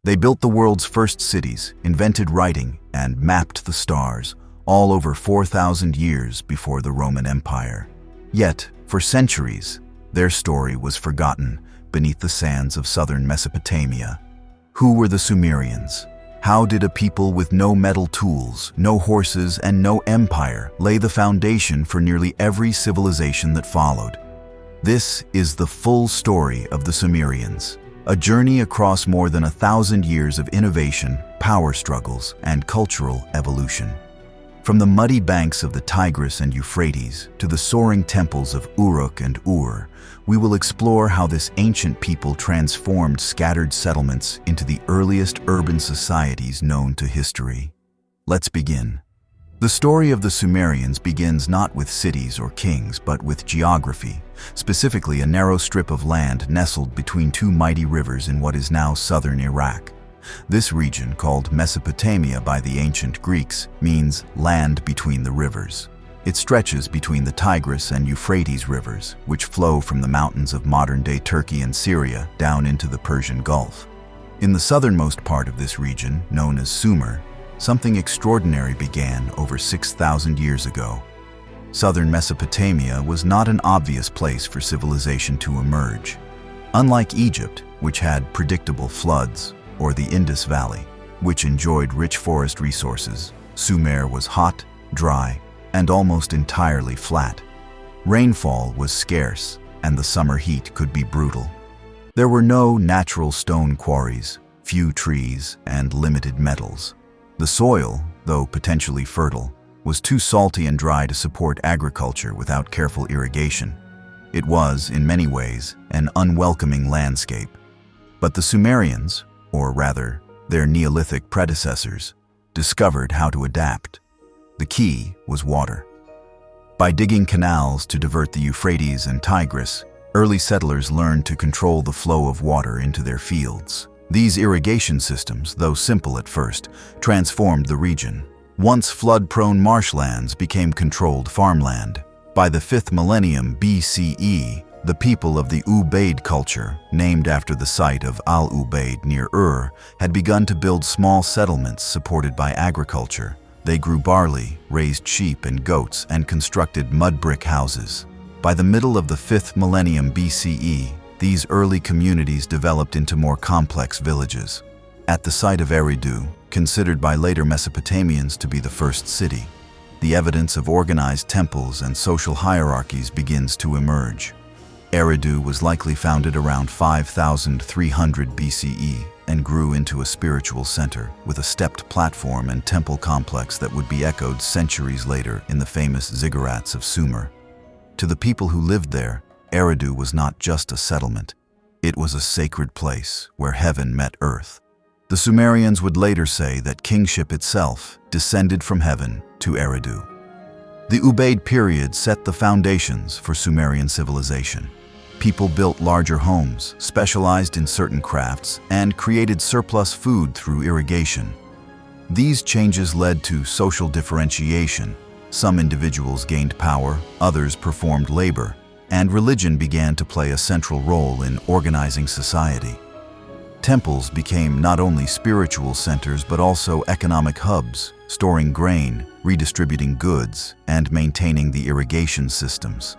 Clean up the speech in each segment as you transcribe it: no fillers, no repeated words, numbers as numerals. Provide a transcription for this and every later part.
They built the world's first cities, invented writing, and mapped the stars, all over 4,000 years before the Roman Empire. Yet, for centuries, their story was forgotten beneath the sands of southern Mesopotamia. Who were the Sumerians? How did a people with no metal tools, no horses, and no empire lay the foundation for nearly every civilization that followed? This is the full story of the Sumerians, a journey across more than 1,000 years of innovation, power struggles, and cultural evolution. From the muddy banks of the Tigris and Euphrates to the soaring temples of Uruk and Ur, we will explore how this ancient people transformed scattered settlements into the earliest urban societies known to history. Let's begin. The story of the Sumerians begins not with cities or kings, but with geography, specifically a narrow strip of land nestled between two mighty rivers in what is now southern Iraq. This region, called Mesopotamia by the ancient Greeks, means land between the rivers. It stretches between the Tigris and Euphrates rivers, which flow from the mountains of modern-day Turkey and Syria down into the Persian Gulf. In the southernmost part of this region, known as Sumer, something extraordinary began over 6,000 years ago. Southern Mesopotamia was not an obvious place for civilization to emerge. Unlike Egypt, which had predictable floods, or the Indus Valley, which enjoyed rich forest resources, Sumer was hot, dry, and almost entirely flat. Rainfall was scarce, and the summer heat could be brutal. There were no natural stone quarries, few trees, and limited metals. The soil, though potentially fertile, was too salty and dry to support agriculture without careful irrigation. It was, in many ways, an unwelcoming landscape. But the Sumerians, or rather, their Neolithic predecessors, discovered how to adapt. The key was water. By digging canals to divert the Euphrates and Tigris, early settlers learned to control the flow of water into their fields. These irrigation systems, though simple at first, transformed the region. Once flood-prone marshlands became controlled farmland. By the 5th millennium BCE, the people of the Ubaid culture, named after the site of Al-Ubaid near Ur, had begun to build small settlements supported by agriculture. They grew barley, raised sheep and goats, and constructed mud brick houses. By the middle of the 5th millennium BCE, these early communities developed into more complex villages. At the site of Eridu, considered by later Mesopotamians to be the first city, the evidence of organized temples and social hierarchies begins to emerge. Eridu was likely founded around 5300 BCE and grew into a spiritual center with a stepped platform and temple complex that would be echoed centuries later in the famous ziggurats of Sumer. To the people who lived there, Eridu was not just a settlement. It was a sacred place where heaven met earth. The Sumerians would later say that kingship itself descended from heaven to Eridu. The Ubaid period set the foundations for Sumerian civilization. People built larger homes, specialized in certain crafts, and created surplus food through irrigation. These changes led to social differentiation. Some individuals gained power, others performed labor, and religion began to play a central role in organizing society. Temples became not only spiritual centers but also economic hubs, storing grain, redistributing goods, and maintaining the irrigation systems.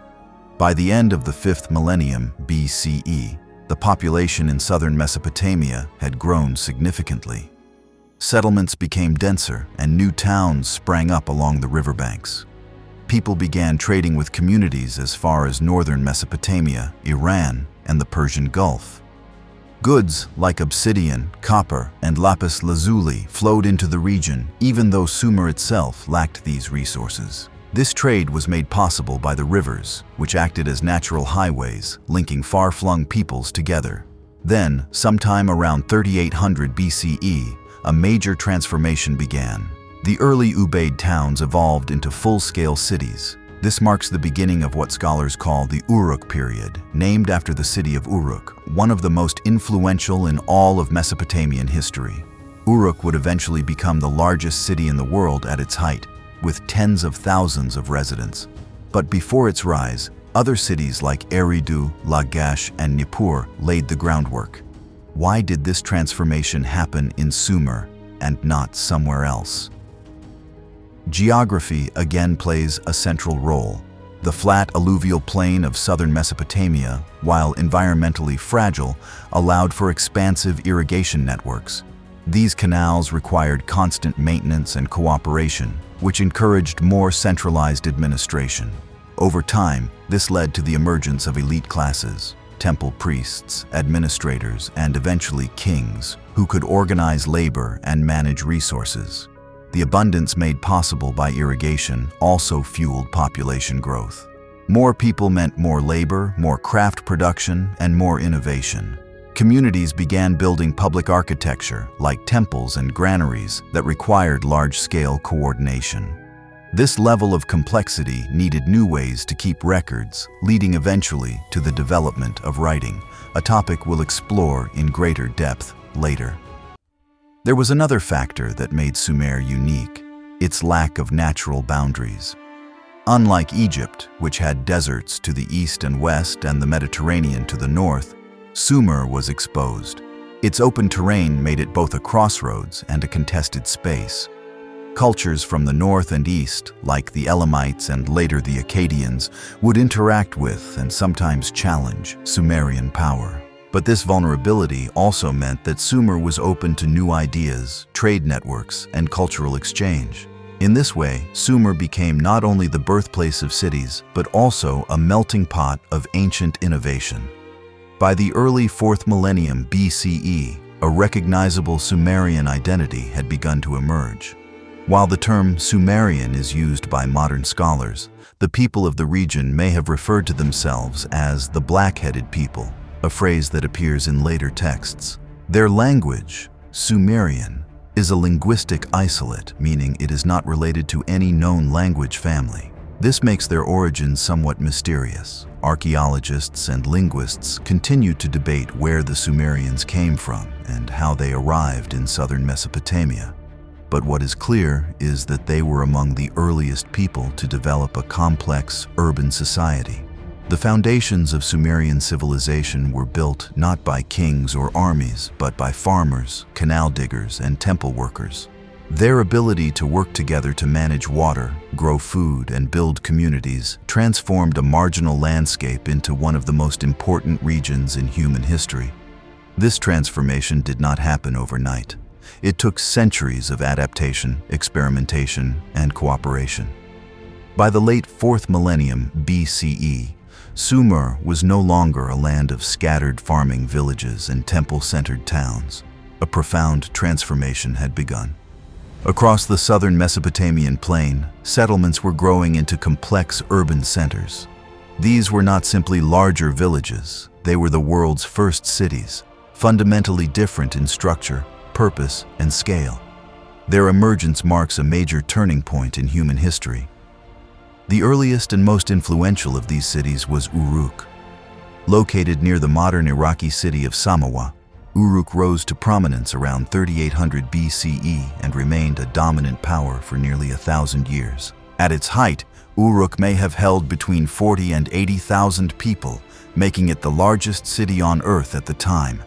By the end of the 5th millennium BCE, the population in southern Mesopotamia had grown significantly. Settlements became denser and new towns sprang up along the riverbanks. People began trading with communities as far as northern Mesopotamia, Iran, and the Persian Gulf. Goods like obsidian, copper, and lapis lazuli flowed into the region, even though Sumer itself lacked these resources. This trade was made possible by the rivers, which acted as natural highways, linking far-flung peoples together. Then, sometime around 3800 BCE, a major transformation began. The early Ubaid towns evolved into full-scale cities. This marks the beginning of what scholars call the Uruk period, named after the city of Uruk, one of the most influential in all of Mesopotamian history. Uruk would eventually become the largest city in the world at its height, with tens of thousands of residents. But before its rise, other cities like Eridu, Lagash, and Nippur laid the groundwork. Why did this transformation happen in Sumer and not somewhere else? Geography again plays a central role. The flat alluvial plain of southern Mesopotamia, while environmentally fragile, allowed for expansive irrigation networks. These canals required constant maintenance and cooperation, which encouraged more centralized administration. Over time, this led to the emergence of elite classes, temple priests, administrators, and eventually kings, who could organize labor and manage resources. The abundance made possible by irrigation also fueled population growth. More people meant more labor, more craft production, and more innovation. Communities began building public architecture, like temples and granaries, that required large-scale coordination. This level of complexity needed new ways to keep records, leading eventually to the development of writing, a topic we'll explore in greater depth later. There was another factor that made Sumer unique: its lack of natural boundaries. Unlike Egypt, which had deserts to the east and west and the Mediterranean to the north, Sumer was exposed. Its open terrain made it both a crossroads and a contested space. Cultures from the north and east, like the Elamites and later the Acadians, would interact with and sometimes challenge Sumerian power. But this vulnerability also meant that Sumer was open to new ideas, trade networks, and cultural exchange. In this way, Sumer became not only the birthplace of cities, but also a melting pot of ancient innovation. By the early 4th millennium BCE, a recognizable Sumerian identity had begun to emerge. While the term Sumerian is used by modern scholars, the people of the region may have referred to themselves as the black-headed people, a phrase that appears in later texts. Their language, Sumerian, is a linguistic isolate, meaning it is not related to any known language family. This makes their origins somewhat mysterious. Archaeologists and linguists continue to debate where the Sumerians came from and how they arrived in southern Mesopotamia. But what is clear is that they were among the earliest people to develop a complex urban society. The foundations of Sumerian civilization were built not by kings or armies, but by farmers, canal diggers, and temple workers. Their ability to work together to manage water, grow food, and build communities transformed a marginal landscape into one of the most important regions in human history. This transformation did not happen overnight. It took centuries of adaptation, experimentation, and cooperation. By the late 4th millennium BCE, Sumer was no longer a land of scattered farming villages and temple-centered towns. A profound transformation had begun. Across the southern Mesopotamian plain, settlements were growing into complex urban centers. These were not simply larger villages, they were the world's first cities, fundamentally different in structure, purpose, and scale. Their emergence marks a major turning point in human history. The earliest and most influential of these cities was Uruk. Located near the modern Iraqi city of Samawa, Uruk rose to prominence around 3800 BCE and remained a dominant power for nearly 1,000 years. At its height, Uruk may have held between 40 and 80,000 people, making it the largest city on Earth at the time.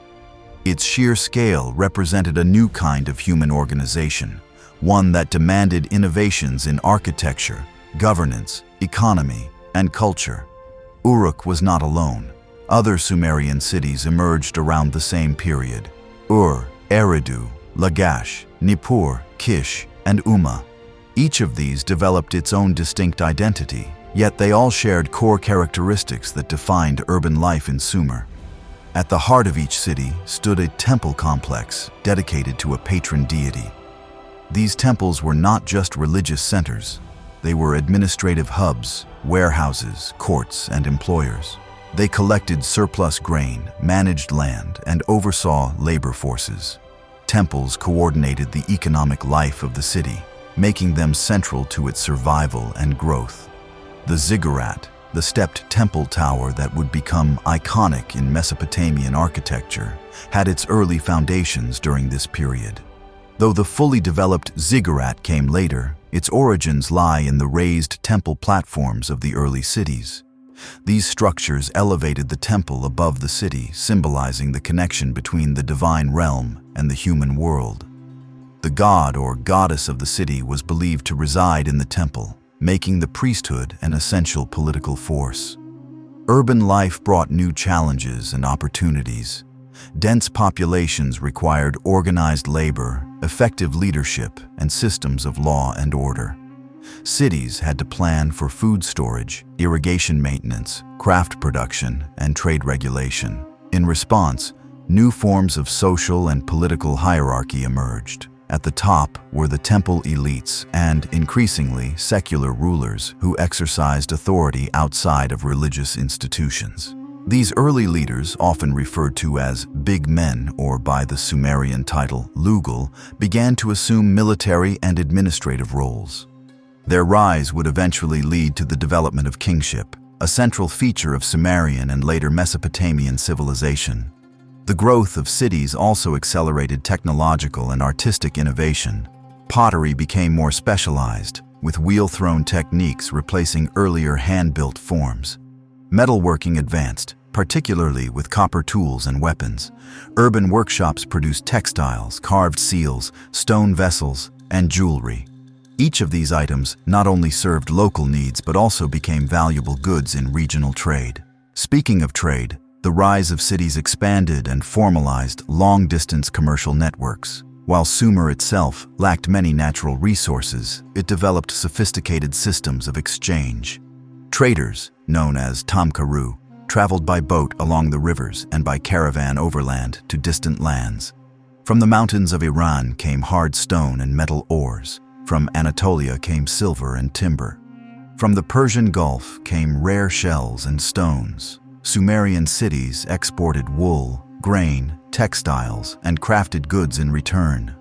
Its sheer scale represented a new kind of human organization, one that demanded innovations in architecture, governance, economy, and culture. Uruk was not alone. Other Sumerian cities emerged around the same period: Ur, Eridu, Lagash, Nippur, Kish, and Umma. Each of these developed its own distinct identity, yet they all shared core characteristics that defined urban life in Sumer. At the heart of each city stood a temple complex dedicated to a patron deity. These temples were not just religious centers. They were administrative hubs, warehouses, courts, and employers. They collected surplus grain, managed land, and oversaw labor forces. Temples coordinated the economic life of the city, making them central to its survival and growth. The ziggurat, the stepped temple tower that would become iconic in Mesopotamian architecture, had its early foundations during this period. Though the fully developed ziggurat came later, its origins lie in the raised temple platforms of the early cities. These structures elevated the temple above the city, symbolizing the connection between the divine realm and the human world. The god or goddess of the city was believed to reside in the temple, making the priesthood an essential political force. Urban life brought new challenges and opportunities. Dense populations required organized labor, effective leadership, and systems of law and order. Cities had to plan for food storage, irrigation maintenance, craft production, and trade regulation. In response, new forms of social and political hierarchy emerged. At the top were the temple elites and, increasingly, secular rulers who exercised authority outside of religious institutions. These early leaders, often referred to as big men or by the Sumerian title Lugal, began to assume military and administrative roles. Their rise would eventually lead to the development of kingship, a central feature of Sumerian and later Mesopotamian civilization. The growth of cities also accelerated technological and artistic innovation. Pottery became more specialized, with wheel-thrown techniques replacing earlier hand-built forms. Metalworking advanced, particularly with copper tools and weapons. Urban workshops produced textiles, carved seals, stone vessels, and jewelry. Each of these items not only served local needs but also became valuable goods in regional trade. Speaking of trade, the rise of cities expanded and formalized long-distance commercial networks. While Sumer itself lacked many natural resources, it developed sophisticated systems of exchange. Traders, known as Tamkaru, traveled by boat along the rivers and by caravan overland to distant lands. From the mountains of Iran came hard stone and metal ores. From Anatolia came silver and timber. From the Persian Gulf came rare shells and stones. Sumerian cities exported wool, grain, textiles, and crafted goods in return.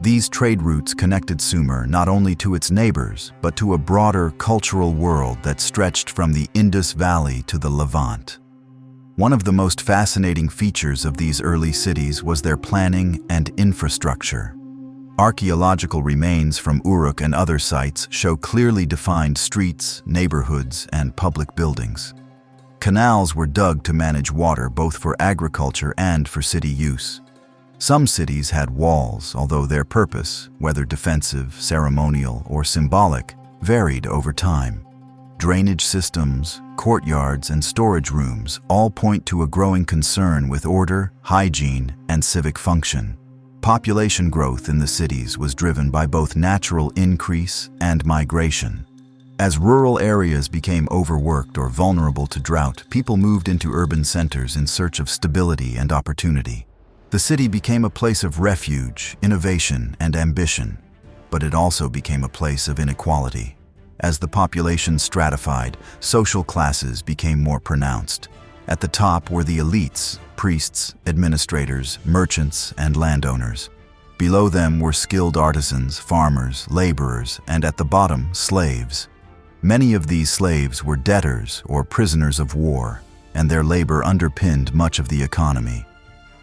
These trade routes connected Sumer not only to its neighbors, but to a broader cultural world that stretched from the Indus Valley to the Levant. One of the most fascinating features of these early cities was their planning and infrastructure. Archaeological remains from Uruk and other sites show clearly defined streets, neighborhoods, and public buildings. Canals were dug to manage water both for agriculture and for city use. Some cities had walls, although their purpose, whether defensive, ceremonial, or symbolic, varied over time. Drainage systems, courtyards, and storage rooms all point to a growing concern with order, hygiene, and civic function. Population growth in the cities was driven by both natural increase and migration. As rural areas became overworked or vulnerable to drought, people moved into urban centers in search of stability and opportunity. The city became a place of refuge, innovation, and ambition, but it also became a place of inequality. As the population stratified, social classes became more pronounced. At the top were the elites, priests, administrators, merchants, and landowners. Below them were skilled artisans, farmers, laborers, and at the bottom, slaves. Many of these slaves were debtors or prisoners of war, and their labor underpinned much of the economy.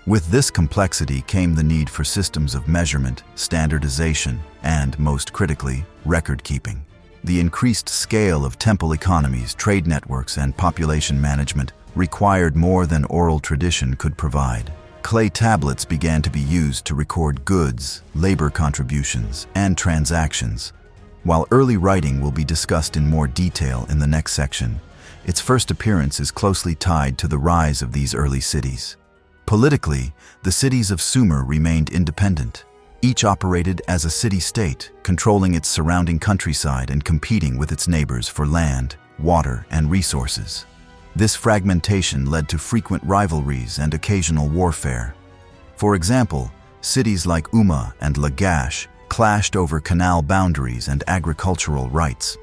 With this complexity came the need for systems of measurement, standardization, and, most critically, record-keeping. The increased scale of temple economies, trade networks, and population management required more than oral tradition could provide. Clay tablets began to be used to record goods, labor contributions, and transactions. While early writing will be discussed in more detail in the next section, its first appearance is closely tied to the rise of these early cities. Politically, the cities of Sumer remained independent. Each operated as a city-state, controlling its surrounding countryside and competing with its neighbors for land, water, and resources. This fragmentation led to frequent rivalries and occasional warfare. For example, cities like Umma and Lagash clashed over canal boundaries and agricultural rights.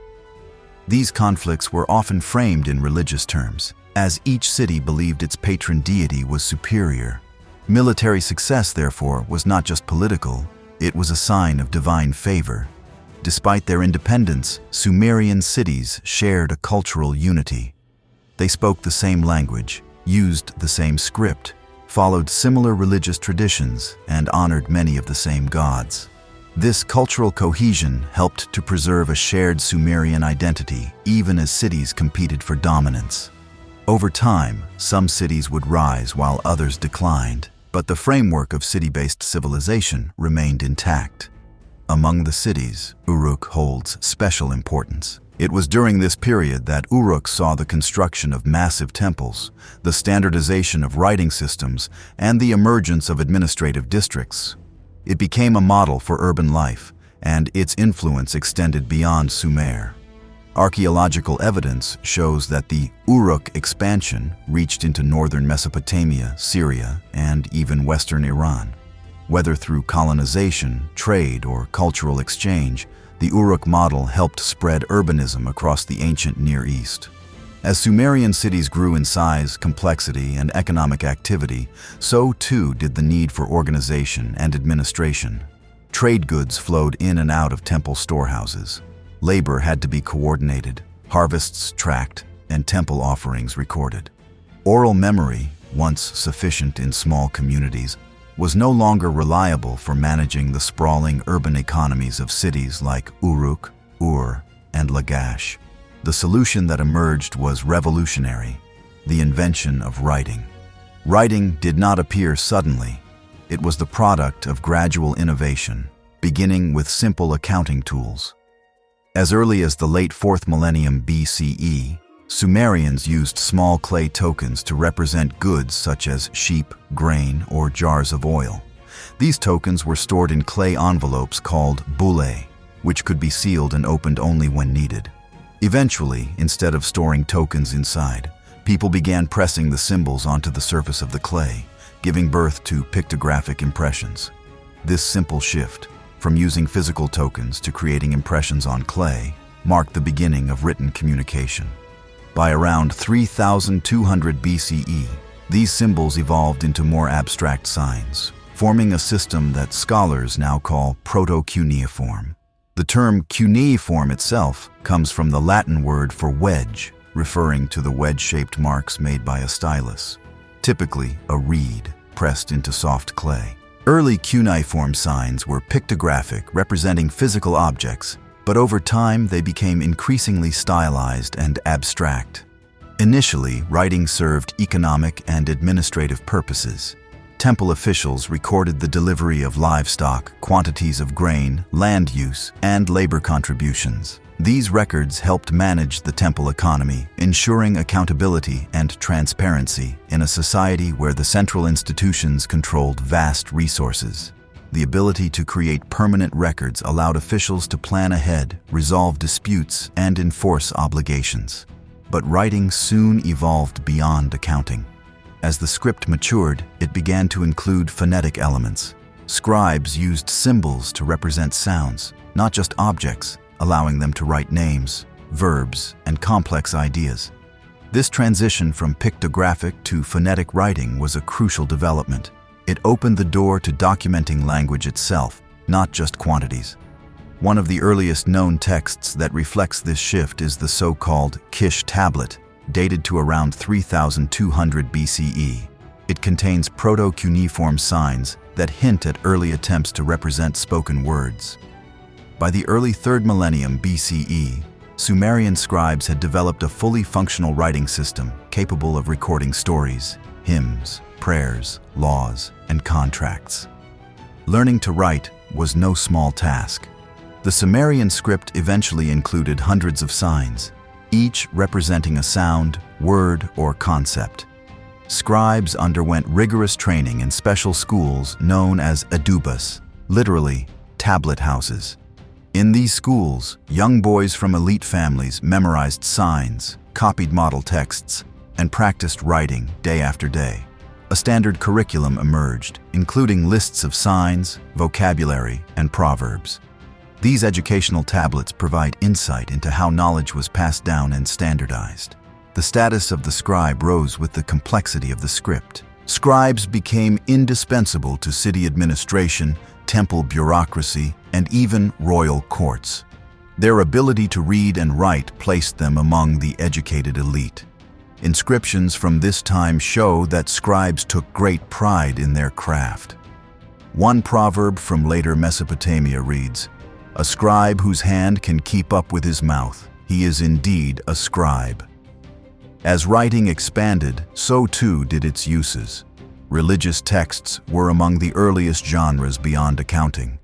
These conflicts were often framed in religious terms, as each city believed its patron deity was superior. Military success, therefore, was not just political, it was a sign of divine favor. Despite their independence, Sumerian cities shared a cultural unity. They spoke the same language, used the same script, followed similar religious traditions, and honored many of the same gods. This cultural cohesion helped to preserve a shared Sumerian identity, even as cities competed for dominance. Over time, some cities would rise while others declined, but the framework of city-based civilization remained intact. Among the cities, Uruk holds special importance. It was during this period that Uruk saw the construction of massive temples, the standardization of writing systems, and the emergence of administrative districts. It became a model for urban life, and its influence extended beyond Sumer. Archaeological evidence shows that the Uruk expansion reached into northern Mesopotamia, Syria, and even western Iran. Whether through colonization, trade, or cultural exchange, the Uruk model helped spread urbanism across the ancient Near East. As Sumerian cities grew in size, complexity, and economic activity, so too did the need for organization and administration. Trade goods flowed in and out of temple storehouses. Labor had to be coordinated, harvests tracked, and temple offerings recorded. Oral memory, once sufficient in small communities, was no longer reliable for managing the sprawling urban economies of cities like Uruk, Ur, and Lagash. The solution that emerged was revolutionary: the invention of writing. Writing did not appear suddenly. It was the product of gradual innovation, beginning with simple accounting tools. As early as the late 4th millennium BCE, Sumerians used small clay tokens to represent goods such as sheep, grain, or jars of oil. These tokens were stored in clay envelopes called bullae, which could be sealed and opened only when needed. Eventually, instead of storing tokens inside, people began pressing the symbols onto the surface of the clay, giving birth to pictographic impressions. This simple shift, from using physical tokens to creating impressions on clay, marked the beginning of written communication. By around 3200 BCE, these symbols evolved into more abstract signs, forming a system that scholars now call proto-cuneiform. The term cuneiform itself comes from the Latin word for wedge, referring to the wedge-shaped marks made by a stylus, typically a reed pressed into soft clay. Early cuneiform signs were pictographic, representing physical objects, but over time they became increasingly stylized and abstract. Initially, writing served economic and administrative purposes. Temple officials recorded the delivery of livestock, quantities of grain, land use, and labor contributions. These records helped manage the temple economy, ensuring accountability and transparency in a society where the central institutions controlled vast resources. The ability to create permanent records allowed officials to plan ahead, resolve disputes, and enforce obligations. But writing soon evolved beyond accounting. As the script matured, it began to include phonetic elements. Scribes used symbols to represent sounds, not just objects, allowing them to write names, verbs, and complex ideas. This transition from pictographic to phonetic writing was a crucial development. It opened the door to documenting language itself, not just quantities. One of the earliest known texts that reflects this shift is the so-called Kish tablet, dated to around 3200 BCE. It contains proto-cuneiform signs that hint at early attempts to represent spoken words. By the early 3rd millennium BCE, Sumerian scribes had developed a fully functional writing system capable of recording stories, hymns, prayers, laws, and contracts. Learning to write was no small task. The Sumerian script eventually included hundreds of signs, each representing a sound, word, or concept. Scribes underwent rigorous training in special schools known as adubas, literally tablet houses. In these schools, young boys from elite families memorized signs, copied model texts, and practiced writing day after day. A standard curriculum emerged, including lists of signs, vocabulary, and proverbs. These educational tablets provide insight into how knowledge was passed down and standardized. The status of the scribe rose with the complexity of the script. Scribes became indispensable to city administration, temple bureaucracy, and even royal courts. Their ability to read and write placed them among the educated elite. Inscriptions from this time show that scribes took great pride in their craft. One proverb from later Mesopotamia reads, "A scribe whose hand can keep up with his mouth, he is indeed a scribe." As writing expanded, so too did its uses. Religious texts were among the earliest genres beyond accounting.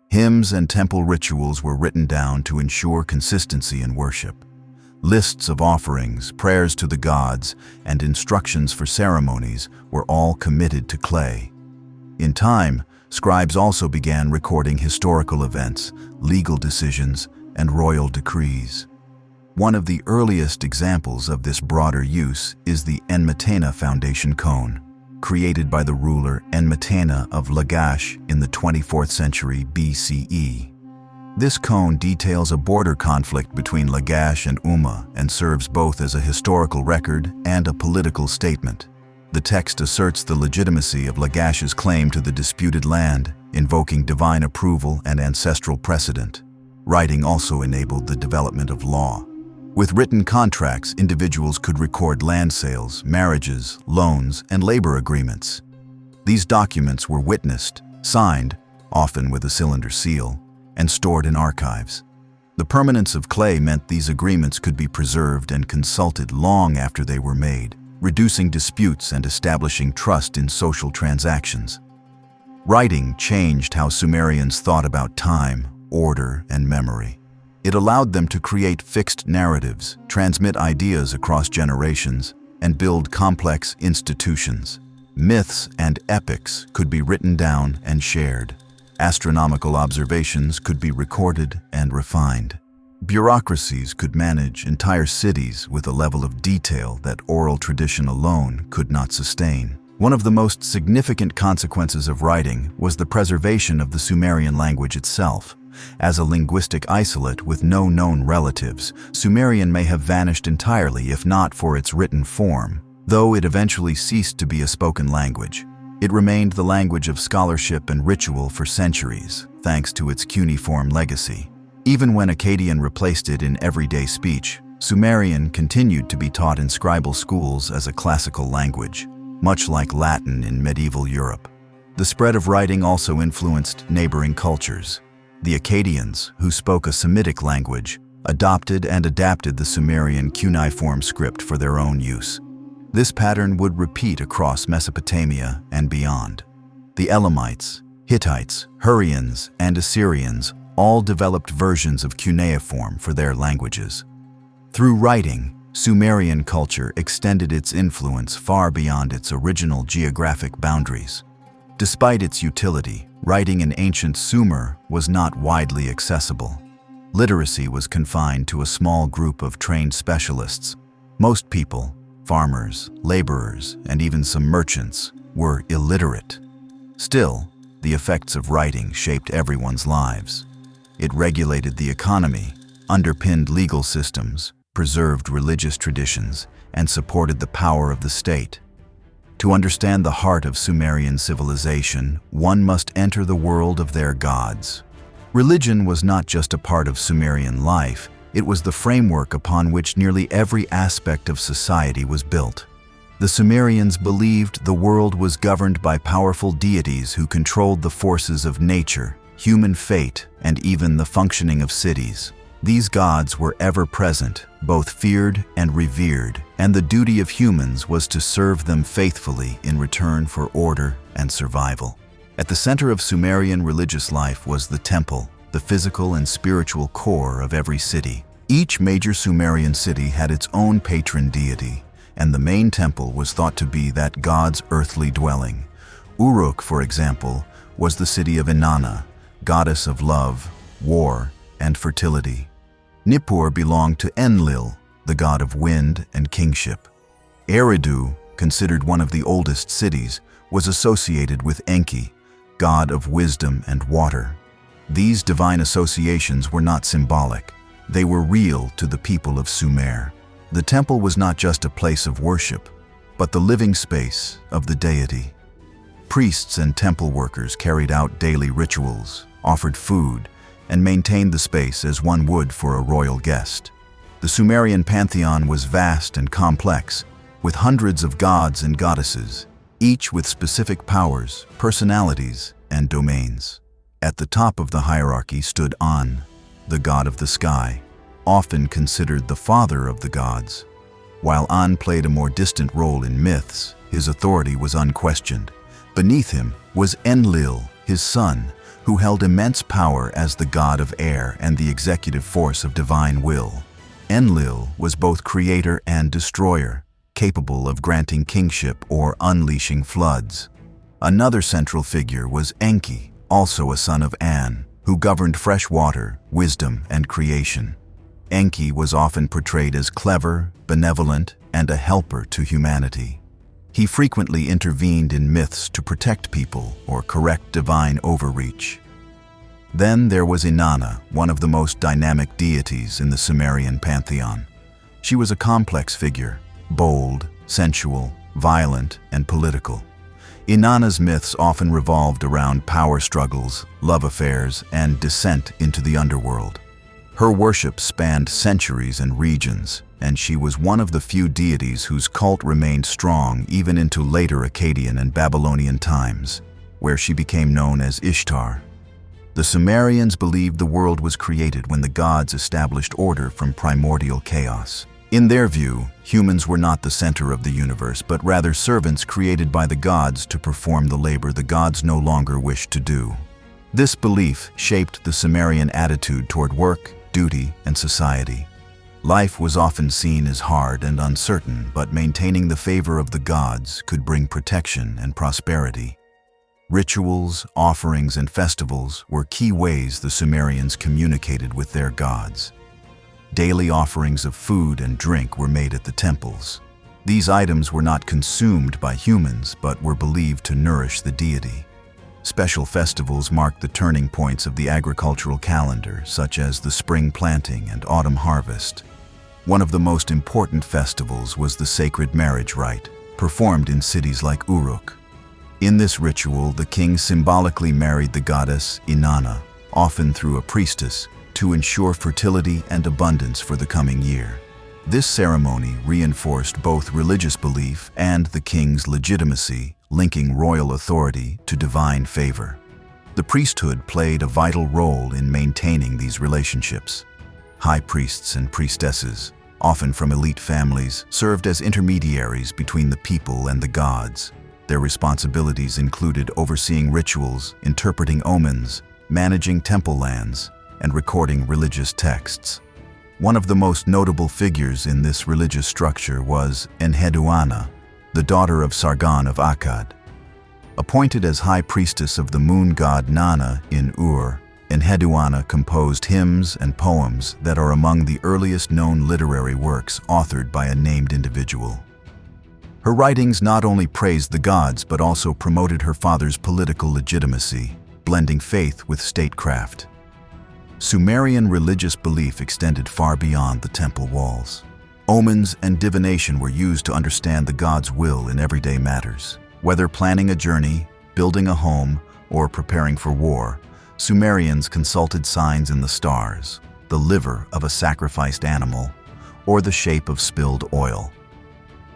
Hymns and temple rituals were written down to ensure consistency in worship. Lists of offerings, prayers to the gods, and instructions for ceremonies were all committed to clay. In time, scribes also began recording historical events, legal decisions, and royal decrees. One of the earliest examples of this broader use is the Enmetena foundation cone, created by the ruler Enmetena of Lagash in the 24th century BCE. This cone details a border conflict between Lagash and Umma and serves both as a historical record and a political statement. The text asserts the legitimacy of Lagash's claim to the disputed land, invoking divine approval and ancestral precedent. Writing also enabled the development of law. With written contracts, individuals could record land sales, marriages, loans, and labor agreements. These documents were witnessed, signed, often with a cylinder seal, and stored in archives. The permanence of clay meant these agreements could be preserved and consulted long after they were made, reducing disputes and establishing trust in social transactions. Writing changed how Sumerians thought about time, order, and memory. It allowed them to create fixed narratives, transmit ideas across generations, and build complex institutions. Myths and epics could be written down and shared. Astronomical observations could be recorded and refined. Bureaucracies could manage entire cities with a level of detail that oral tradition alone could not sustain. One of the most significant consequences of writing was the preservation of the Sumerian language itself. As a linguistic isolate with no known relatives, Sumerian may have vanished entirely if not for its written form. Though it eventually ceased to be a spoken language, it remained the language of scholarship and ritual for centuries, thanks to its cuneiform legacy. Even when Akkadian replaced it in everyday speech, Sumerian continued to be taught in scribal schools as a classical language, much like Latin in medieval Europe. The spread of writing also influenced neighboring cultures. The Akkadians, who spoke a Semitic language, adopted and adapted the Sumerian cuneiform script for their own use. This pattern would repeat across Mesopotamia and beyond. The Elamites, Hittites, Hurrians, and Assyrians all developed versions of cuneiform for their languages. Through writing, Sumerian culture extended its influence far beyond its original geographic boundaries. Despite its utility, writing in ancient Sumer was not widely accessible. Literacy was confined to a small group of trained specialists. Most people, farmers, laborers, and even some merchants, were illiterate. Still, the effects of writing shaped everyone's lives. It regulated the economy, underpinned legal systems, preserved religious traditions, and supported the power of the state. To understand the heart of Sumerian civilization, one must enter the world of their gods. Religion was not just a part of Sumerian life, it was the framework upon which nearly every aspect of society was built. The Sumerians believed the world was governed by powerful deities who controlled the forces of nature, human fate, and even the functioning of cities. These gods were ever present, both feared and revered, and the duty of humans was to serve them faithfully in return for order and survival. At the center of Sumerian religious life was the temple, the physical and spiritual core of every city. Each major Sumerian city had its own patron deity, and the main temple was thought to be that god's earthly dwelling. Uruk, for example, was the city of Inanna, goddess of love, war, and fertility. Nippur belonged to Enlil, the god of wind and kingship. Eridu, considered one of the oldest cities, was associated with Enki, god of wisdom and water. These divine associations were not symbolic. They were real to the people of Sumer. The temple was not just a place of worship, but the living space of the deity. Priests and temple workers carried out daily rituals, offered food, and maintained the space as one would for a royal guest. The Sumerian pantheon was vast and complex, with hundreds of gods and goddesses, each with specific powers, personalities, and domains. At the top of the hierarchy stood An, the god of the sky, often considered the father of the gods. While An played a more distant role in myths, his authority was unquestioned. Beneath him was Enlil, his son, who held immense power as the god of air and the executive force of divine will. Enlil was both creator and destroyer, capable of granting kingship or unleashing floods. Another central figure was Enki, also a son of An, who governed fresh water, wisdom, and creation. Enki was often portrayed as clever, benevolent, and a helper to humanity. He frequently intervened in myths to protect people or correct divine overreach. Then there was Inanna, one of the most dynamic deities in the Sumerian pantheon. She was a complex figure, bold, sensual, violent, and political. Inanna's myths often revolved around power struggles, love affairs, and descent into the underworld. Her worship spanned centuries and regions, and she was one of the few deities whose cult remained strong even into later Akkadian and Babylonian times, where she became known as Ishtar. The Sumerians believed the world was created when the gods established order from primordial chaos. In their view, humans were not the center of the universe, but rather servants created by the gods to perform the labor the gods no longer wished to do. This belief shaped the Sumerian attitude toward work, duty, and society. Life was often seen as hard and uncertain, but maintaining the favor of the gods could bring protection and prosperity. Rituals, offerings, and festivals were key ways the Sumerians communicated with their gods. Daily offerings of food and drink were made at the temples. These items were not consumed by humans, but were believed to nourish the deity. Special festivals marked the turning points of the agricultural calendar, such as the spring planting and autumn harvest. One of the most important festivals was the sacred marriage rite, performed in cities like Uruk. In this ritual, the king symbolically married the goddess Inanna, often through a priestess, to ensure fertility and abundance for the coming year. This ceremony reinforced both religious belief and the king's legitimacy, linking royal authority to divine favor. The priesthood played a vital role in maintaining these relationships. High priests and priestesses, often from elite families, served as intermediaries between the people and the gods. Their responsibilities included overseeing rituals, interpreting omens, managing temple lands, and recording religious texts. One of the most notable figures in this religious structure was Enheduanna, the daughter of Sargon of Akkad. Appointed as high priestess of the moon god Nanna in Ur, Enheduanna composed hymns and poems that are among the earliest known literary works authored by a named individual. Her writings not only praised the gods but also promoted her father's political legitimacy, blending faith with statecraft. Sumerian religious belief extended far beyond the temple walls. Omens and divination were used to understand the god's will in everyday matters. Whether planning a journey, building a home, or preparing for war, Sumerians consulted signs in the stars, the liver of a sacrificed animal, or the shape of spilled oil.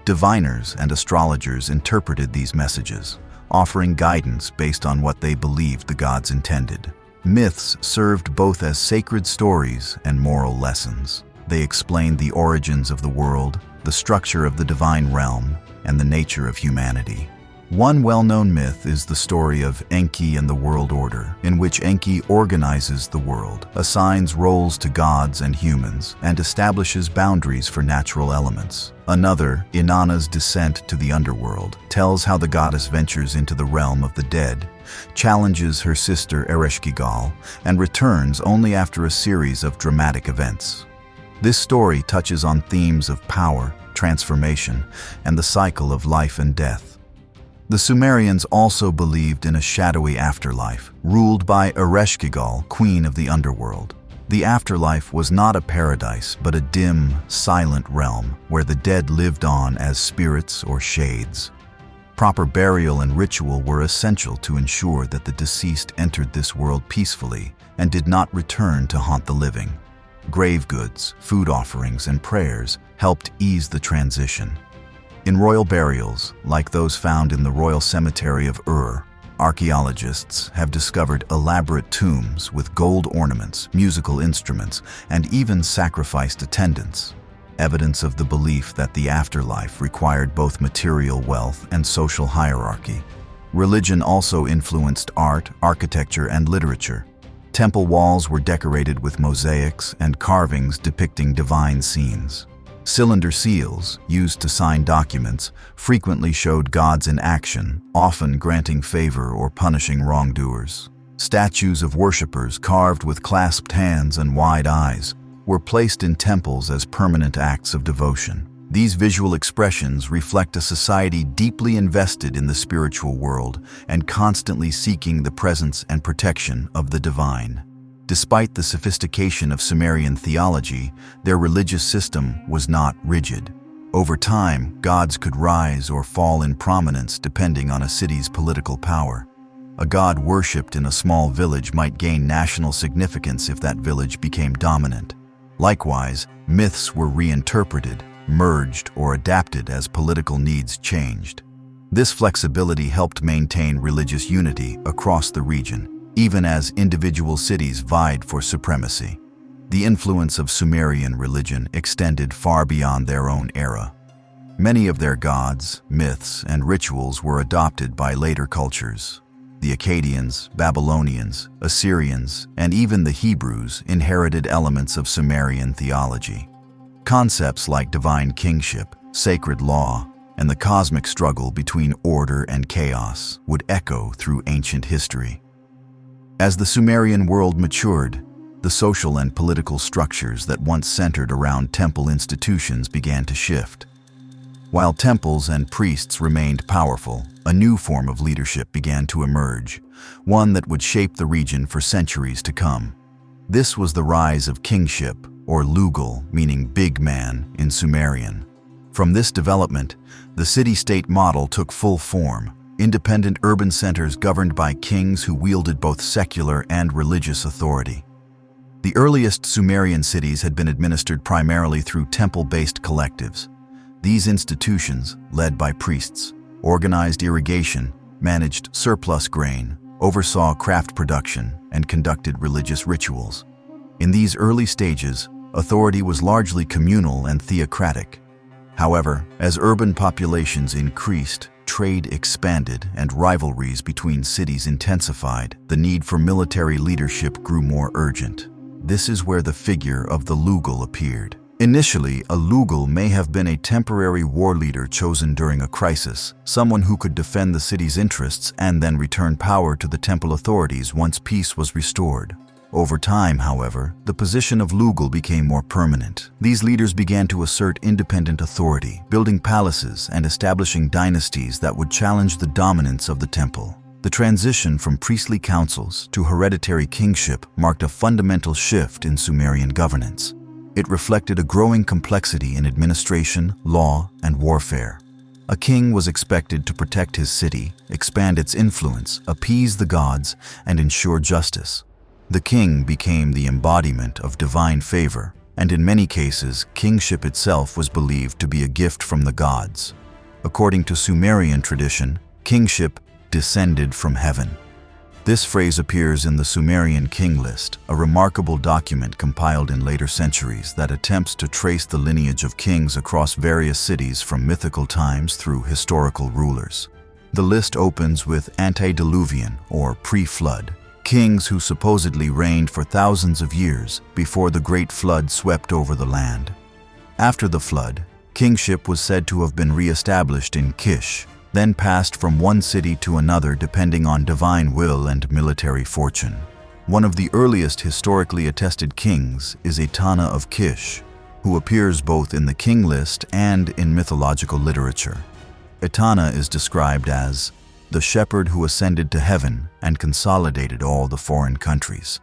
Diviners and astrologers interpreted these messages, offering guidance based on what they believed the gods intended. Myths served both as sacred stories and moral lessons. They explained the origins of the world, the structure of the divine realm, and the nature of humanity. One well-known myth is the story of Enki and the world order, in which Enki organizes the world, assigns roles to gods and humans, and establishes boundaries for natural elements. Another, Inanna's descent to the underworld, tells how the goddess ventures into the realm of the dead, challenges her sister Ereshkigal, and returns only after a series of dramatic events. This story touches on themes of power, transformation, and the cycle of life and death. The Sumerians also believed in a shadowy afterlife, ruled by Ereshkigal, queen of the underworld. The afterlife was not a paradise, but a dim, silent realm where the dead lived on as spirits or shades. Proper burial and ritual were essential to ensure that the deceased entered this world peacefully and did not return to haunt the living. Grave goods, food offerings, and prayers helped ease the transition. In royal burials, like those found in the royal cemetery of Ur, archaeologists have discovered elaborate tombs with gold ornaments, musical instruments, and even sacrificed attendants. evidence of the belief that the afterlife required both material wealth and social hierarchy. Religion also influenced art, architecture, and literature. Temple walls were decorated with mosaics and carvings depicting divine scenes. Cylinder seals, used to sign documents, frequently showed gods in action, often granting favor or punishing wrongdoers. Statues of worshippers carved with clasped hands and wide eyes were placed in temples as permanent acts of devotion. These visual expressions reflect a society deeply invested in the spiritual world and constantly seeking the presence and protection of the divine. Despite the sophistication of Sumerian theology, their religious system was not rigid. Over time, gods could rise or fall in prominence depending on a city's political power. A god worshipped in a small village might gain national significance if that village became dominant. Likewise, myths were reinterpreted, merged, or adapted as political needs changed. This flexibility helped maintain religious unity across the region, even as individual cities vied for supremacy. The influence of Sumerian religion extended far beyond their own era. Many of their gods, myths, and rituals were adopted by later cultures. The Akkadians, Babylonians, Assyrians, and even the Hebrews inherited elements of Sumerian theology. Concepts like divine kingship, sacred law, and the cosmic struggle between order and chaos would echo through ancient history. As the Sumerian world matured, the social and political structures that once centered around temple institutions began to shift. While temples and priests remained powerful, a new form of leadership began to emerge, one that would shape the region for centuries to come. This was the rise of kingship, or lugal, meaning big man in Sumerian. From this development, the city-state model took full form, independent urban centers governed by kings who wielded both secular and religious authority. The earliest Sumerian cities had been administered primarily through temple-based collectives. These institutions, led by priests, organized irrigation, managed surplus grain, oversaw craft production, and conducted religious rituals. In these early stages, authority was largely communal and theocratic. However, as urban populations increased, trade expanded, and rivalries between cities intensified, the need for military leadership grew more urgent. This is where the figure of the lugal appeared. Initially, a lugal may have been a temporary war leader chosen during a crisis, someone who could defend the city's interests and then return power to the temple authorities once peace was restored. Over time, however, the position of lugal became more permanent. These leaders began to assert independent authority, building palaces and establishing dynasties that would challenge the dominance of the temple. The transition from priestly councils to hereditary kingship marked a fundamental shift in Sumerian governance. It reflected a growing complexity in administration, law, and warfare. A king was expected to protect his city, expand its influence, appease the gods, and ensure justice. The king became the embodiment of divine favor, and in many cases, kingship itself was believed to be a gift from the gods. According to Sumerian tradition, kingship descended from heaven. This phrase appears in the Sumerian king list, a remarkable document compiled in later centuries that attempts to trace the lineage of kings across various cities from mythical times through historical rulers. The list opens with antediluvian, or pre-flood, kings who supposedly reigned for thousands of years before the Great Flood swept over the land. After the flood, kingship was said to have been re-established in Kish, then passed from one city to another depending on divine will and military fortune. One of the earliest historically attested kings is Etana of Kish, who appears both in the king list and in mythological literature. Etana is described as the shepherd who ascended to heaven and consolidated all the foreign countries.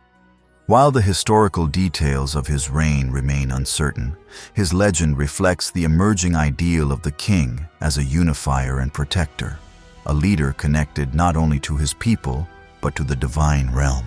While the historical details of his reign remain uncertain, his legend reflects the emerging ideal of the king as a unifier and protector, a leader connected not only to his people, but to the divine realm.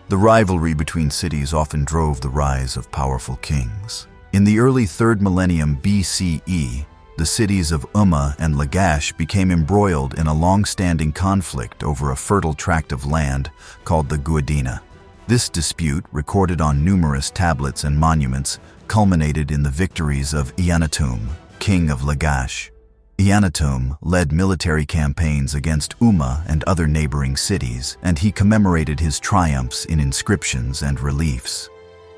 The rivalry between cities often drove the rise of powerful kings. In the early 3rd millennium BCE, the cities of Umma and Lagash became embroiled in a long-standing conflict over a fertile tract of land called the Gutian. This dispute, recorded on numerous tablets and monuments, culminated in the victories of Ur-Nammu, king of Lagash. Ur-Nammu led military campaigns against Umma and other neighboring cities, and he commemorated his triumphs in inscriptions and reliefs.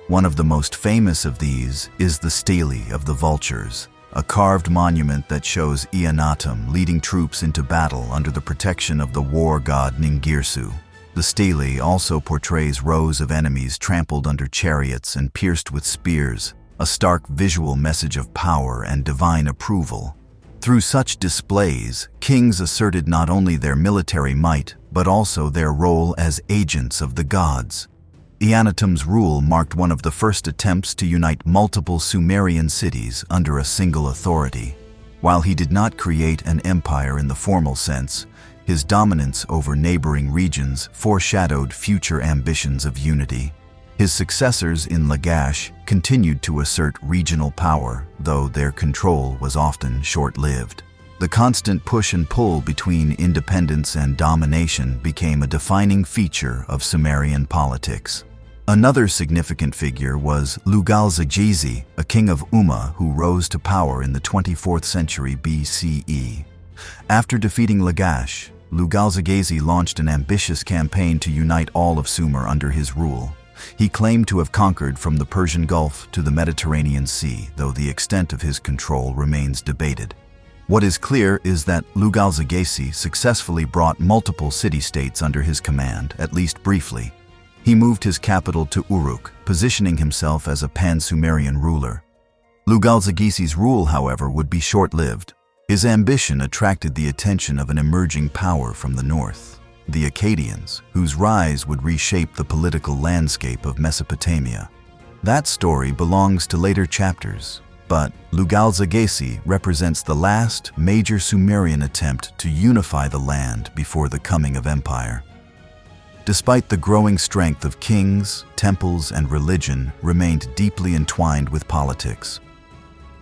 One of the most famous of these is the Stele of the Vultures, a carved monument that shows Ur-Nammu leading troops into battle under the protection of the war god Ningirsu. The stele also portrays rows of enemies trampled under chariots and pierced with spears, a stark visual message of power and divine approval. Through such displays, kings asserted not only their military might, but also their role as agents of the gods. Ur-Nammu's rule marked one of the first attempts to unite multiple Sumerian cities under a single authority. While he did not create an empire in the formal sense, his dominance over neighboring regions foreshadowed future ambitions of unity. His successors in Lagash continued to assert regional power, though their control was often short-lived. The constant push and pull between independence and domination became a defining feature of Sumerian politics. Another significant figure was Lugal-Zagizi, a king of Umma who rose to power in the 24th century BCE. After defeating Lagash, Lugal-Zagizi launched an ambitious campaign to unite all of Sumer under his rule. He claimed to have conquered from the Persian Gulf to the Mediterranean Sea, though the extent of his control remains debated. What is clear is that Lugal-Zagizi successfully brought multiple city-states under his command, at least briefly. He moved his capital to Uruk, positioning himself as a pan-Sumerian ruler. Lugal-Zagizi's rule, however, would be short-lived. His ambition attracted the attention of an emerging power from the north, the Acadians, whose rise would reshape the political landscape of Mesopotamia. That story belongs to later chapters, but Lugal-Zagizi represents the last major Sumerian attempt to unify the land before the coming of empire. Despite the growing strength of kings, temples, and religion remained deeply entwined with politics.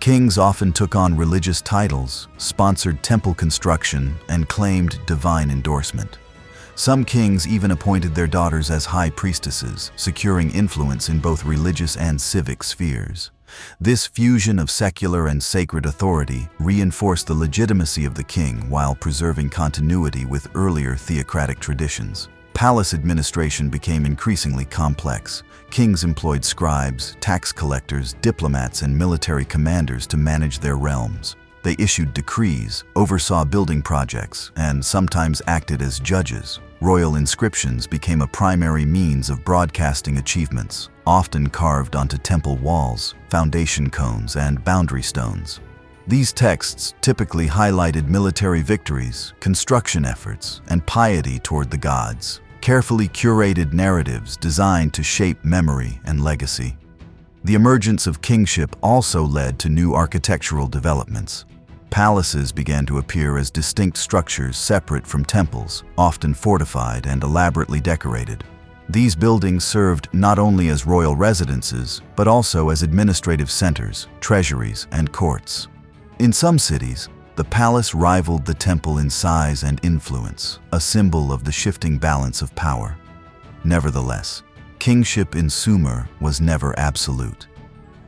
Kings often took on religious titles, sponsored temple construction, and claimed divine endorsement. Some kings even appointed their daughters as high priestesses, securing influence in both religious and civic spheres. This fusion of secular and sacred authority reinforced the legitimacy of the king while preserving continuity with earlier theocratic traditions. Palace administration became increasingly complex. Kings employed scribes, tax collectors, diplomats, and military commanders to manage their realms. They issued decrees, oversaw building projects, and sometimes acted as judges. Royal inscriptions became a primary means of broadcasting achievements, often carved onto temple walls, foundation cones, and boundary stones. These texts typically highlighted military victories, construction efforts, and piety toward the gods. Carefully curated narratives designed to shape memory and legacy. The emergence of kingship also led to new architectural developments. Palaces began to appear as distinct structures separate from temples, often fortified and elaborately decorated. These buildings served not only as royal residences, but also as administrative centers, treasuries, and courts. In some cities, the palace rivaled the temple in size and influence, a symbol of the shifting balance of power. Nevertheless, kingship in Sumer was never absolute.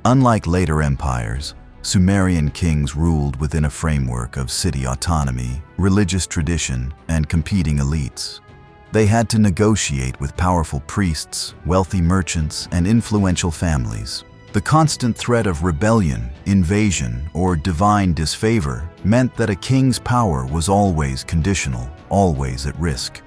Unlike later empires, Sumerian kings ruled within a framework of city autonomy, religious tradition, and competing elites. They had to negotiate with powerful priests, wealthy merchants, and influential families. The constant threat of rebellion, invasion, or divine disfavor meant that a king's power was always conditional, always at risk.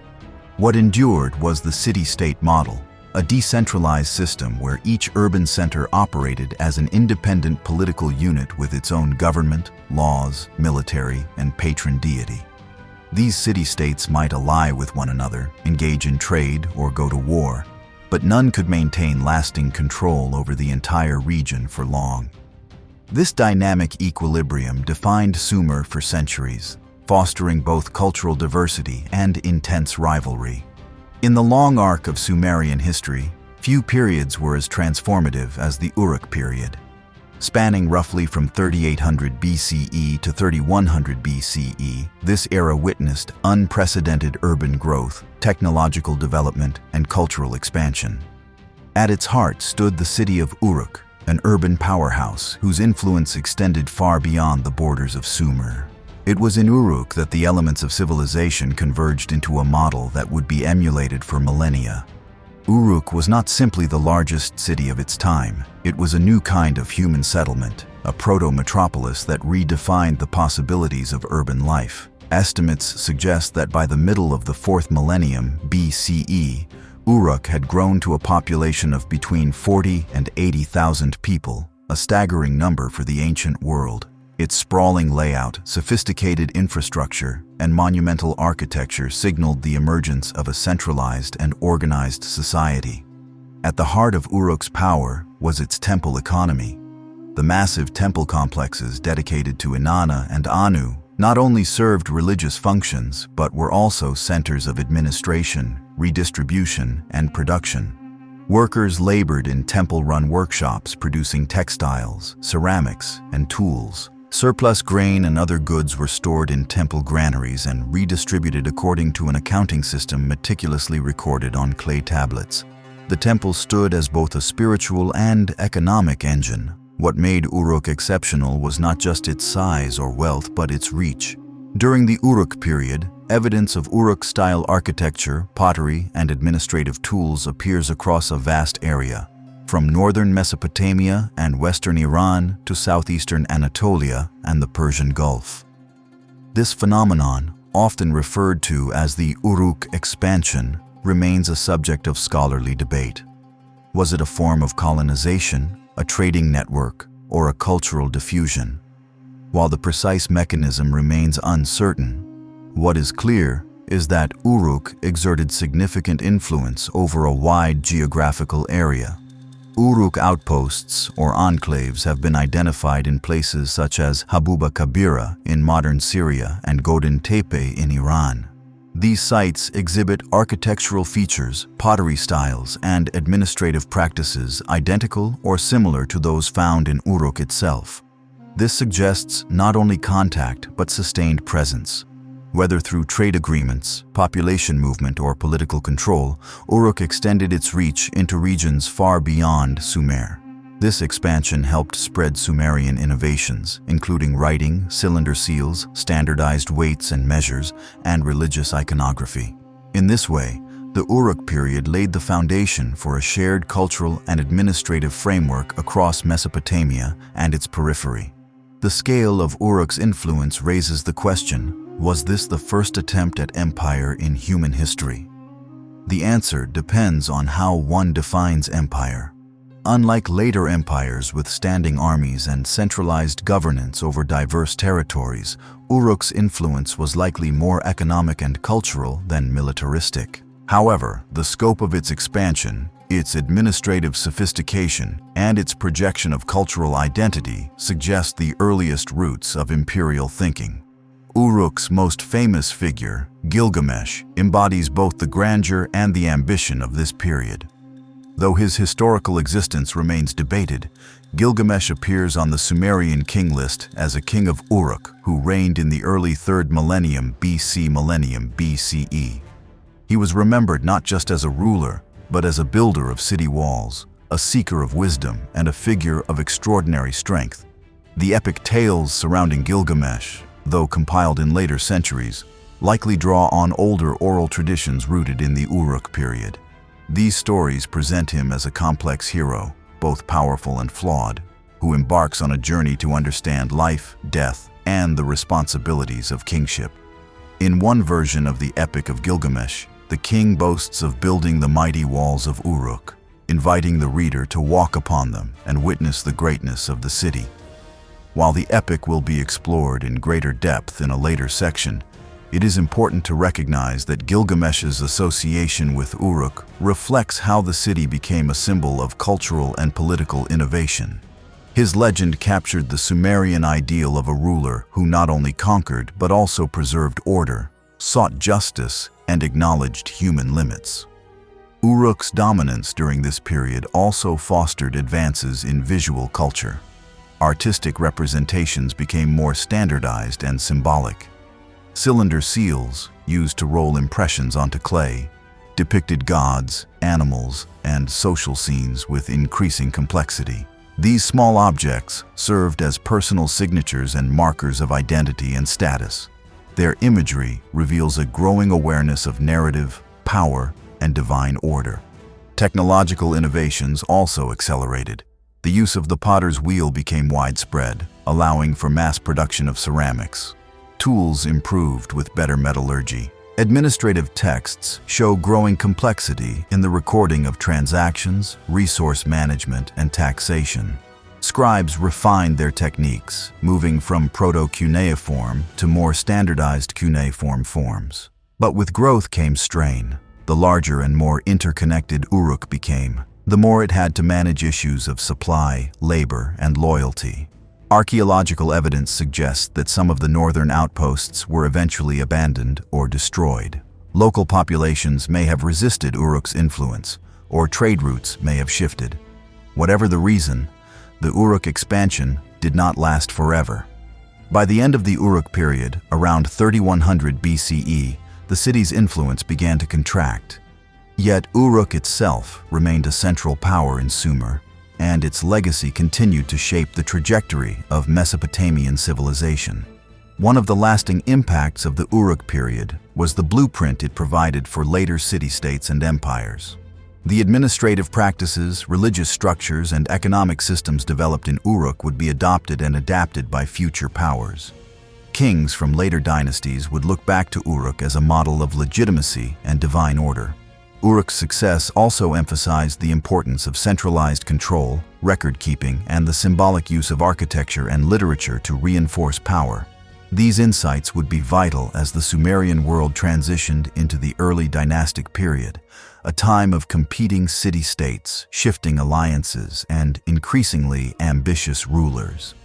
What endured was the city-state model, a decentralized system where each urban center operated as an independent political unit with its own government, laws, military, and patron deity. These city-states might ally with one another, engage in trade, or go to war, but none could maintain lasting control over the entire region for long. This dynamic equilibrium defined Sumer for centuries, fostering both cultural diversity and intense rivalry. In the long arc of Sumerian history, few periods were as transformative as the Uruk period. Spanning roughly from 3800 BCE to 3100 BCE, this era witnessed unprecedented urban growth, technological development, and cultural expansion. At its heart stood the city of Uruk, an urban powerhouse whose influence extended far beyond the borders of Sumer. It was in Uruk that the elements of civilization converged into a model that would be emulated for millennia. Uruk was not simply the largest city of its time. It was a new kind of human settlement, a proto-metropolis that redefined the possibilities of urban life. Estimates suggest that by the middle of the 4th millennium BCE, Uruk had grown to a population of between 40 and 80,000 people, a staggering number for the ancient world. Its sprawling layout, sophisticated infrastructure, and monumental architecture signaled the emergence of a centralized and organized society. At the heart of Uruk's power was its temple economy. The massive temple complexes dedicated to Inanna and Anu not only served religious functions, but were also centers of administration, redistribution, and production. Workers labored in temple-run workshops producing textiles, ceramics, and tools. Surplus grain and other goods were stored in temple granaries and redistributed according to an accounting system meticulously recorded on clay tablets. The temple stood as both a spiritual and economic engine. What made Uruk exceptional was not just its size or wealth, but its reach. During the Uruk period, evidence of Uruk-style architecture, pottery, and administrative tools appears across a vast area, from northern Mesopotamia and western Iran to southeastern Anatolia and the Persian Gulf. This phenomenon, often referred to as the Uruk expansion, remains a subject of scholarly debate. Was it a form of colonization, a trading network, or a cultural diffusion? While the precise mechanism remains uncertain, what is clear is that Uruk exerted significant influence over a wide geographical area. Uruk outposts or enclaves have been identified in places such as Habuba Kabira in modern Syria and Godin Tepe in Iran. These sites exhibit architectural features, pottery styles, and administrative practices identical or similar to those found in Uruk itself. This suggests not only contact but sustained presence. Whether through trade agreements, population movement, or political control, Uruk extended its reach into regions far beyond Sumer. This expansion helped spread Sumerian innovations, including writing, cylinder seals, standardized weights and measures, and religious iconography. In this way, the Uruk period laid the foundation for a shared cultural and administrative framework across Mesopotamia and its periphery. The scale of Uruk's influence raises the question, was this the first attempt at empire in human history? The answer depends on how one defines empire. Unlike later empires with standing armies and centralized governance over diverse territories, Uruk's influence was likely more economic and cultural than militaristic. However, the scope of its expansion, its administrative sophistication, and its projection of cultural identity suggest the earliest roots of imperial thinking. Uruk's most famous figure, Gilgamesh, embodies both the grandeur and the ambition of this period. Though his historical existence remains debated, Gilgamesh appears on the Sumerian king list as a king of Uruk who reigned in the early 3rd millennium BCE. He was remembered not just as a ruler, but as a builder of city walls, a seeker of wisdom, and a figure of extraordinary strength. The epic tales surrounding Gilgamesh, though compiled in later centuries, likely draw on older oral traditions rooted in the Uruk period. These stories present him as a complex hero, both powerful and flawed, who embarks on a journey to understand life, death, and the responsibilities of kingship. In one version of the Epic of Gilgamesh, the king boasts of building the mighty walls of Uruk, inviting the reader to walk upon them and witness the greatness of the city. While the epic will be explored in greater depth in a later section, it is important to recognize that Gilgamesh's association with Uruk reflects how the city became a symbol of cultural and political innovation. His legend captured the Sumerian ideal of a ruler who not only conquered but also preserved order, sought justice, and acknowledged human limits. Uruk's dominance during this period also fostered advances in visual culture. Artistic representations became more standardized and symbolic. Cylinder seals, used to roll impressions onto clay, depicted gods, animals, and social scenes with increasing complexity. These small objects served as personal signatures and markers of identity and status. Their imagery reveals a growing awareness of narrative, power, and divine order. Technological innovations also accelerated. The use of the potter's wheel became widespread, allowing for mass production of ceramics. Tools improved with better metallurgy. Administrative texts show growing complexity in the recording of transactions, resource management, and taxation. Scribes refined their techniques, moving from proto-cuneiform to more standardized cuneiform forms. But with growth came strain. The larger and more interconnected Uruk became, the more it had to manage issues of supply, labor, and loyalty. Archaeological evidence suggests that some of the northern outposts were eventually abandoned or destroyed. Local populations may have resisted Uruk's influence, or trade routes may have shifted. Whatever the reason, the Uruk expansion did not last forever. By the end of the Uruk period, around 3100 BCE, the city's influence began to contract. Yet Uruk itself remained a central power in Sumer, and its legacy continued to shape the trajectory of Mesopotamian civilization. One of the lasting impacts of the Uruk period was the blueprint it provided for later city-states and empires. The administrative practices, religious structures, and economic systems developed in Uruk would be adopted and adapted by future powers. Kings from later dynasties would look back to Uruk as a model of legitimacy and divine order. Uruk's success also emphasized the importance of centralized control, record-keeping, and the symbolic use of architecture and literature to reinforce power. These insights would be vital as the Sumerian world transitioned into the early dynastic period, a time of competing city-states, shifting alliances, and increasingly ambitious rulers.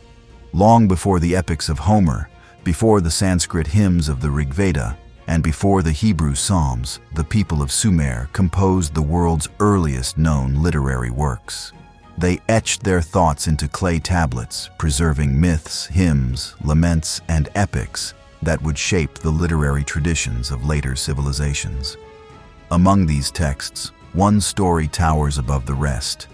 Long before the epics of Homer, before the Sanskrit hymns of the Rig Veda, and before the Hebrew Psalms, the people of Sumer composed the world's earliest known literary works. They etched their thoughts into clay tablets, preserving myths, hymns, laments, and epics that would shape the literary traditions of later civilizations. Among these texts, one story towers above the rest: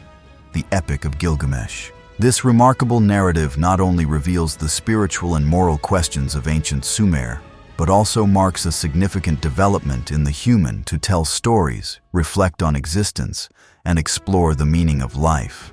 the Epic of Gilgamesh. This remarkable narrative not only reveals the spiritual and moral questions of ancient Sumer, but also marks a significant development in the human to tell stories, reflect on existence, and explore the meaning of life.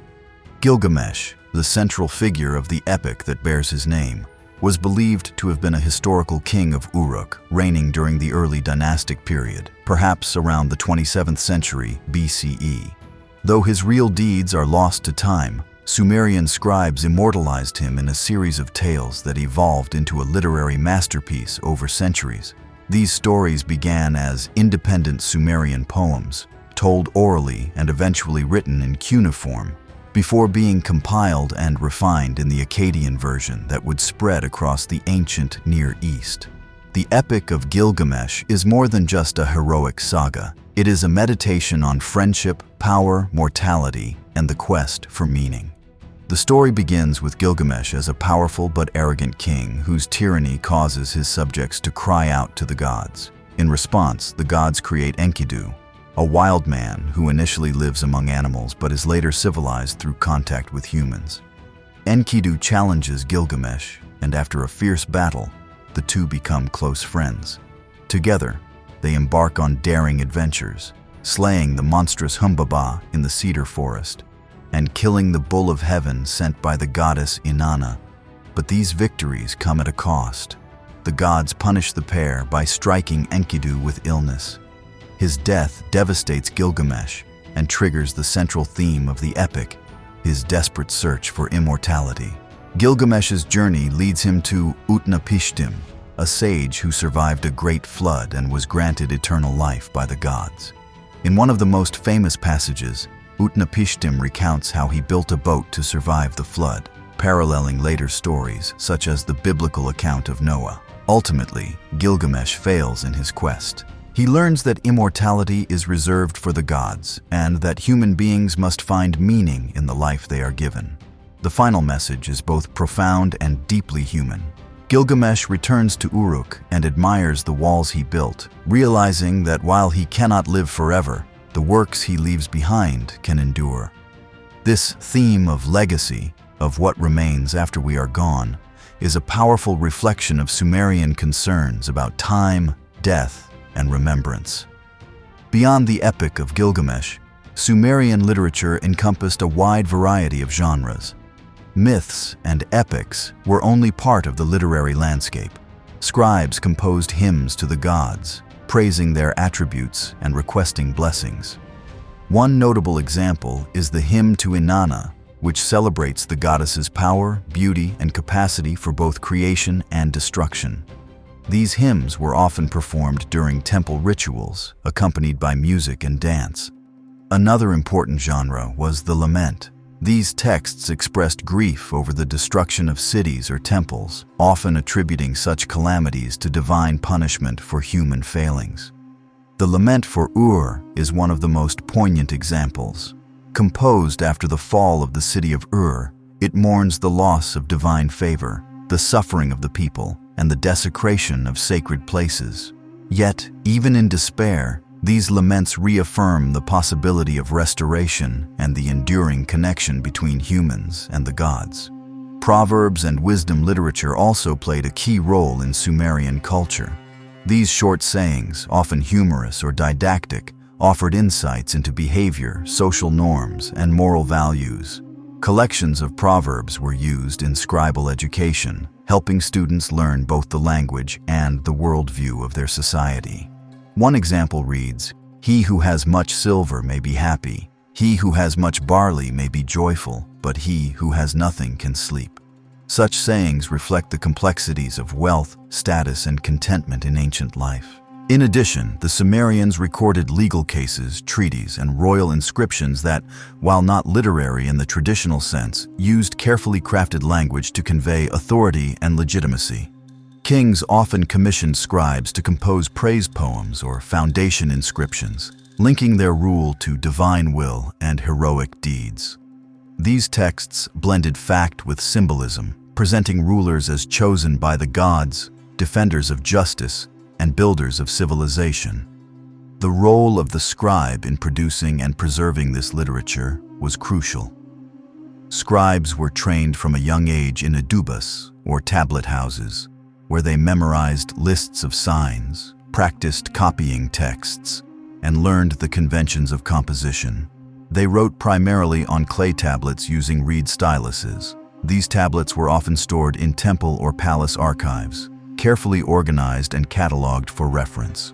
Gilgamesh, the central figure of the epic that bears his name, was believed to have been a historical king of Uruk, reigning during the early dynastic period, perhaps around the 27th century BCE. Though his real deeds are lost to time, Sumerian scribes immortalized him in a series of tales that evolved into a literary masterpiece over centuries. These stories began as independent Sumerian poems, told orally and eventually written in cuneiform, before being compiled and refined in the Acadian version that would spread across the ancient Near East. The Epic of Gilgamesh is more than just a heroic saga. It is a meditation on friendship, power, mortality, and the quest for meaning. The story begins with Gilgamesh as a powerful but arrogant king whose tyranny causes his subjects to cry out to the gods. In response, the gods create Enkidu, a wild man who initially lives among animals but is later civilized through contact with humans. Enkidu challenges Gilgamesh, and after a fierce battle, the two become close friends. Together, they embark on daring adventures, slaying the monstrous Humbaba in the cedar forest, and killing the bull of heaven sent by the goddess Inanna. But these victories come at a cost. The gods punish the pair by striking Enkidu with illness. His death devastates Gilgamesh and triggers the central theme of the epic, his desperate search for immortality. Gilgamesh's journey leads him to Ur-Nammu, a sage who survived a great flood and was granted eternal life by the gods. In one of the most famous passages, Ur-Nammu recounts how he built a boat to survive the flood, paralleling later stories such as the biblical account of Noah. Ultimately, Gilgamesh fails in his quest. He learns that immortality is reserved for the gods and that human beings must find meaning in the life they are given. The final message is both profound and deeply human. Gilgamesh returns to Uruk and admires the walls he built, realizing that while he cannot live forever, the works he leaves behind can endure. This theme of legacy, of what remains after we are gone, is a powerful reflection of Sumerian concerns about time, death, and remembrance. Beyond the Epic of Gilgamesh, Sumerian literature encompassed a wide variety of genres. Myths and epics were only part of the literary landscape. Scribes composed hymns to the gods, praising their attributes and requesting blessings. One notable example is the hymn to Inanna, which celebrates the goddess's power, beauty, and capacity for both creation and destruction. These hymns were often performed during temple rituals, accompanied by music and dance. Another important genre was the lament. These texts expressed grief over the destruction of cities or temples, often attributing such calamities to divine punishment for human failings. The lament for Ur is one of the most poignant examples. Composed after the fall of the city of Ur, it mourns the loss of divine favor, the suffering of the people, and the desecration of sacred places. Yet, even in despair, these laments reaffirm the possibility of restoration and the enduring connection between humans and the gods. Proverbs and wisdom literature also played a key role in Sumerian culture. These short sayings, often humorous or didactic, offered insights into behavior, social norms, and moral values. Collections of proverbs were used in scribal education, helping students learn both the language and the worldview of their society. One example reads, "He who has much silver may be happy. He who has much barley may be joyful, but he who has nothing can sleep." Such sayings reflect the complexities of wealth, status, and contentment in ancient life. In addition, the Sumerians recorded legal cases, treaties, and royal inscriptions that, while not literary in the traditional sense, used carefully crafted language to convey authority and legitimacy. Kings often commissioned scribes to compose praise poems or foundation inscriptions, linking their rule to divine will and heroic deeds. These texts blended fact with symbolism, presenting rulers as chosen by the gods, defenders of justice, and builders of civilization. The role of the scribe in producing and preserving this literature was crucial. Scribes were trained from a young age in adubas, or tablet houses, where they memorized lists of signs, practiced copying texts, and learned the conventions of composition. They wrote primarily on clay tablets using reed styluses. These tablets were often stored in temple or palace archives, carefully organized and cataloged for reference.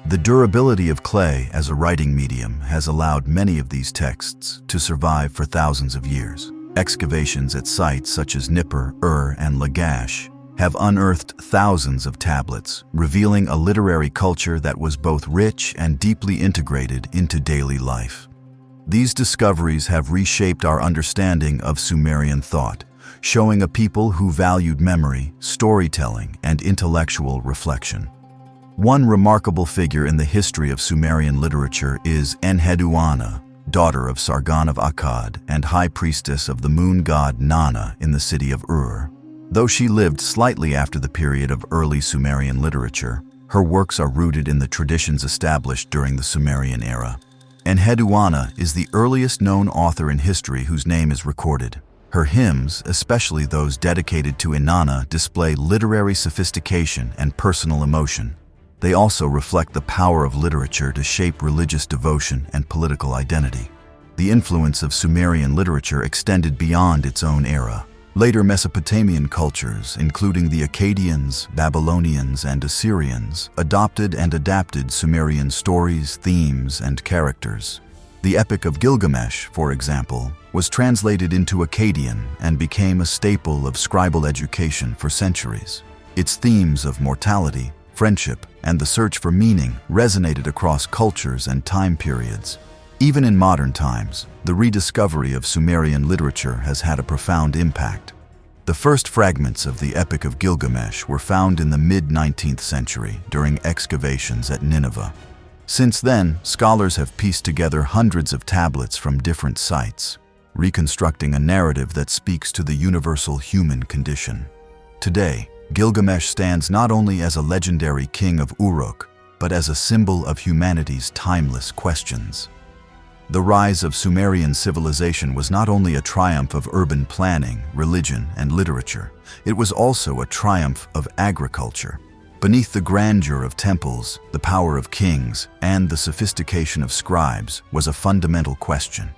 The durability of clay as a writing medium has allowed many of these texts to survive for thousands of years. Excavations at sites such as Nippur, Ur, and Lagash have unearthed thousands of tablets, revealing a literary culture that was both rich and deeply integrated into daily life. These discoveries have reshaped our understanding of Sumerian thought, showing a people who valued memory, storytelling, and intellectual reflection. One remarkable figure in the history of Sumerian literature is Enheduanna, daughter of Sargon of Akkad and high priestess of the moon god Nana in the city of Ur. Though she lived slightly after the period of early Sumerian literature, her works are rooted in the traditions established during the Sumerian era. Enheduanna is the earliest known author in history whose name is recorded. Her hymns, especially those dedicated to Inanna, display literary sophistication and personal emotion. They also reflect the power of literature to shape religious devotion and political identity. The influence of Sumerian literature extended beyond its own era. Later Mesopotamian cultures, including the Akkadians, Babylonians, and Assyrians, adopted and adapted Sumerian stories, themes, and characters. The Epic of Gilgamesh, for example, was translated into Akkadian and became a staple of scribal education for centuries. Its themes of mortality, friendship, and the search for meaning resonated across cultures and time periods. Even in modern times, the rediscovery of Sumerian literature has had a profound impact. The first fragments of the Epic of Gilgamesh were found in the mid-19th century during excavations at Nineveh. Since then, scholars have pieced together hundreds of tablets from different sites, reconstructing a narrative that speaks to the universal human condition. Today, Gilgamesh stands not only as a legendary king of Uruk, but as a symbol of humanity's timeless questions. The rise of Sumerian civilization was not only a triumph of urban planning, religion, and literature, it was also a triumph of agriculture. Beneath the grandeur of temples, the power of kings, and the sophistication of scribes was a fundamental question.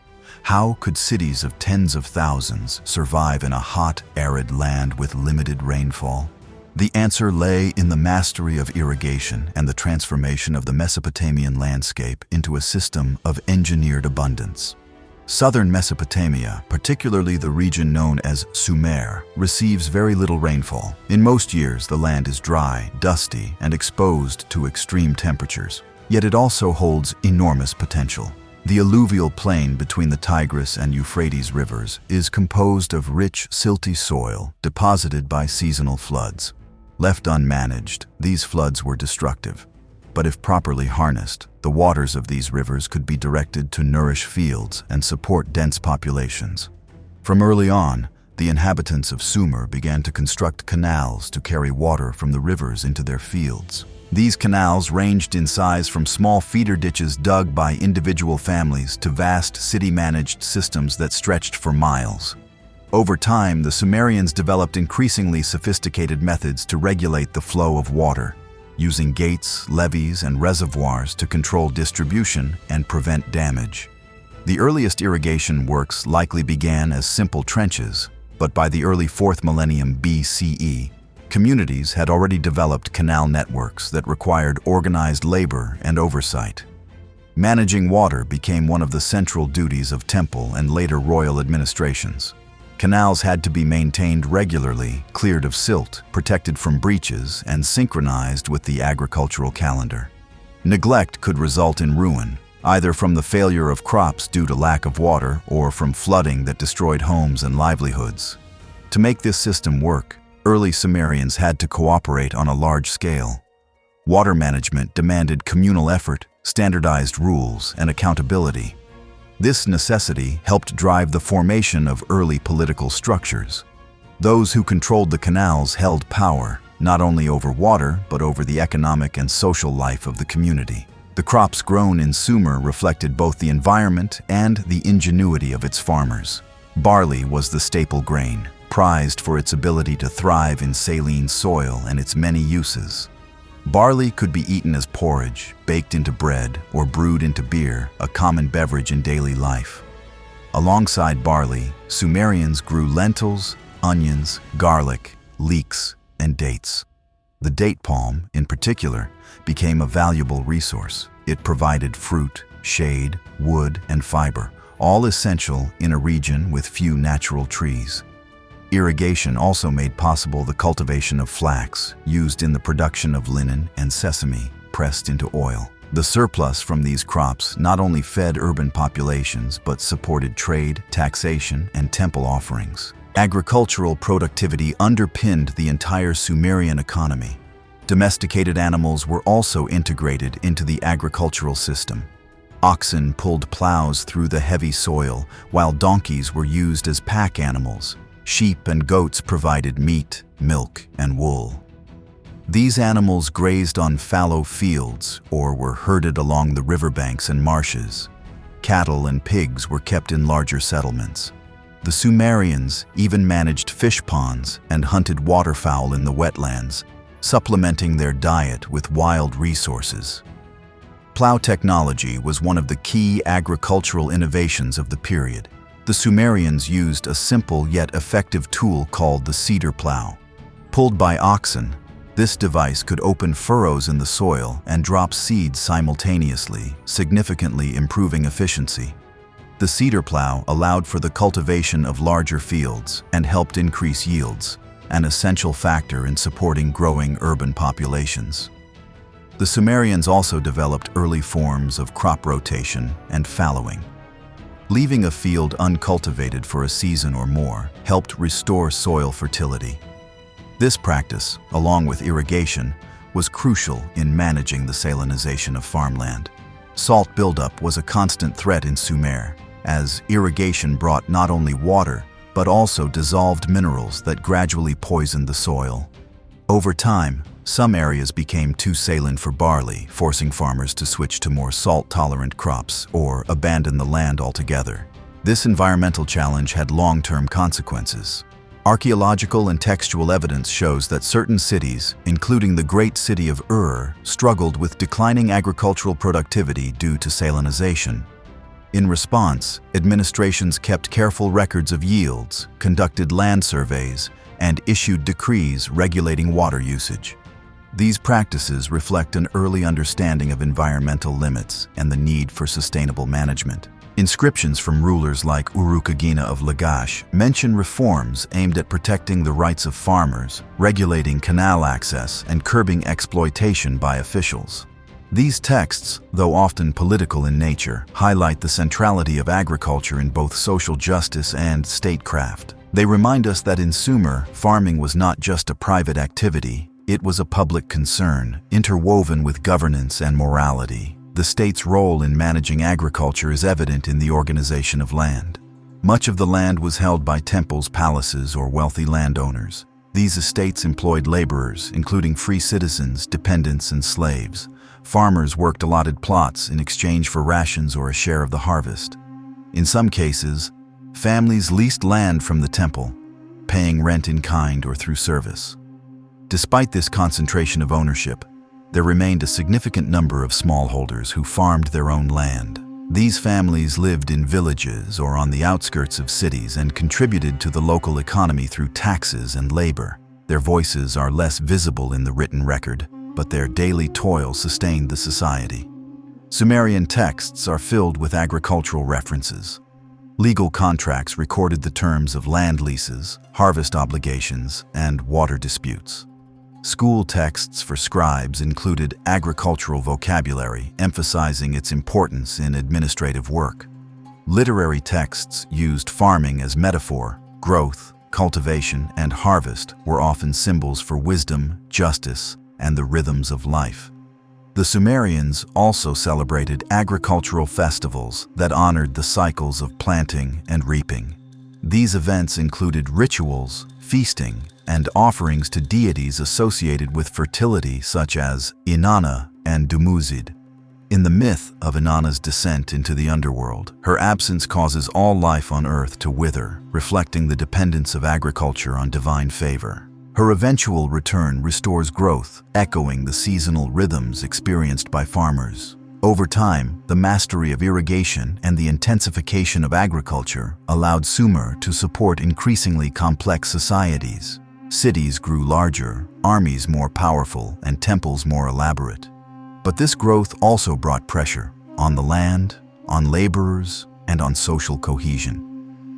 How could cities of tens of thousands survive in a hot, arid land with limited rainfall? The answer lay in the mastery of irrigation and the transformation of the Mesopotamian landscape into a system of engineered abundance. Southern Mesopotamia, particularly the region known as Sumer, receives very little rainfall. In most years, the land is dry, dusty, and exposed to extreme temperatures. Yet it also holds enormous potential. The alluvial plain between the Tigris and Euphrates rivers is composed of rich, silty soil deposited by seasonal floods. Left unmanaged, these floods were destructive. But if properly harnessed, the waters of these rivers could be directed to nourish fields and support dense populations. From early on, the inhabitants of Sumer began to construct canals to carry water from the rivers into their fields. These canals ranged in size from small feeder ditches dug by individual families to vast city-managed systems that stretched for miles. Over time, the Sumerians developed increasingly sophisticated methods to regulate the flow of water, using gates, levees, and reservoirs to control distribution and prevent damage. The earliest irrigation works likely began as simple trenches, but by the early 4th millennium BCE, communities had already developed canal networks that required organized labor and oversight. Managing water became one of the central duties of temple and later royal administrations. Canals had to be maintained regularly, cleared of silt, protected from breaches, and synchronized with the agricultural calendar. Neglect could result in ruin, either from the failure of crops due to lack of water or from flooding that destroyed homes and livelihoods. To make this system work, early Sumerians had to cooperate on a large scale. Water management demanded communal effort, standardized rules, and accountability. This necessity helped drive the formation of early political structures. Those who controlled the canals held power, not only over water, but over the economic and social life of the community. The crops grown in Sumer reflected both the environment and the ingenuity of its farmers. Barley was the staple grain, prized for its ability to thrive in saline soil and its many uses. Barley could be eaten as porridge, baked into bread, or brewed into beer, a common beverage in daily life. Alongside barley, Sumerians grew lentils, onions, garlic, leeks, and dates. The date palm, in particular, became a valuable resource. It provided fruit, shade, wood, and fiber, all essential in a region with few natural trees. Irrigation also made possible the cultivation of flax, used in the production of linen, and sesame, pressed into oil. The surplus from these crops not only fed urban populations but supported trade, taxation, and temple offerings. Agricultural productivity underpinned the entire Sumerian economy. Domesticated animals were also integrated into the agricultural system. Oxen pulled plows through the heavy soil, while donkeys were used as pack animals. Sheep and goats provided meat, milk, and wool. These animals grazed on fallow fields or were herded along the riverbanks and marshes. Cattle and pigs were kept in larger settlements. The Sumerians even managed fish ponds and hunted waterfowl in the wetlands, supplementing their diet with wild resources. Plow technology was one of the key agricultural innovations of the period. The Sumerians used a simple yet effective tool called the cedar plow. Pulled by oxen, this device could open furrows in the soil and drop seeds simultaneously, significantly improving efficiency. The cedar plow allowed for the cultivation of larger fields and helped increase yields, an essential factor in supporting growing urban populations. The Sumerians also developed early forms of crop rotation and fallowing. Leaving a field uncultivated for a season or more helped restore soil fertility. This practice, along with irrigation, was crucial in managing the salinization of farmland. Salt buildup was a constant threat in Sumer, as irrigation brought not only water, but also dissolved minerals that gradually poisoned the soil. Over time, some areas became too saline for barley, forcing farmers to switch to more salt-tolerant crops or abandon the land altogether. This environmental challenge had long-term consequences. Archaeological and textual evidence shows that certain cities, including the great city of Ur, struggled with declining agricultural productivity due to salinization. In response, administrations kept careful records of yields, conducted land surveys, and issued decrees regulating water usage. These practices reflect an early understanding of environmental limits and the need for sustainable management. Inscriptions from rulers like Uruk of Lagash mention reforms aimed at protecting the rights of farmers, regulating canal access, and curbing exploitation by officials. These texts, though often political in nature, highlight the centrality of agriculture in both social justice and statecraft. They remind us that in Sumer, farming was not just a private activity, it was a public concern, interwoven with governance and morality. The state's role in managing agriculture is evident in the organization of land. Much of the land was held by temples, palaces, or wealthy landowners. These estates employed laborers, including free citizens, dependents, and slaves. Farmers worked allotted plots in exchange for rations or a share of the harvest. In some cases, families leased land from the temple, paying rent in kind or through service. Despite this concentration of ownership, there remained a significant number of smallholders who farmed their own land. These families lived in villages or on the outskirts of cities and contributed to the local economy through taxes and labor. Their voices are less visible in the written record, but their daily toil sustained the society. Sumerian texts are filled with agricultural references. Legal contracts recorded the terms of land leases, harvest obligations, and water disputes. School texts for scribes included agricultural vocabulary, emphasizing its importance in administrative work. Literary texts used farming as metaphor. Growth, cultivation, and harvest were often symbols for wisdom, justice, and the rhythms of life. The Sumerians also celebrated agricultural festivals that honored the cycles of planting and reaping. These events included rituals, feasting, and offerings to deities associated with fertility such as Inanna and Dumuzid. In the myth of Inanna's descent into the underworld, her absence causes all life on earth to wither, reflecting the dependence of agriculture on divine favor. Her eventual return restores growth, echoing the seasonal rhythms experienced by farmers. Over time, the mastery of irrigation and the intensification of agriculture allowed Sumer to support increasingly complex societies. Cities grew larger, armies more powerful, and temples more elaborate. But this growth also brought pressure on the land, on laborers, and on social cohesion.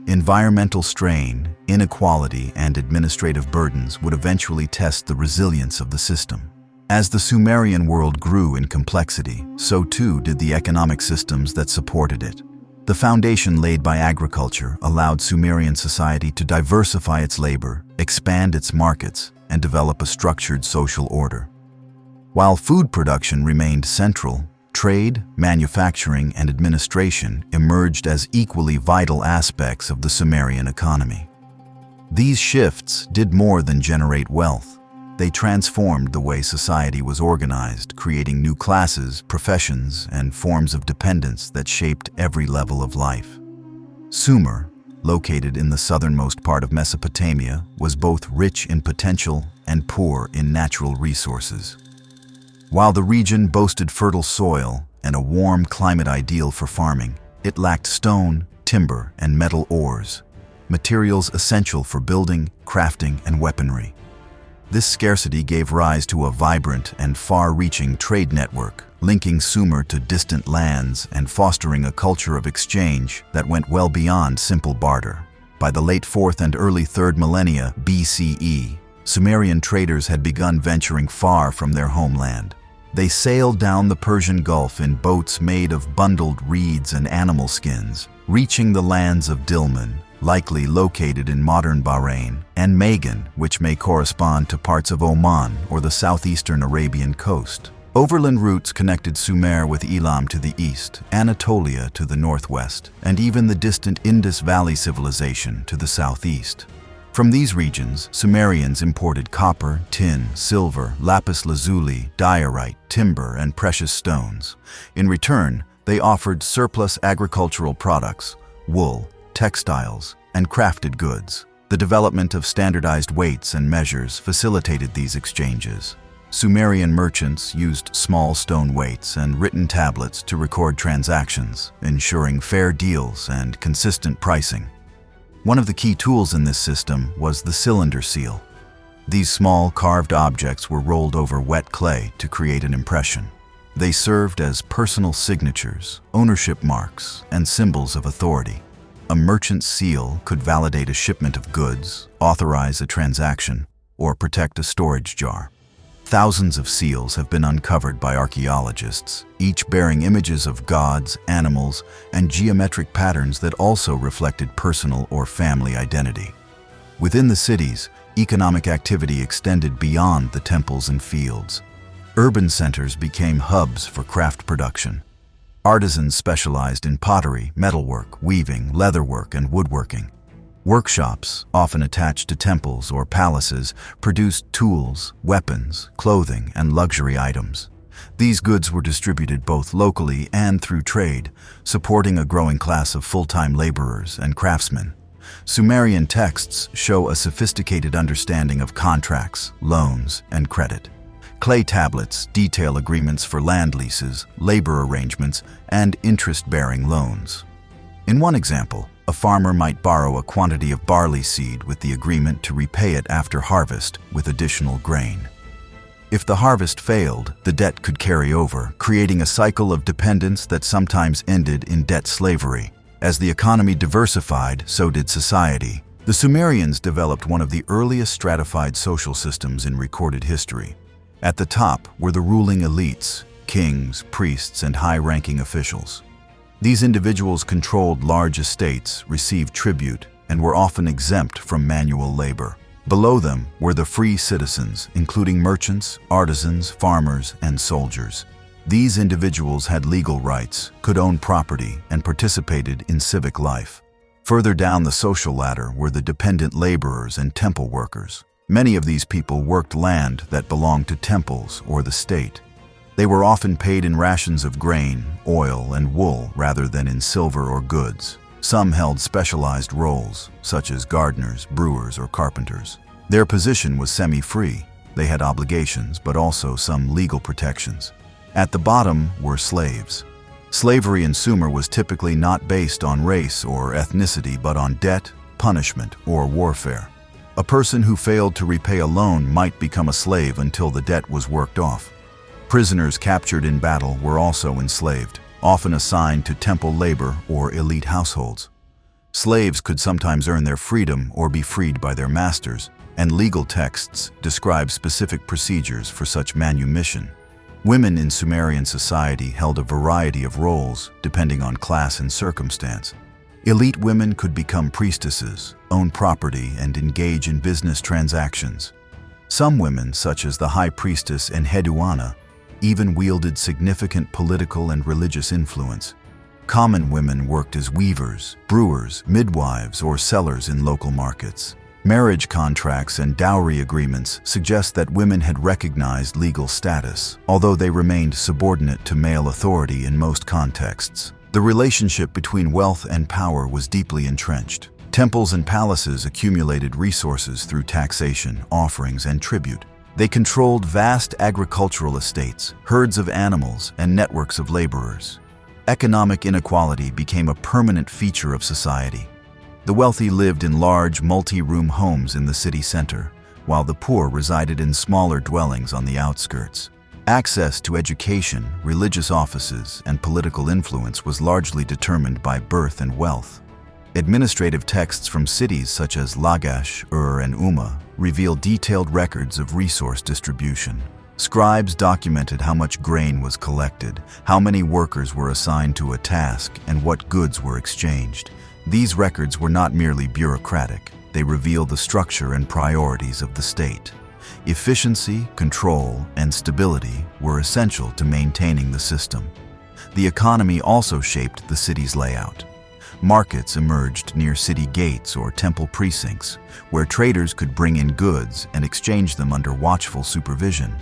Environmental strain, inequality, and administrative burdens would eventually test the resilience of the system. As the Sumerian world grew in complexity, so too did the economic systems that supported it. The foundation laid by agriculture allowed Sumerian society to diversify its labor, expand its markets, and develop a structured social order. While food production remained central, trade, manufacturing, and administration emerged as equally vital aspects of the Sumerian economy. These shifts did more than generate wealth. They transformed the way society was organized, creating new classes, professions, and forms of dependence that shaped every level of life. Sumer, located in the southernmost part of Mesopotamia, was both rich in potential and poor in natural resources. While the region boasted fertile soil and a warm climate ideal for farming, it lacked stone, timber, and metal ores, materials essential for building, crafting, and weaponry. This scarcity gave rise to a vibrant and far-reaching trade network, linking Sumer to distant lands and fostering a culture of exchange that went well beyond simple barter. By the late 4th and early 3rd millennia BCE, Sumerian traders had begun venturing far from their homeland. They sailed down the Persian Gulf in boats made of bundled reeds and animal skins, reaching the lands of Dilmun, likely located in modern Bahrain, and Magan, which may correspond to parts of Oman or the southeastern Arabian coast. Overland routes connected Sumer with Elam to the east, Anatolia to the northwest, and even the distant Indus Valley civilization to the southeast. From these regions, Sumerians imported copper, tin, silver, lapis lazuli, diorite, timber, and precious stones. In return, they offered surplus agricultural products, wool, textiles, and crafted goods. The development of standardized weights and measures facilitated these exchanges. Sumerian merchants used small stone weights and written tablets to record transactions, ensuring fair deals and consistent pricing. One of the key tools in this system was the cylinder seal. These small carved objects were rolled over wet clay to create an impression. They served as personal signatures, ownership marks, and symbols of authority. A merchant's seal could validate a shipment of goods, authorize a transaction, or protect a storage jar. Thousands of seals have been uncovered by archaeologists, each bearing images of gods, animals, and geometric patterns that also reflected personal or family identity. Within the cities, economic activity extended beyond the temples and fields. Urban centers became hubs for craft production. Artisans specialized in pottery, metalwork, weaving, leatherwork, and woodworking. Workshops, often attached to temples or palaces, produced tools, weapons, clothing, and luxury items. These goods were distributed both locally and through trade, supporting a growing class of full-time laborers and craftsmen. Sumerian texts show a sophisticated understanding of contracts, loans, and credit. Clay tablets detail agreements for land leases, labor arrangements, and interest-bearing loans. In one example, a farmer might borrow a quantity of barley seed with the agreement to repay it after harvest with additional grain. If the harvest failed, the debt could carry over, creating a cycle of dependence that sometimes ended in debt slavery. As the economy diversified, so did society. The Sumerians developed one of the earliest stratified social systems in recorded history. At the top were the ruling elites, kings, priests, and high-ranking officials. These individuals controlled large estates, received tribute, and were often exempt from manual labor. Below them were the free citizens, including merchants, artisans, farmers, and soldiers. These individuals had legal rights, could own property, and participated in civic life. Further down the social ladder were the dependent laborers and temple workers. Many of these people worked land that belonged to temples or the state. They were often paid in rations of grain, oil, and wool rather than in silver or goods. Some held specialized roles, such as gardeners, brewers, or carpenters. Their position was semi-free. They had obligations, but also some legal protections. At the bottom were slaves. Slavery in Sumer was typically not based on race or ethnicity, but on debt, punishment, or warfare. A person who failed to repay a loan might become a slave until the debt was worked off. Prisoners captured in battle were also enslaved, often assigned to temple labor or elite households. Slaves could sometimes earn their freedom or be freed by their masters, and legal texts describe specific procedures for such manumission. Women in Sumerian society held a variety of roles depending on class and circumstance. Elite women could become priestesses, own property, and engage in business transactions. Some women, such as the high priestess Enheduanna, even wielded significant political and religious influence. Common women worked as weavers, brewers, midwives, or sellers in local markets. Marriage contracts and dowry agreements suggest that women had recognized legal status, although they remained subordinate to male authority in most contexts. The relationship between wealth and power was deeply entrenched. Temples and palaces accumulated resources through taxation, offerings, and tribute. They controlled vast agricultural estates, herds of animals, and networks of laborers. Economic inequality became a permanent feature of society. The wealthy lived in large, multi-room homes in the city center, while the poor resided in smaller dwellings on the outskirts. Access to education, religious offices, and political influence was largely determined by birth and wealth. Administrative texts from cities such as Lagash, Ur, and Umma reveal detailed records of resource distribution. Scribes documented how much grain was collected, how many workers were assigned to a task, and what goods were exchanged. These records were not merely bureaucratic. They reveal the structure and priorities of the state. Efficiency, control, and stability were essential to maintaining the system. The economy also shaped the city's layout. Markets emerged near city gates or temple precincts, where traders could bring in goods and exchange them under watchful supervision.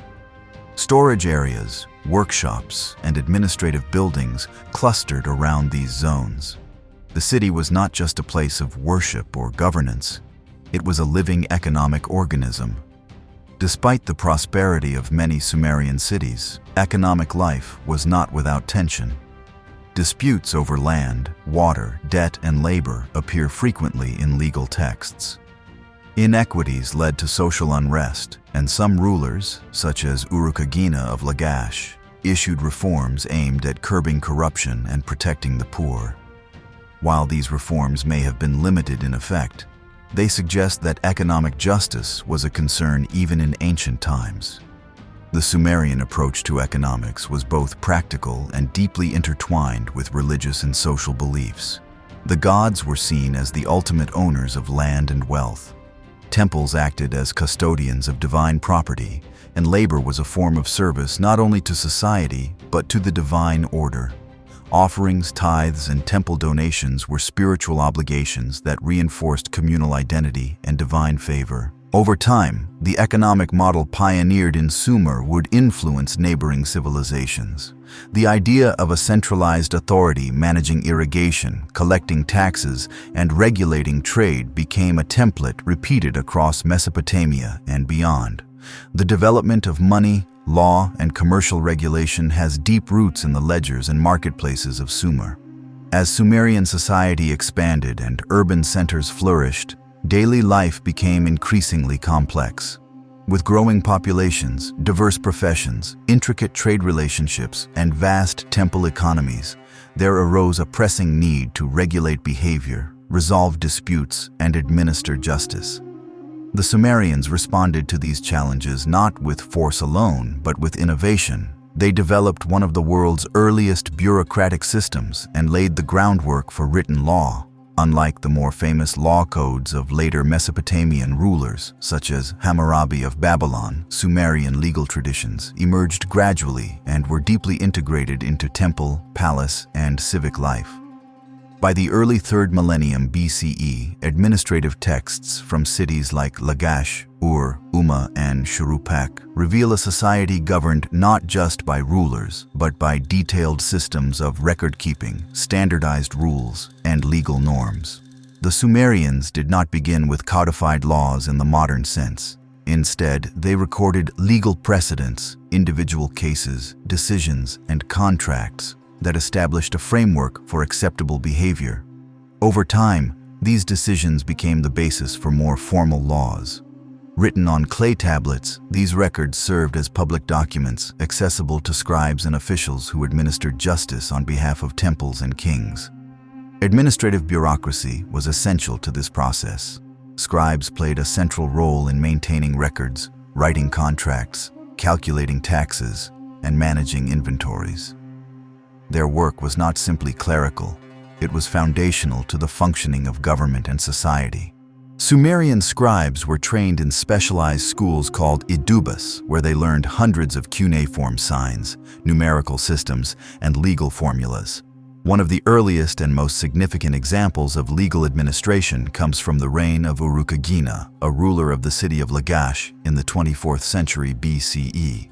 Storage areas, workshops, and administrative buildings clustered around these zones. The city was not just a place of worship or governance, it was a living economic organism. Despite the prosperity of many Sumerian cities, economic life was not without tension. Disputes over land, water, debt, and labor appear frequently in legal texts. Inequities led to social unrest, and some rulers, such as Uruk of Lagash, issued reforms aimed at curbing corruption and protecting the poor. While these reforms may have been limited in effect, they suggest that economic justice was a concern even in ancient times. The Sumerian approach to economics was both practical and deeply intertwined with religious and social beliefs. The gods were seen as the ultimate owners of land and wealth. Temples acted as custodians of divine property, and labor was a form of service not only to society, but to the divine order. Offerings, tithes, and temple donations were spiritual obligations that reinforced communal identity and divine favor. Over time, the economic model pioneered in Sumer would influence neighboring civilizations. The idea of a centralized authority managing irrigation, collecting taxes, and regulating trade became a template repeated across Mesopotamia and beyond. The development of money, law, and commercial regulation has deep roots in the ledgers and marketplaces of Sumer. As Sumerian society expanded and urban centers flourished, daily life became increasingly complex. With growing populations, diverse professions, intricate trade relationships, and vast temple economies, there arose a pressing need to regulate behavior, resolve disputes, and administer justice. The Sumerians responded to these challenges not with force alone, but with innovation. They developed one of the world's earliest bureaucratic systems and laid the groundwork for written law. Unlike the more famous law codes of later Mesopotamian rulers, such as Hammurabi of Babylon, Sumerian legal traditions emerged gradually and were deeply integrated into temple, palace, and civic life. By the early 3rd millennium BCE, administrative texts from cities like Lagash, Ur, Umma, and Shuruppak reveal a society governed not just by rulers, but by detailed systems of record-keeping, standardized rules, and legal norms. The Sumerians did not begin with codified laws in the modern sense. Instead, they recorded legal precedents, individual cases, decisions, and contracts that established a framework for acceptable behavior. Over time, these decisions became the basis for more formal laws. Written on clay tablets, these records served as public documents accessible to scribes and officials who administered justice on behalf of temples and kings. Administrative bureaucracy was essential to this process. Scribes played a central role in maintaining records, writing contracts, calculating taxes, and managing inventories. Their work was not simply clerical, it was foundational to the functioning of government and society. Sumerian scribes were trained in specialized schools called idubas, where they learned hundreds of cuneiform signs, numerical systems, and legal formulas. One of the earliest and most significant examples of legal administration comes from the reign of Uruk, a ruler of the city of Lagash in the 24th century BCE.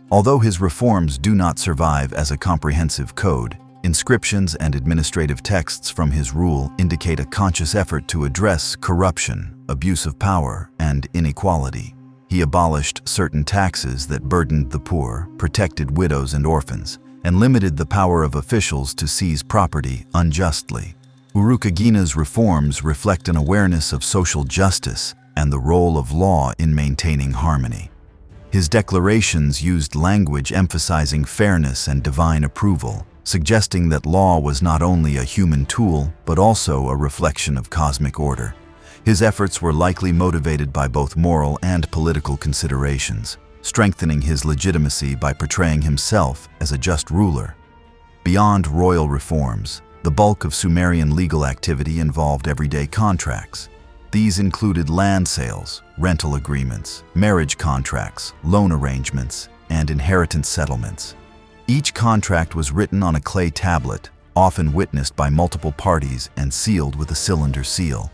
Although his reforms do not survive as a comprehensive code, inscriptions and administrative texts from his rule indicate a conscious effort to address corruption, abuse of power, and inequality. He abolished certain taxes that burdened the poor, protected widows and orphans, and limited the power of officials to seize property unjustly. Uruk-agina's reforms reflect an awareness of social justice and the role of law in maintaining harmony. His declarations used language emphasizing fairness and divine approval, suggesting that law was not only a human tool, but also a reflection of cosmic order. His efforts were likely motivated by both moral and political considerations, strengthening his legitimacy by portraying himself as a just ruler. Beyond royal reforms, the bulk of Sumerian legal activity involved everyday contracts. These included land sales, rental agreements, marriage contracts, loan arrangements, and inheritance settlements. Each contract was written on a clay tablet, often witnessed by multiple parties and sealed with a cylinder seal.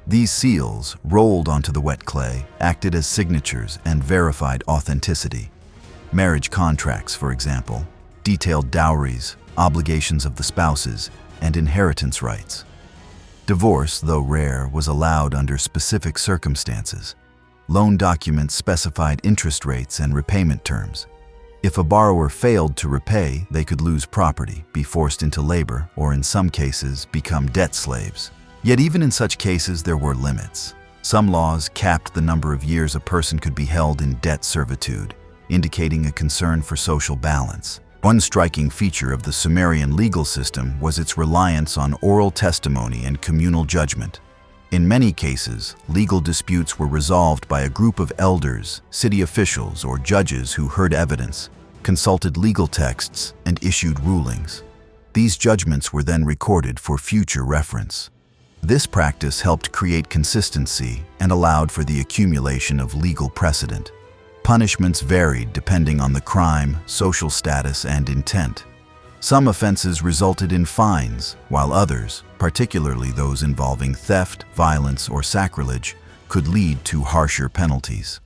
These seals, rolled onto the wet clay, acted as signatures and verified authenticity. Marriage contracts, for example, detailed dowries, obligations of the spouses, and inheritance rights. Divorce, though rare, was allowed under specific circumstances. Loan documents specified interest rates and repayment terms. If a borrower failed to repay, they could lose property, be forced into labor, or in some cases, become debt slaves. Yet even in such cases, there were limits. Some laws capped the number of years a person could be held in debt servitude, indicating a concern for social balance. One striking feature of the Sumerian legal system was its reliance on oral testimony and communal judgment. In many cases, legal disputes were resolved by a group of elders, city officials, or judges who heard evidence, consulted legal texts, and issued rulings. These judgments were then recorded for future reference. This practice helped create consistency and allowed for the accumulation of legal precedent. Punishments varied depending on the crime, social status, and intent. Some offenses resulted in fines, while others, particularly those involving theft, violence, or sacrilege, could lead to harsher penalties.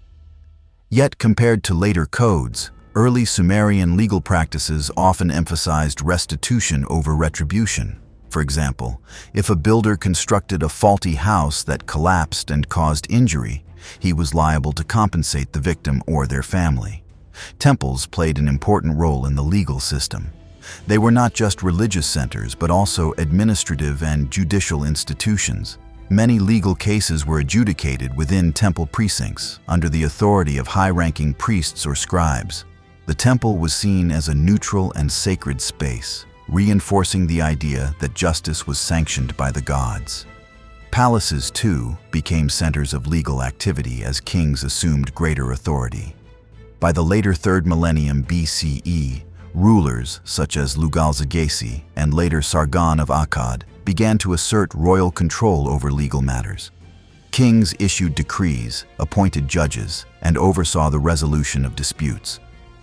Yet, compared to later codes, early Sumerian legal practices often emphasized restitution over retribution. For example, if a builder constructed a faulty house that collapsed and caused injury, he was liable to compensate the victim or their family. Temples played an important role in the legal system. They were not just religious centers, but also administrative and judicial institutions. Many legal cases were adjudicated within temple precincts, under the authority of high-ranking priests or scribes. The temple was seen as a neutral and sacred space, reinforcing the idea that justice was sanctioned by the gods. Palaces, too, became centers of legal activity as kings assumed greater authority. By the later 3rd millennium BCE, rulers such as Lugal-Zaggisi and later Sargon of Akkad began to assert royal control over legal matters. Kings issued decrees, appointed judges, and oversaw the resolution of disputes.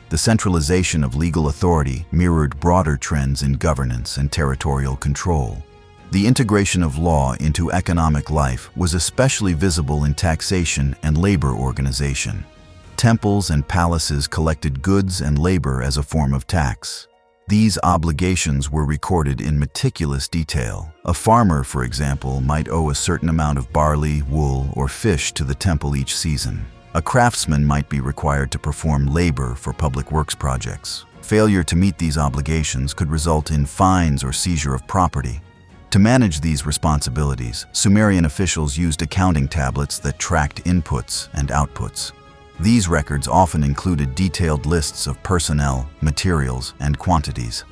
The centralization of legal authority mirrored broader trends in governance and territorial control. The integration of law into economic life was especially visible in taxation and labor organization. Temples and palaces collected goods and labor as a form of tax. These obligations were recorded in meticulous detail. A farmer, for example, might owe a certain amount of barley, wool, or fish to the temple each season. A craftsman might be required to perform labor for public works projects. Failure to meet these obligations could result in fines or seizure of property. To manage these responsibilities, Sumerian officials used accounting tablets that tracked inputs and outputs. These records often included detailed lists of personnel, materials, and quantities.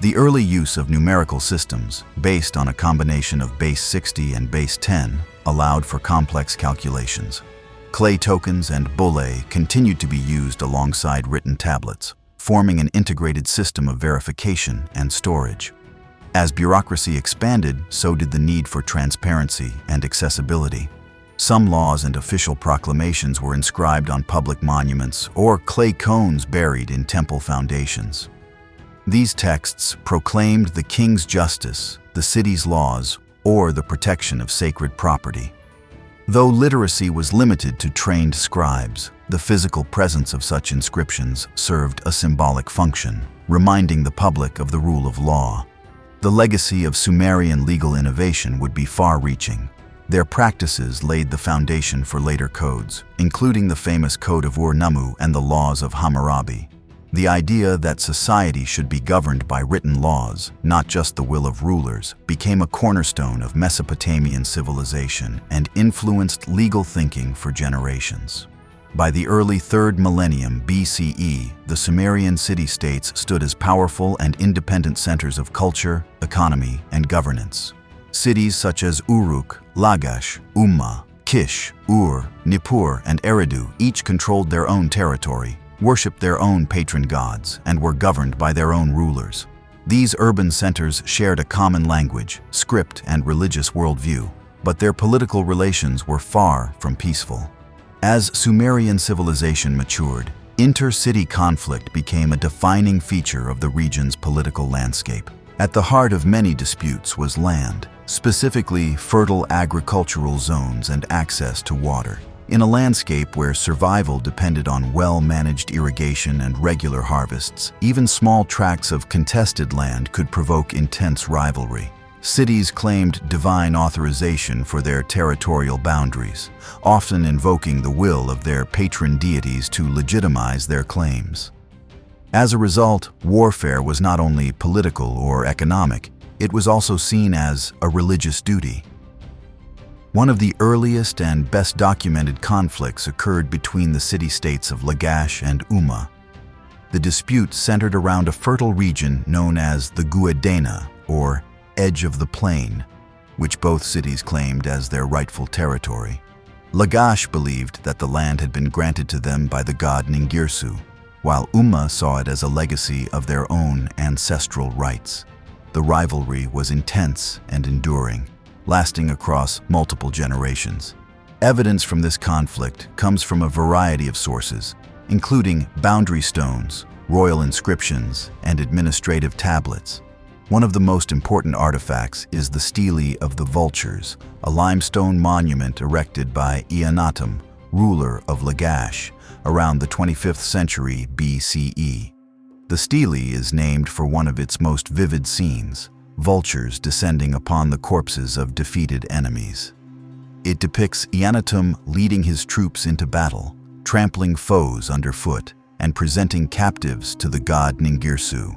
The early use of numerical systems, based on a combination of base 60 and base 10, allowed for complex calculations. Clay tokens and bullae continued to be used alongside written tablets, forming an integrated system of verification and storage. As bureaucracy expanded, so did the need for transparency and accessibility. Some laws and official proclamations were inscribed on public monuments or clay cones buried in temple foundations. These texts proclaimed the king's justice, the city's laws, or the protection of sacred property. Though literacy was limited to trained scribes, the physical presence of such inscriptions served a symbolic function, reminding the public of the rule of law. The legacy of Sumerian legal innovation would be far-reaching. Their practices laid the foundation for later codes, including the famous Code of Ur-Nammu and the Laws of Hammurabi. The idea that society should be governed by written laws, not just the will of rulers, became a cornerstone of Mesopotamian civilization and influenced legal thinking for generations. By the early 3rd millennium BCE, the Sumerian city-states stood as powerful and independent centers of culture, economy, and governance. Cities such as Uruk, Lagash, Umma, Kish, Ur, Nippur, and Eridu each controlled their own territory, worshipped their own patron gods, and were governed by their own rulers. These urban centers shared a common language, script, and religious worldview, but their political relations were far from peaceful. As Sumerian civilization matured, inter-city conflict became a defining feature of the region's political landscape. At the heart of many disputes was land, specifically fertile agricultural zones and access to water. In a landscape where survival depended on well-managed irrigation and regular harvests, even small tracts of contested land could provoke intense rivalry. Cities claimed divine authorization for their territorial boundaries, often invoking the will of their patron deities to legitimize their claims. As a result, warfare was not only political or economic, it was also seen as a religious duty. One of the earliest and best documented conflicts occurred between the city-states of Lagash and Umma. The dispute centered around a fertile region known as the Guadena, or Edge of the Plain, which both cities claimed as their rightful territory. Lagash believed that the land had been granted to them by the god Ningirsu, while Umma saw it as a legacy of their own ancestral rights. The rivalry was intense and enduring, lasting across multiple generations. Evidence from this conflict comes from a variety of sources, including boundary stones, royal inscriptions, and administrative tablets. One of the most important artifacts is the Stele of the Vultures, a limestone monument erected by Ur-Nammu, ruler of Lagash, around the 25th century BCE. The stele is named for one of its most vivid scenes, vultures descending upon the corpses of defeated enemies. It depicts Ur-Nammu leading his troops into battle, trampling foes underfoot, and presenting captives to the god Ningirsu.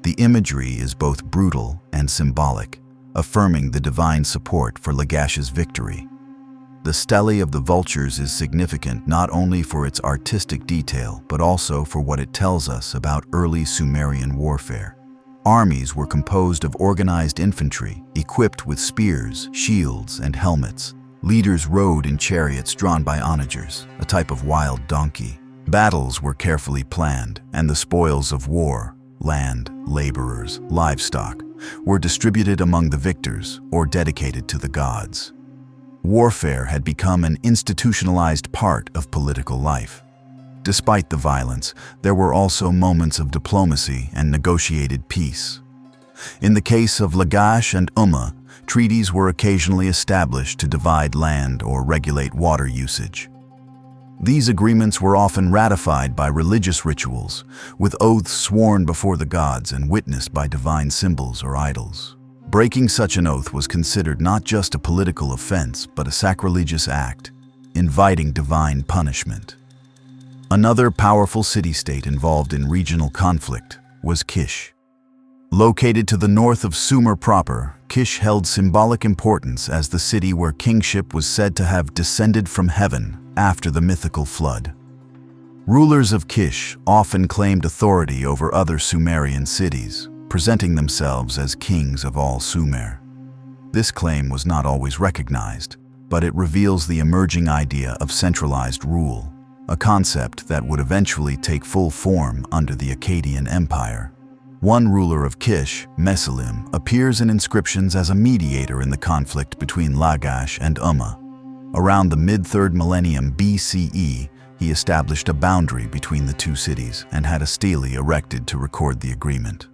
The imagery is both brutal and symbolic, affirming the divine support for Lagash's victory. The Stele of the Vultures is significant not only for its artistic detail, but also for what it tells us about early Sumerian warfare. Armies were composed of organized infantry, equipped with spears, shields, and helmets. Leaders rode in chariots drawn by onagers, a type of wild donkey. Battles were carefully planned, and the spoils of war, land, laborers, livestock, were distributed among the victors or dedicated to the gods. Warfare had become an institutionalized part of political life. Despite the violence, there were also moments of diplomacy and negotiated peace. In the case of Lagash and Umma, treaties were occasionally established to divide land or regulate water usage. These agreements were often ratified by religious rituals, with oaths sworn before the gods and witnessed by divine symbols or idols. Breaking such an oath was considered not just a political offense, but a sacrilegious act, inviting divine punishment. Another powerful city-state involved in regional conflict was Kish. Located to the north of Sumer proper, Kish held symbolic importance as the city where kingship was said to have descended from heaven after the mythical flood. Rulers of Kish often claimed authority over other Sumerian cities, presenting themselves as kings of all Sumer. This claim was not always recognized, but it reveals the emerging idea of centralized rule, a concept that would eventually take full form under the Acadian Empire. One ruler of Kish, Mesopotamian, appears in inscriptions as a mediator in the conflict between Lagash and Umma. Around the mid-3rd millennium BCE, he established a boundary between the two cities and had a stele erected to record the agreement.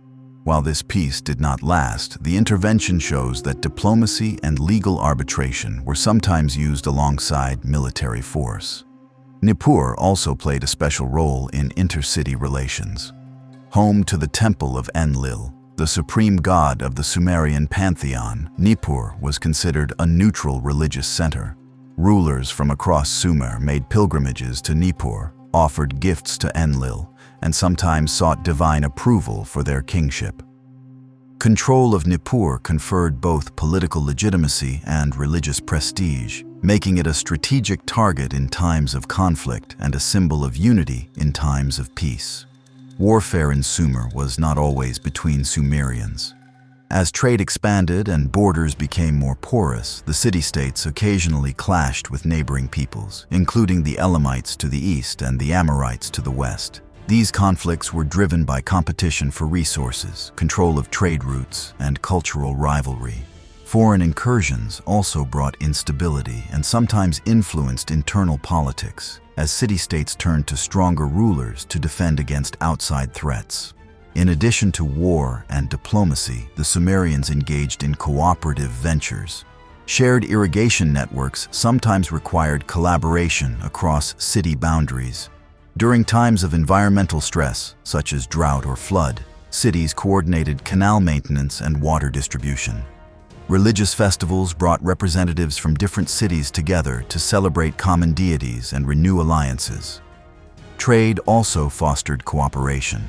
While this peace did not last, the intervention shows that diplomacy and legal arbitration were sometimes used alongside military force. Nippur also played a special role in intercity relations. Home to the temple of Enlil, the supreme god of the Sumerian pantheon, Nippur was considered a neutral religious center. Rulers from across Sumer made pilgrimages to Nippur, offered gifts to Enlil, and sometimes sought divine approval for their kingship. Control of Nippur conferred both political legitimacy and religious prestige, making it a strategic target in times of conflict and a symbol of unity in times of peace. Warfare in Sumer was not always between Sumerians. As trade expanded and borders became more porous, the city-states occasionally clashed with neighboring peoples, including the Elamites to the east and the Amorites to the west. These conflicts were driven by competition for resources, control of trade routes, and cultural rivalry. Foreign incursions also brought instability and sometimes influenced internal politics, as city-states turned to stronger rulers to defend against outside threats. In addition to war and diplomacy, the Sumerians engaged in cooperative ventures. Shared irrigation networks sometimes required collaboration across city boundaries. During times of environmental stress, such as drought or flood, cities coordinated canal maintenance and water distribution. Religious festivals brought representatives from different cities together to celebrate common deities and renew alliances. Trade also fostered cooperation.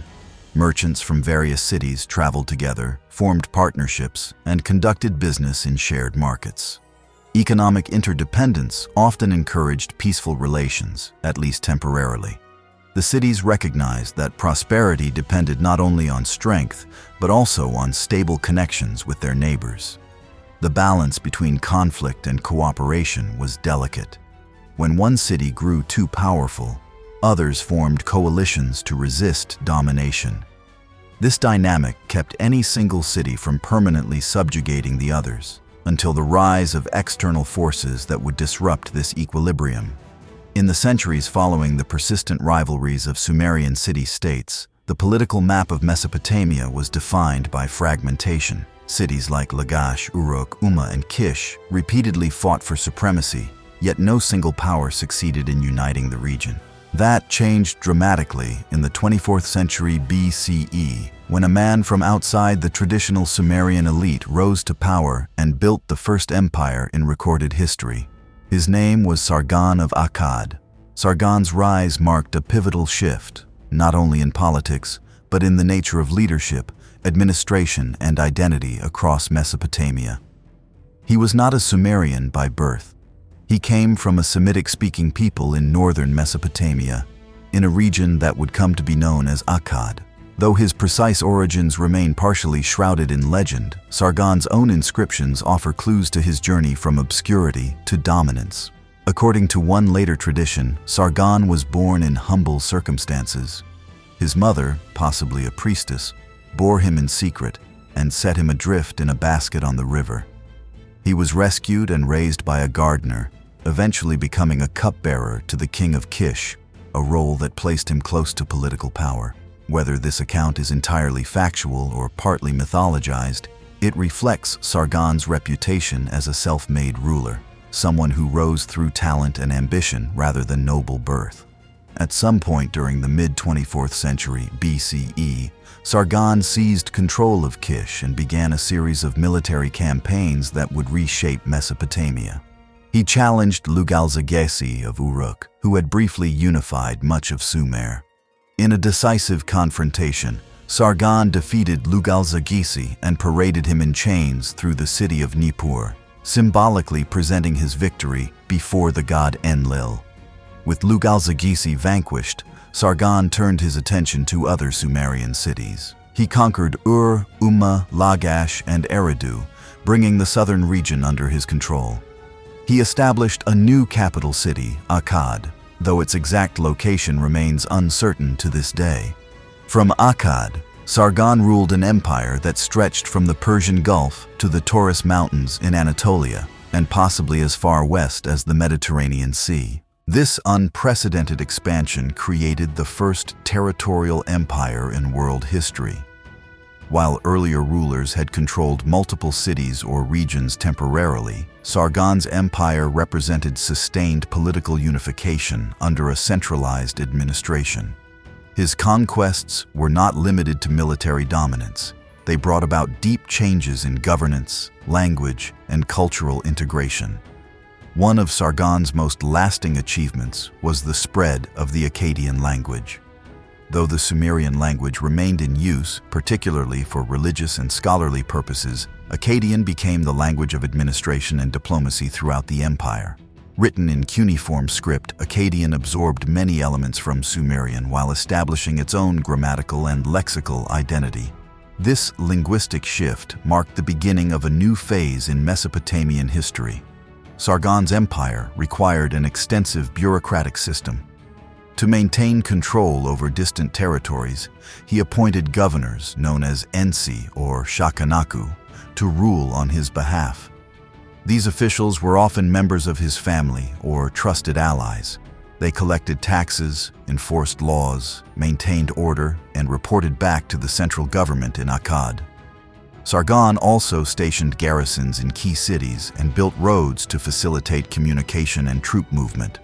Merchants from various cities traveled together, formed partnerships, and conducted business in shared markets. Economic interdependence often encouraged peaceful relations, at least temporarily. The cities recognized that prosperity depended not only on strength, but also on stable connections with their neighbors. The balance between conflict and cooperation was delicate. When one city grew too powerful, others formed coalitions to resist domination. This dynamic kept any single city from permanently subjugating the others, until the rise of external forces that would disrupt this equilibrium. In the centuries following the persistent rivalries of Sumerian city-states, the political map of Mesopotamia was defined by fragmentation. Cities like Lagash, Uruk, Umma, and Kish repeatedly fought for supremacy, yet no single power succeeded in uniting the region. That changed dramatically in the 24th century BCE, when a man from outside the traditional Sumerian elite rose to power and built the first empire in recorded history. His name was Sargon of Akkad. Sargon's rise marked a pivotal shift, not only in politics, but in the nature of leadership, administration, and identity across Mesopotamia. He was not a Sumerian by birth. He came from a Semitic-speaking people in northern Mesopotamia, in a region that would come to be known as Akkad. Though his precise origins remain partially shrouded in legend, Sargon's own inscriptions offer clues to his journey from obscurity to dominance. According to one later tradition, Sargon was born in humble circumstances. His mother, possibly a priestess, bore him in secret and set him adrift in a basket on the river. He was rescued and raised by a gardener, eventually becoming a cupbearer to the king of Kish, a role that placed him close to political power. Whether this account is entirely factual or partly mythologized, it reflects Sargon's reputation as a self-made ruler, someone who rose through talent and ambition rather than noble birth. At some point during the mid-24th century BCE, Sargon seized control of Kish and began a series of military campaigns that would reshape Mesopotamia. He challenged Lugalzagesi of Uruk, who had briefly unified much of Sumer. In a decisive confrontation, Sargon defeated Lugalzagesi and paraded him in chains through the city of Nippur, symbolically presenting his victory before the god Enlil. With Lugalzagesi vanquished, Sargon turned his attention to other Sumerian cities. He conquered Ur, Umma, Lagash, and Eridu, bringing the southern region under his control. He established a new capital city, Akkad, though its exact location remains uncertain to this day. From Akkad, Sargon ruled an empire that stretched from the Persian Gulf to the Taurus Mountains in Anatolia, and possibly as far west as the Mediterranean Sea. This unprecedented expansion created the first territorial empire in world history. While earlier rulers had controlled multiple cities or regions temporarily, Sargon's empire represented sustained political unification under a centralized administration. His conquests were not limited to military dominance. They brought about deep changes in governance, language, and cultural integration. One of Sargon's most lasting achievements was the spread of the Akkadian language. Though the Sumerian language remained in use, particularly for religious and scholarly purposes, Akkadian became the language of administration and diplomacy throughout the empire. Written in cuneiform script, Akkadian absorbed many elements from Sumerian while establishing its own grammatical and lexical identity. This linguistic shift marked the beginning of a new phase in Mesopotamian history. Sargon's empire required an extensive bureaucratic system. To maintain control over distant territories, he appointed governors known as Ensi or Shakanaku to rule on his behalf. These officials were often members of his family or trusted allies. They collected taxes, enforced laws, maintained order, and reported back to the central government in Akkad. Sargon also stationed garrisons in key cities and built roads to facilitate communication and troop movement.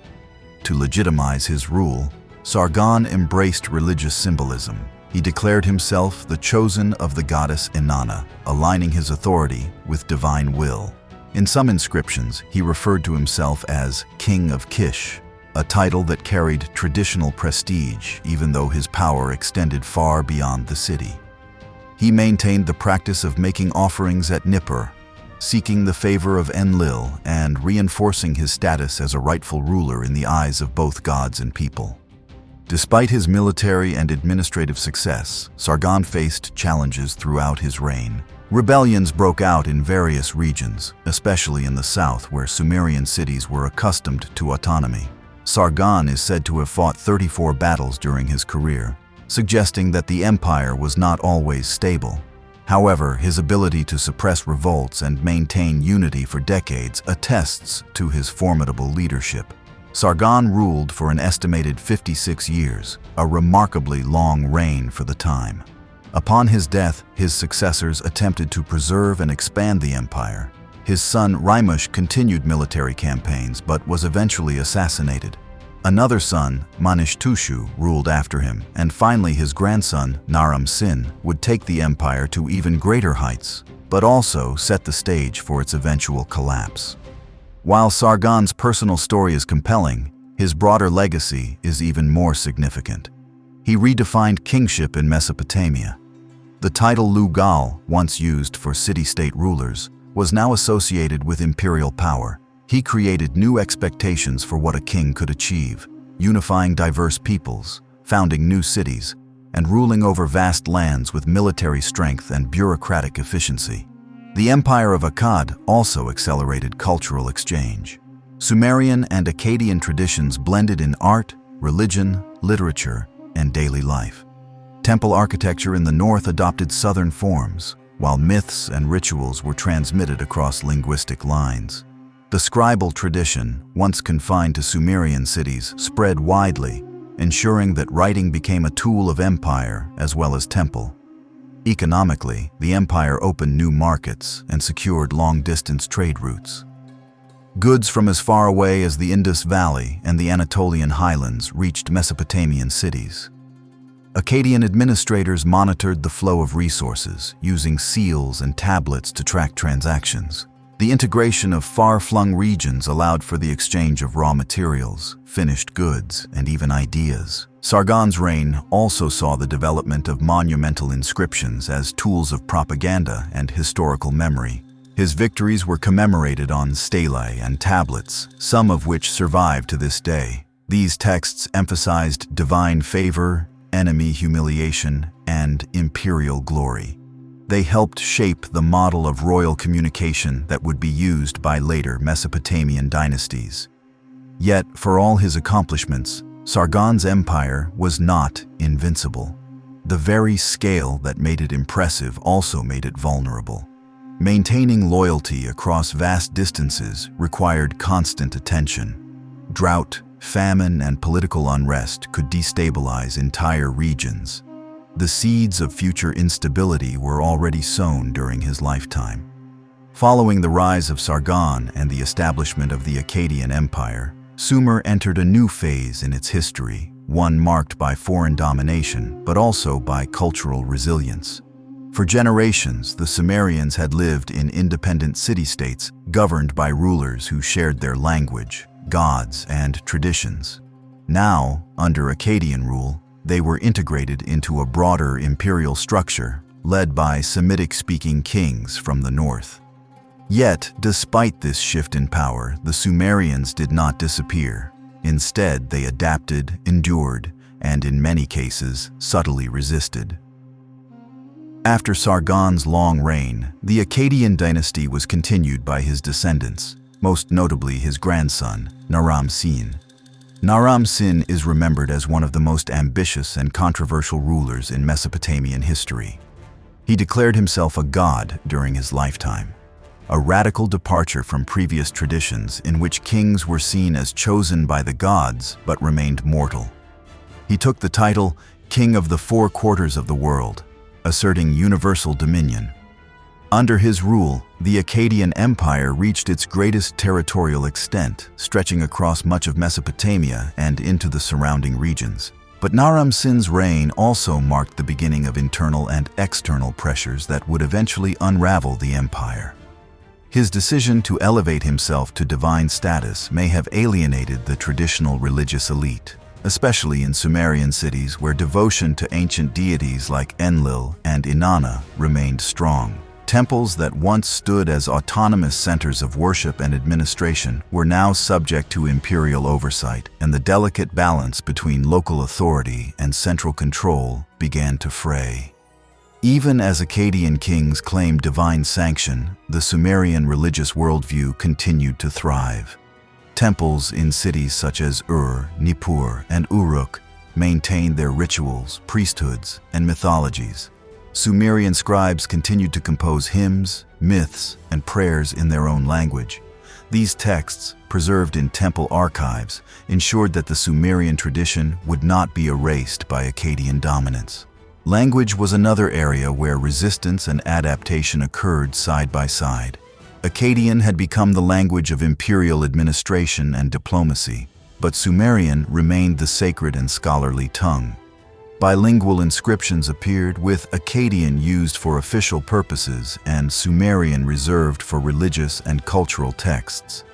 To legitimize his rule, Sargon embraced religious symbolism. He declared himself the chosen of the goddess Inanna, aligning his authority with divine will. In some inscriptions, he referred to himself as King of Kish, a title that carried traditional prestige even though his power extended far beyond the city. He maintained the practice of making offerings at Nippur, seeking the favor of Enlil and reinforcing his status as a rightful ruler in the eyes of both gods and people. Despite his military and administrative success, Sargon faced challenges throughout his reign. Rebellions broke out in various regions, especially in the south where Sumerian cities were accustomed to autonomy. Sargon is said to have fought 34 battles during his career, suggesting that the empire was not always stable. However, his ability to suppress revolts and maintain unity for decades attests to his formidable leadership. Sargon ruled for an estimated 56 years, a remarkably long reign for the time. Upon his death, his successors attempted to preserve and expand the empire. His son Raimush continued military campaigns but was eventually assassinated. Another son, Manishtushu, ruled after him, and finally his grandson, Naram-Sin, would take the empire to even greater heights, but also set the stage for its eventual collapse. While Sargon's personal story is compelling, his broader legacy is even more significant. He redefined kingship in Mesopotamia. The title Lugal, once used for city-state rulers, was now associated with imperial power. He created new expectations for what a king could achieve, unifying diverse peoples, founding new cities, and ruling over vast lands with military strength and bureaucratic efficiency. The Empire of Akkad also accelerated cultural exchange. Sumerian and Akkadian traditions blended in art, religion, literature, and daily life. Temple architecture in the north adopted southern forms, while myths and rituals were transmitted across linguistic lines. The scribal tradition, once confined to Sumerian cities, spread widely, ensuring that writing became a tool of empire as well as temple. Economically, the empire opened new markets and secured long-distance trade routes. Goods from as far away as the Indus Valley and the Anatolian highlands reached Mesopotamian cities. Akkadian administrators monitored the flow of resources, using seals and tablets to track transactions. The integration of far-flung regions allowed for the exchange of raw materials, finished goods, and even ideas. Sargon's reign also saw the development of monumental inscriptions as tools of propaganda and historical memory. His victories were commemorated on stelae and tablets, some of which survive to this day. These texts emphasized divine favor, enemy humiliation, and imperial glory. They helped shape the model of royal communication that would be used by later Mesopotamian dynasties. Yet, for all his accomplishments, Sargon's empire was not invincible. The very scale that made it impressive also made it vulnerable. Maintaining loyalty across vast distances required constant attention. Drought, famine, and political unrest could destabilize entire regions. The seeds of future instability were already sown during his lifetime. Following the rise of Sargon and the establishment of the Acadian Empire, Sumer entered a new phase in its history, one marked by foreign domination, but also by cultural resilience. For generations, the Sumerians had lived in independent city-states governed by rulers who shared their language, gods, and traditions. Now, under Akkadian rule, they were integrated into a broader imperial structure, led by Semitic-speaking kings from the north. Yet, despite this shift in power, the Sumerians did not disappear. Instead, they adapted, endured, and in many cases, subtly resisted. After Sargon's long reign, the Akkadian dynasty was continued by his descendants, most notably his grandson, Naram-Sin. Naram-Sin is remembered as one of the most ambitious and controversial rulers in Mesopotamian history. He declared himself a god during his lifetime. a radical departure from previous traditions in which kings were seen as chosen by the gods but remained mortal. He took the title King of the Four Quarters of the World, asserting universal dominion. Under his rule, the Acadian Empire reached its greatest territorial extent, stretching across much of Mesopotamia and into the surrounding regions. But Ur-Nammu's reign also marked the beginning of internal and external pressures that would eventually unravel the empire. His decision to elevate himself to divine status may have alienated the traditional religious elite, especially in Sumerian cities where devotion to ancient deities like Enlil and Inanna remained strong. Temples that once stood as autonomous centers of worship and administration were now subject to imperial oversight, and the delicate balance between local authority and central control began to fray. Even as Akkadian kings claimed divine sanction, the Sumerian religious worldview continued to thrive. Temples in cities such as Ur-Nammu and Uruk maintained their rituals, priesthoods, and mythologies. Sumerian scribes continued to compose hymns, myths, and prayers in their own language. These texts, preserved in temple archives, ensured that the Sumerian tradition would not be erased by Akkadian dominance. Language was another area where resistance and adaptation occurred side by side. Akkadian had become the language of imperial administration and diplomacy, but Sumerian remained the sacred and scholarly tongue. Bilingual inscriptions appeared, with Akkadian used for official purposes and Sumerian reserved for religious and cultural texts.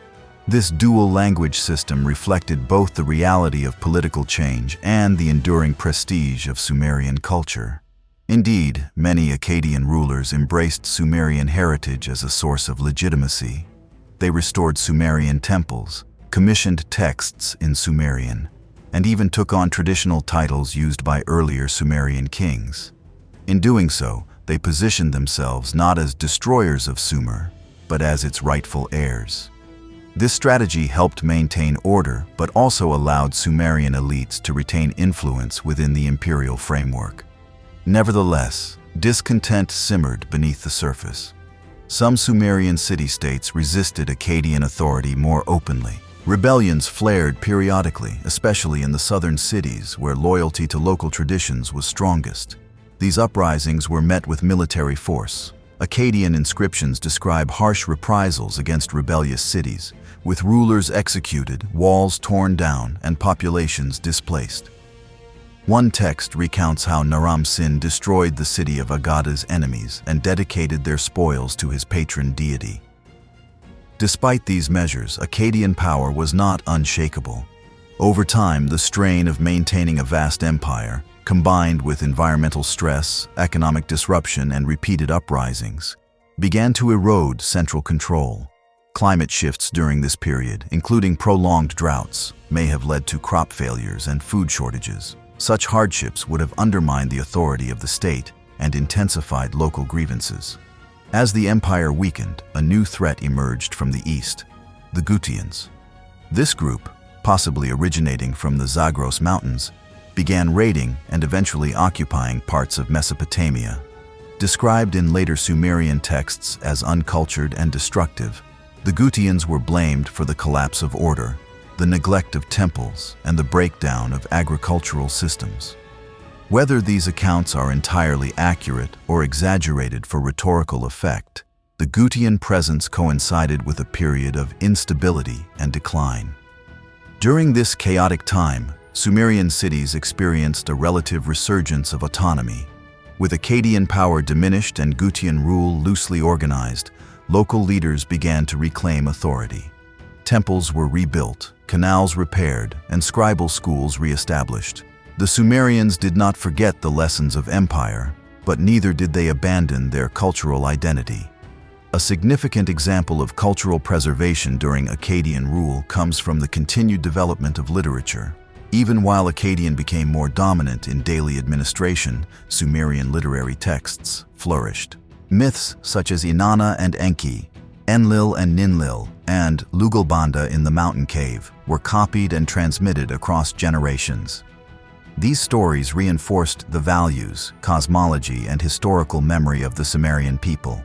This dual language system reflected both the reality of political change and the enduring prestige of Sumerian culture. Indeed, many Akkadian rulers embraced Sumerian heritage as a source of legitimacy. They restored Sumerian temples, commissioned texts in Sumerian, and even took on traditional titles used by earlier Sumerian kings. In doing so, they positioned themselves not as destroyers of Sumer, but as its rightful heirs. This strategy helped maintain order, but also allowed Sumerian elites to retain influence within the imperial framework. Nevertheless, discontent simmered beneath the surface. Some Sumerian city-states resisted Akkadian authority more openly. Rebellions flared periodically, especially in the southern cities where loyalty to local traditions was strongest. These uprisings were met with military force. Akkadian inscriptions describe harsh reprisals against rebellious cities, with rulers executed, walls torn down, and populations displaced. One text recounts how Ur-Nammu destroyed the city of Agada's enemies and dedicated their spoils to his patron deity. Despite these measures, Akkadian power was not unshakable. Over time, the strain of maintaining a vast empire, combined with environmental stress, economic disruption, and repeated uprisings, began to erode central control. Climate shifts during this period, including prolonged droughts, may have led to crop failures and food shortages. Such hardships would have undermined the authority of the state and intensified local grievances. As the empire weakened, a new threat emerged from the east, the Gutians. This group, possibly originating from the Zagros Mountains, began raiding and eventually occupying parts of Mesopotamia. Described in later Sumerian texts as uncultured and destructive, the Gutians were blamed for the collapse of order, the neglect of temples, and the breakdown of agricultural systems. Whether these accounts are entirely accurate or exaggerated for rhetorical effect, the Gutian presence coincided with a period of instability and decline. During this chaotic time, Sumerian cities experienced a relative resurgence of autonomy. With Akkadian power diminished and Gutian rule loosely organized, local leaders began to reclaim authority. Temples were rebuilt, canals repaired, and scribal schools re-established. The Sumerians did not forget the lessons of empire, but neither did they abandon their cultural identity. A significant example of cultural preservation during Akkadian rule comes from the continued development of literature. Even while Akkadian became more dominant in daily administration, Sumerian literary texts flourished. Myths such as Inanna and Enki, Enlil and Ninlil, and Lugalbanda in the mountain cave were copied and transmitted across generations. These stories reinforced the values, cosmology, and historical memory of the Sumerian people.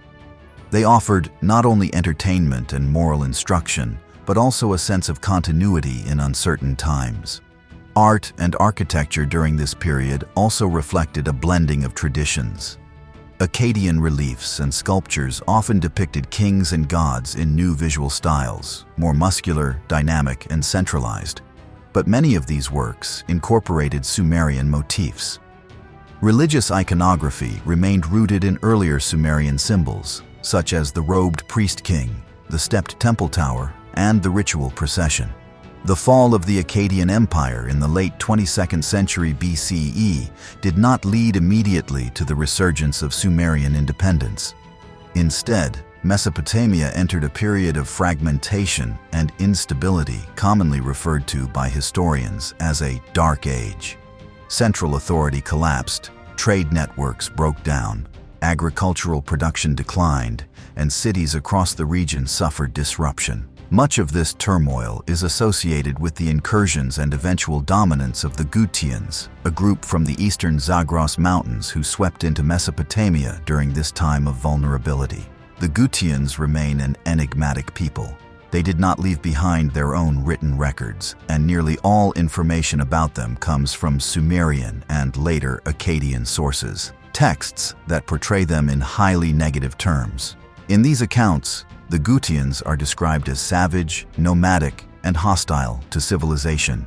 They offered not only entertainment and moral instruction, but also a sense of continuity in uncertain times. Art and architecture during this period also reflected a blending of traditions. Acadian reliefs and sculptures often depicted kings and gods in new visual styles, more muscular, dynamic, and centralized. But many of these works incorporated Sumerian motifs. Religious iconography remained rooted in earlier Sumerian symbols, such as the robed priest-king, the stepped temple tower, and the ritual procession. The fall of the Acadian Empire in the late 22nd century BCE did not lead immediately to the resurgence of Sumerian independence. Instead, Mesopotamia entered a period of fragmentation and instability, commonly referred to by historians as a Dark Age. Central authority collapsed, trade networks broke down, agricultural production declined, and cities across the region suffered disruption. Much of this turmoil is associated with the incursions and eventual dominance of the Gutians, a group from the eastern Zagros Mountains who swept into Mesopotamia during this time of vulnerability. The Gutians remain an enigmatic people. They did not leave behind their own written records, and nearly all information about them comes from Sumerian and later Akkadian sources, texts that portray them in highly negative terms. In these accounts, the Gutians are described as savage, nomadic, and hostile to civilization.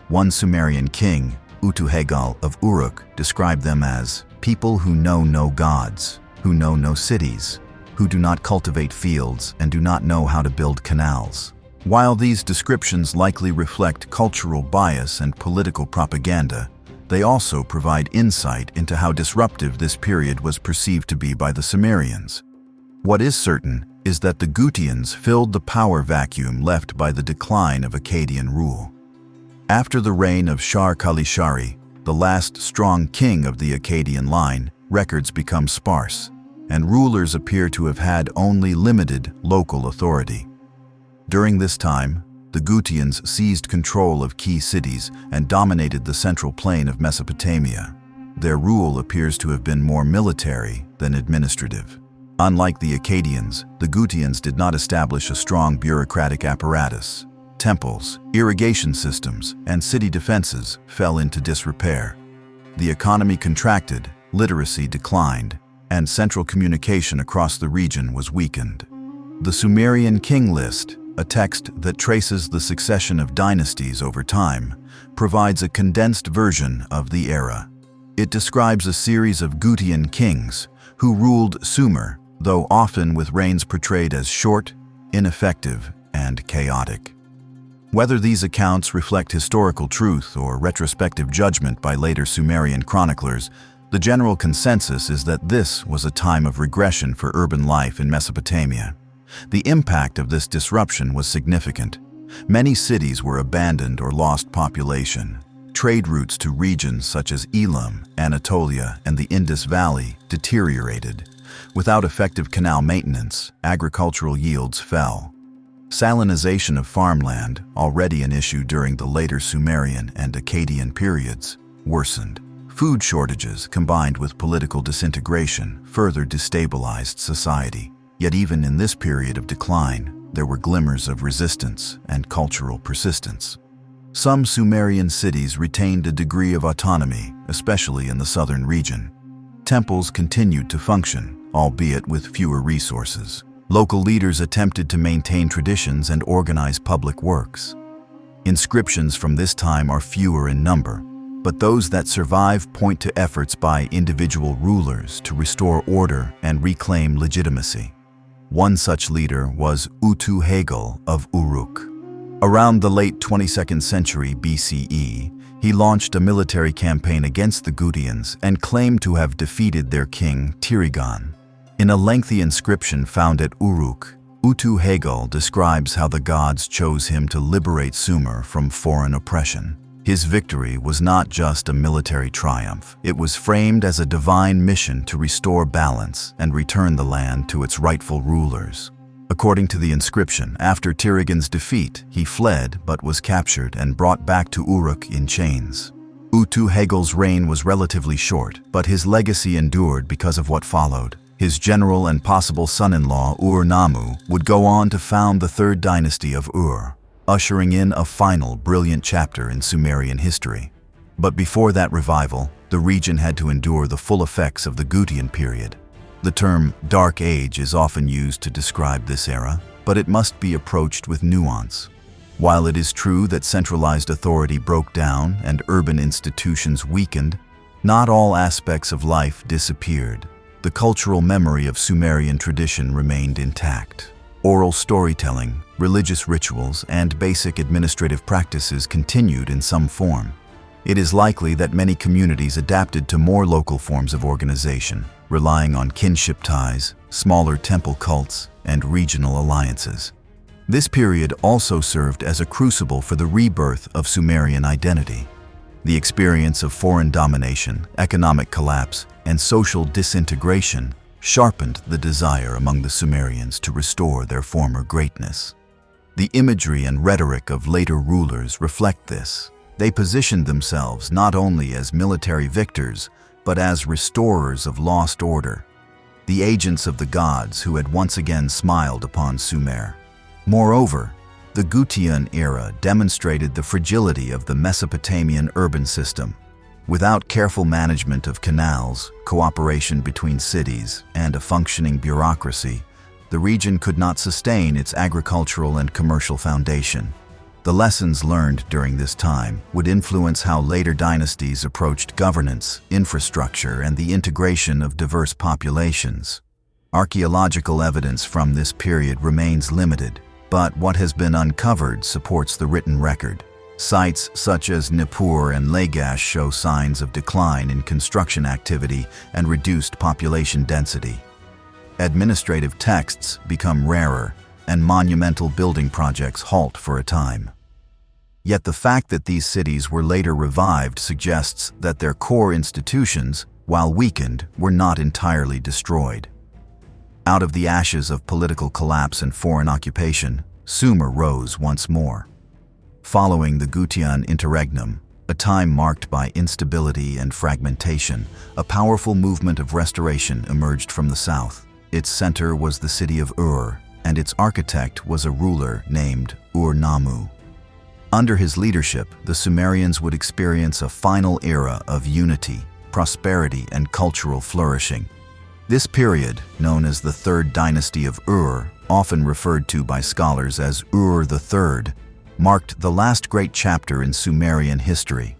One Sumerian king, Utu-Hegal of Uruk, described them as people who know no gods, who know no cities, who do not cultivate fields and do not know how to build canals. While these descriptions likely reflect cultural bias and political propaganda, they also provide insight into how disruptive this period was perceived to be by the Sumerians. What is certain is that the Gutians filled the power vacuum left by the decline of Akkadian rule. After the reign of Shar-Kali-Shari, the last strong king of the Akkadian line, records become sparse, and rulers appear to have had only limited local authority. During this time, the Gutians seized control of key cities and dominated the central plain of Mesopotamia. Their rule appears to have been more military than administrative. Unlike the Akkadians, the Gutians did not establish a strong bureaucratic apparatus. Temples, irrigation systems, and city defenses fell into disrepair. The economy contracted, literacy declined, and central communication across the region was weakened. The Sumerian king list, a text that traces the succession of dynasties over time, provides a condensed version of the era. It describes a series of Gutian kings who ruled Sumer, though often with reigns portrayed as short, ineffective, and chaotic. Whether these accounts reflect historical truth or retrospective judgment by later Sumerian chroniclers, the general consensus is that this was a time of regression for urban life in Mesopotamia. The impact of this disruption was significant. Many cities were abandoned or lost population. Trade routes to regions such as Elam, Anatolia, and the Indus Valley deteriorated. Without effective canal maintenance, agricultural yields fell. Salinization of farmland, already an issue during the later Sumerian and Akkadian periods, worsened. Food shortages combined with political disintegration further destabilized society. Yet even in this period of decline, there were glimmers of resistance and cultural persistence. Some Sumerian cities retained a degree of autonomy, especially in the southern region. Temples continued to function, albeit with fewer resources. Local leaders attempted to maintain traditions and organize public works. Inscriptions from this time are fewer in number, but those that survive point to efforts by individual rulers to restore order and reclaim legitimacy. One such leader was Utu-Hegal of Uruk. Around the late 22nd century BCE, he launched a military campaign against the Gutians and claimed to have defeated their king Tirigan. In a lengthy inscription found at Uruk, Utu-Hegal describes how the gods chose him to liberate Sumer from foreign oppression. His victory was not just a military triumph. It was framed as a divine mission to restore balance and return the land to its rightful rulers. According to the inscription, after Tirigan's defeat, he fled but was captured and brought back to Uruk in chains. Utu-Hegal's reign was relatively short, but his legacy endured because of what followed. His general and possible son-in-law, Ur-Nammu, would go on to found the third dynasty of Ur, ushering in a final brilliant chapter in Sumerian history. But before that revival, the region had to endure the full effects of the Gutian period. The term Dark Age is often used to describe this era, but it must be approached with nuance. While it is true that centralized authority broke down and urban institutions weakened, not all aspects of life disappeared. The cultural memory of Sumerian tradition remained intact. Oral storytelling, religious rituals, and basic administrative practices continued in some form. It is likely that many communities adapted to more local forms of organization, relying on kinship ties, smaller temple cults, and regional alliances. This period also served as a crucible for the rebirth of Sumerian identity. The experience of foreign domination, economic collapse, and social disintegration sharpened the desire among the Sumerians to restore their former greatness. The imagery and rhetoric of later rulers reflect this. They positioned themselves not only as military victors, but as restorers of lost order, the agents of the gods who had once again smiled upon Sumer. Moreover, the Gutian era demonstrated the fragility of the Mesopotamian urban system. Without careful management of canals, cooperation between cities, and a functioning bureaucracy, the region could not sustain its agricultural and commercial foundation. The lessons learned during this time would influence how later dynasties approached governance, infrastructure, and the integration of diverse populations. Archaeological evidence from this period remains limited, but what has been uncovered supports the written record. Sites such as Nippur and Lagash show signs of decline in construction activity and reduced population density. Administrative texts become rarer, and monumental building projects halt for a time. Yet the fact that these cities were later revived suggests that their core institutions, while weakened, were not entirely destroyed. Out of the ashes of political collapse and foreign occupation, Sumer rose once more. Following the Gutian interregnum, a time marked by instability and fragmentation, a powerful movement of restoration emerged from the south. Its center was the city of Ur, and its architect was a ruler named Ur-Nammu. Under his leadership, the Sumerians would experience a final era of unity, prosperity, and cultural flourishing. This period, known as the Third Dynasty of Ur, often referred to by scholars as Ur III, marked the last great chapter in Sumerian history.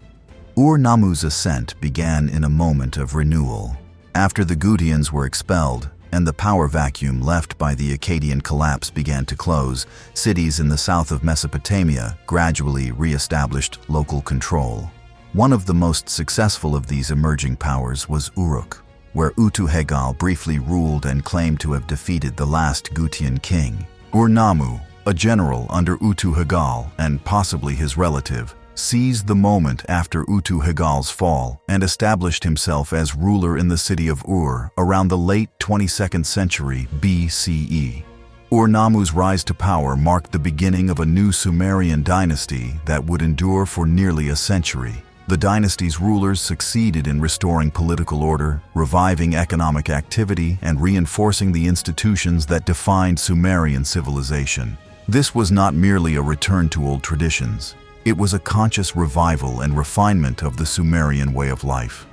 Ur-Nammu's ascent began in a moment of renewal. After the Gutians were expelled, and the power vacuum left by the Acadian collapse began to close, cities in the south of Mesopotamia gradually re-established local control. One of the most successful of these emerging powers was Uruk, where Utu-Hegal briefly ruled and claimed to have defeated the last Gutian king. Ur-Nammu, a general under Utu-Hegal and possibly his relative, seized the moment after Utu-Hegal's fall and established himself as ruler in the city of Ur around the late 22nd century BCE. Ur-Nammu's rise to power marked the beginning of a new Sumerian dynasty that would endure for nearly a century. The dynasty's rulers succeeded in restoring political order, reviving economic activity, and reinforcing the institutions that defined Sumerian civilization. This was not merely a return to old traditions. It was a conscious revival and refinement of the Sumerian way of life.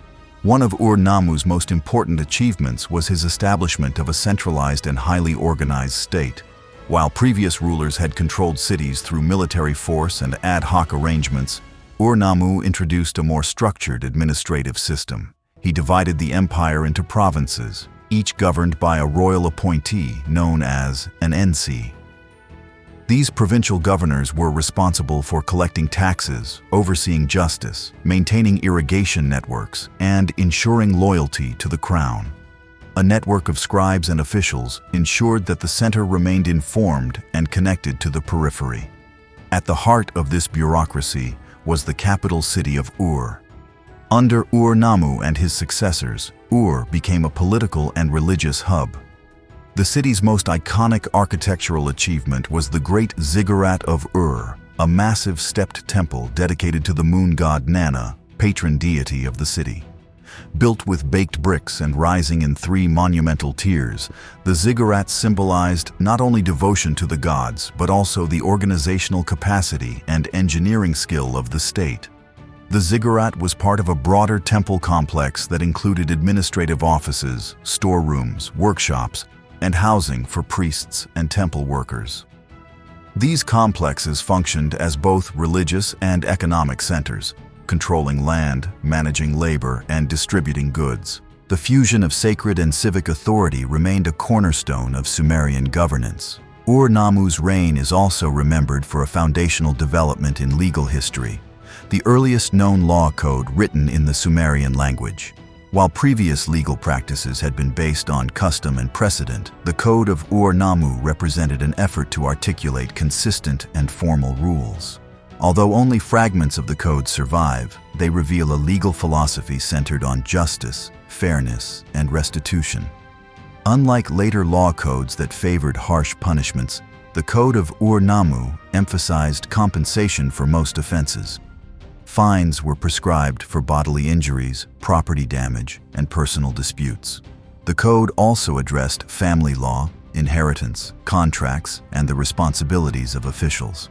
One of Ur-Nammu's most important achievements was his establishment of a centralized and highly organized state. While previous rulers had controlled cities through military force and ad hoc arrangements, Ur-Nammu introduced a more structured administrative system. He divided the empire into provinces, each governed by a royal appointee known as an ensi. These provincial governors were responsible for collecting taxes, overseeing justice, maintaining irrigation networks, and ensuring loyalty to the crown. A network of scribes and officials ensured that the center remained informed and connected to the periphery. At the heart of this bureaucracy was the capital city of Ur. Under Ur-Nammu and his successors, Ur became a political and religious hub. The city's most iconic architectural achievement was the Great Ziggurat of Ur, a massive stepped temple dedicated to the moon god Nanna, patron deity of the city. Built with baked bricks and rising in 3 monumental tiers, the ziggurats symbolized not only devotion to the gods, but also the organizational capacity and engineering skill of the state. The ziggurat was part of a broader temple complex that included administrative offices, storerooms, workshops, and housing for priests and temple workers. These complexes functioned as both religious and economic centers, controlling land, managing labor, and distributing goods. The fusion of sacred and civic authority remained a cornerstone of Sumerian governance. Ur-Nammu's reign is also remembered for a foundational development in legal history, the earliest known law code written in the Sumerian language. While previous legal practices had been based on custom and precedent, the Code of Ur-Nammu represented an effort to articulate consistent and formal rules. Although only fragments of the code survive, they reveal a legal philosophy centered on justice, fairness, and restitution. Unlike later law codes that favored harsh punishments, the Code of Ur-Nammu emphasized compensation for most offenses. Fines were prescribed for bodily injuries, property damage, and personal disputes. The code also addressed family law, inheritance, contracts, and the responsibilities of officials.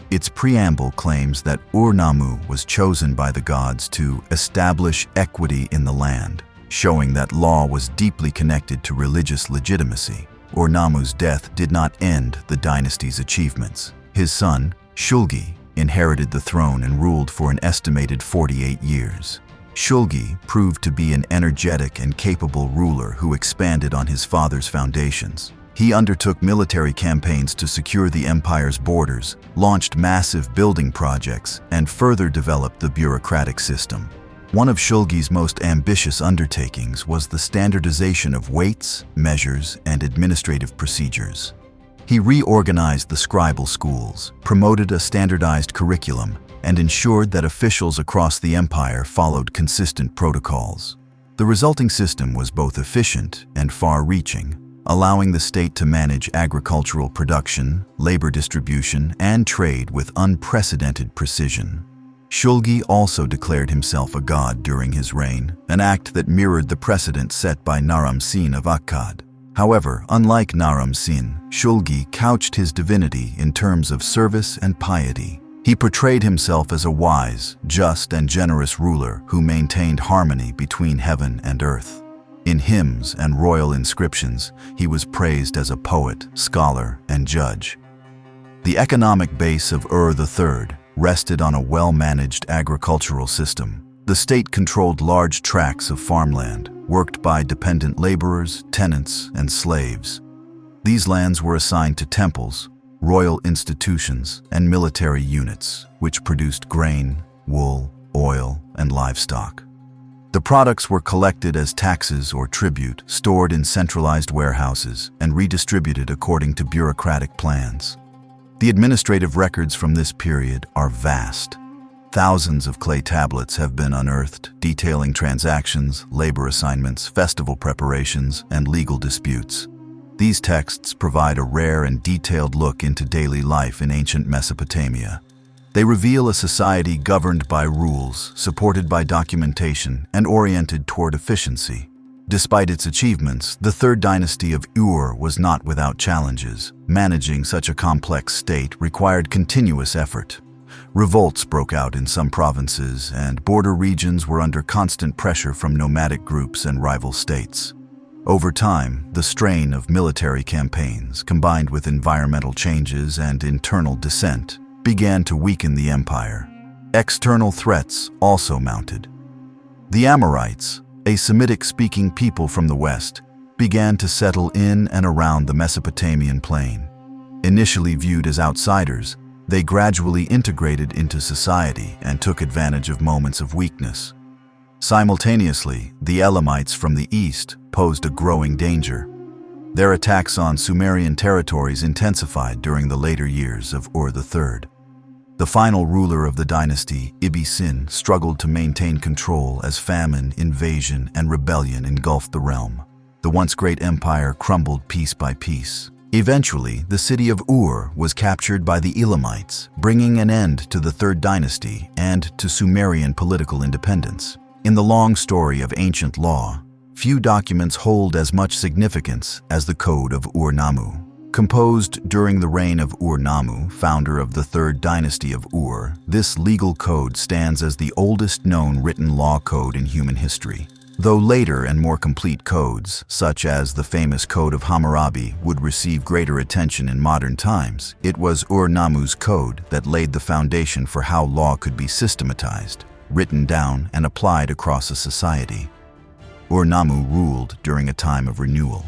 Its preamble claims that Ur-Nammu was chosen by the gods to establish equity in the land, showing that law was deeply connected to religious legitimacy. Ur-Nammu's death did not end the dynasty's achievements. His son, Shulgi, inherited the throne and ruled for an estimated 48 years. Shulgi proved to be an energetic and capable ruler who expanded on his father's foundations. He undertook military campaigns to secure the empire's borders, launched massive building projects, and further developed the bureaucratic system. One of Shulgi's most ambitious undertakings was the standardization of weights, measures, and administrative procedures. He reorganized the scribal schools, promoted a standardized curriculum, and ensured that officials across the empire followed consistent protocols. The resulting system was both efficient and far-reaching, allowing the state to manage agricultural production, labor distribution, and trade with unprecedented precision. Shulgi also declared himself a god during his reign, an act that mirrored the precedent set by Naram-Sin of Akkad. However, unlike Naram-Sin, Shulgi couched his divinity in terms of service and piety. He portrayed himself as a wise, just, and generous ruler who maintained harmony between heaven and earth. In hymns and royal inscriptions, he was praised as a poet, scholar, and judge. The economic base of Ur III rested on a well-managed agricultural system. The state controlled large tracts of farmland, worked by dependent laborers, tenants, and slaves. These lands were assigned to temples, royal institutions, and military units, which produced grain, wool, oil, and livestock. The products were collected as taxes or tribute, stored in centralized warehouses, and redistributed according to bureaucratic plans. The administrative records from this period are vast. Thousands of clay tablets have been unearthed, detailing transactions, labor assignments, festival preparations, and legal disputes. These texts provide a rare and detailed look into daily life in ancient Mesopotamia. They reveal a society governed by rules, supported by documentation, and oriented toward efficiency. Despite its achievements, the third dynasty of Ur was not without challenges. Managing such a complex state required continuous effort. Revolts broke out in some provinces, and border regions were under constant pressure from nomadic groups and rival states. Over time, the strain of military campaigns, combined with environmental changes and internal dissent, began to weaken the empire. External threats also mounted. The Amorites, a Semitic-speaking people from the west, began to settle in and around the Mesopotamian plain. Initially viewed as outsiders, they gradually integrated into society and took advantage of moments of weakness. Simultaneously, the Elamites from the east posed a growing danger. Their attacks on Sumerian territories intensified during the later years of Ur III. The final ruler of the dynasty, Ibbi-Sin, struggled to maintain control as famine, invasion, and rebellion engulfed the realm. The once great empire crumbled piece by piece. Eventually, the city of Ur was captured by the Elamites, bringing an end to the Third Dynasty and to Sumerian political independence. In the long story of ancient law, few documents hold as much significance as the Code of Ur-Nammu. Composed during the reign of Ur-Nammu, founder of the third dynasty of Ur, this legal code stands as the oldest known written law code in human history. Though later and more complete codes, such as the famous Code of Hammurabi, would receive greater attention in modern times, it was Ur-Nammu's code that laid the foundation for how law could be systematized, written down, and applied across a society. Ur-Nammu ruled during a time of renewal.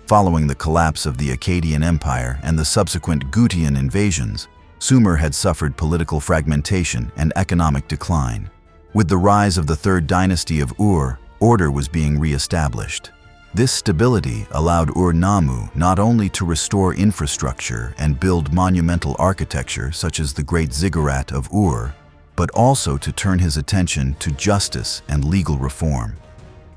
Following the collapse of the Acadian Empire and the subsequent Gutian invasions, Sumer had suffered political fragmentation and economic decline. With the rise of the third dynasty of Ur, order was being re-established. This stability allowed Ur-Nammu not only to restore infrastructure and build monumental architecture such as the Great Ziggurat of Ur, but also to turn his attention to justice and legal reform.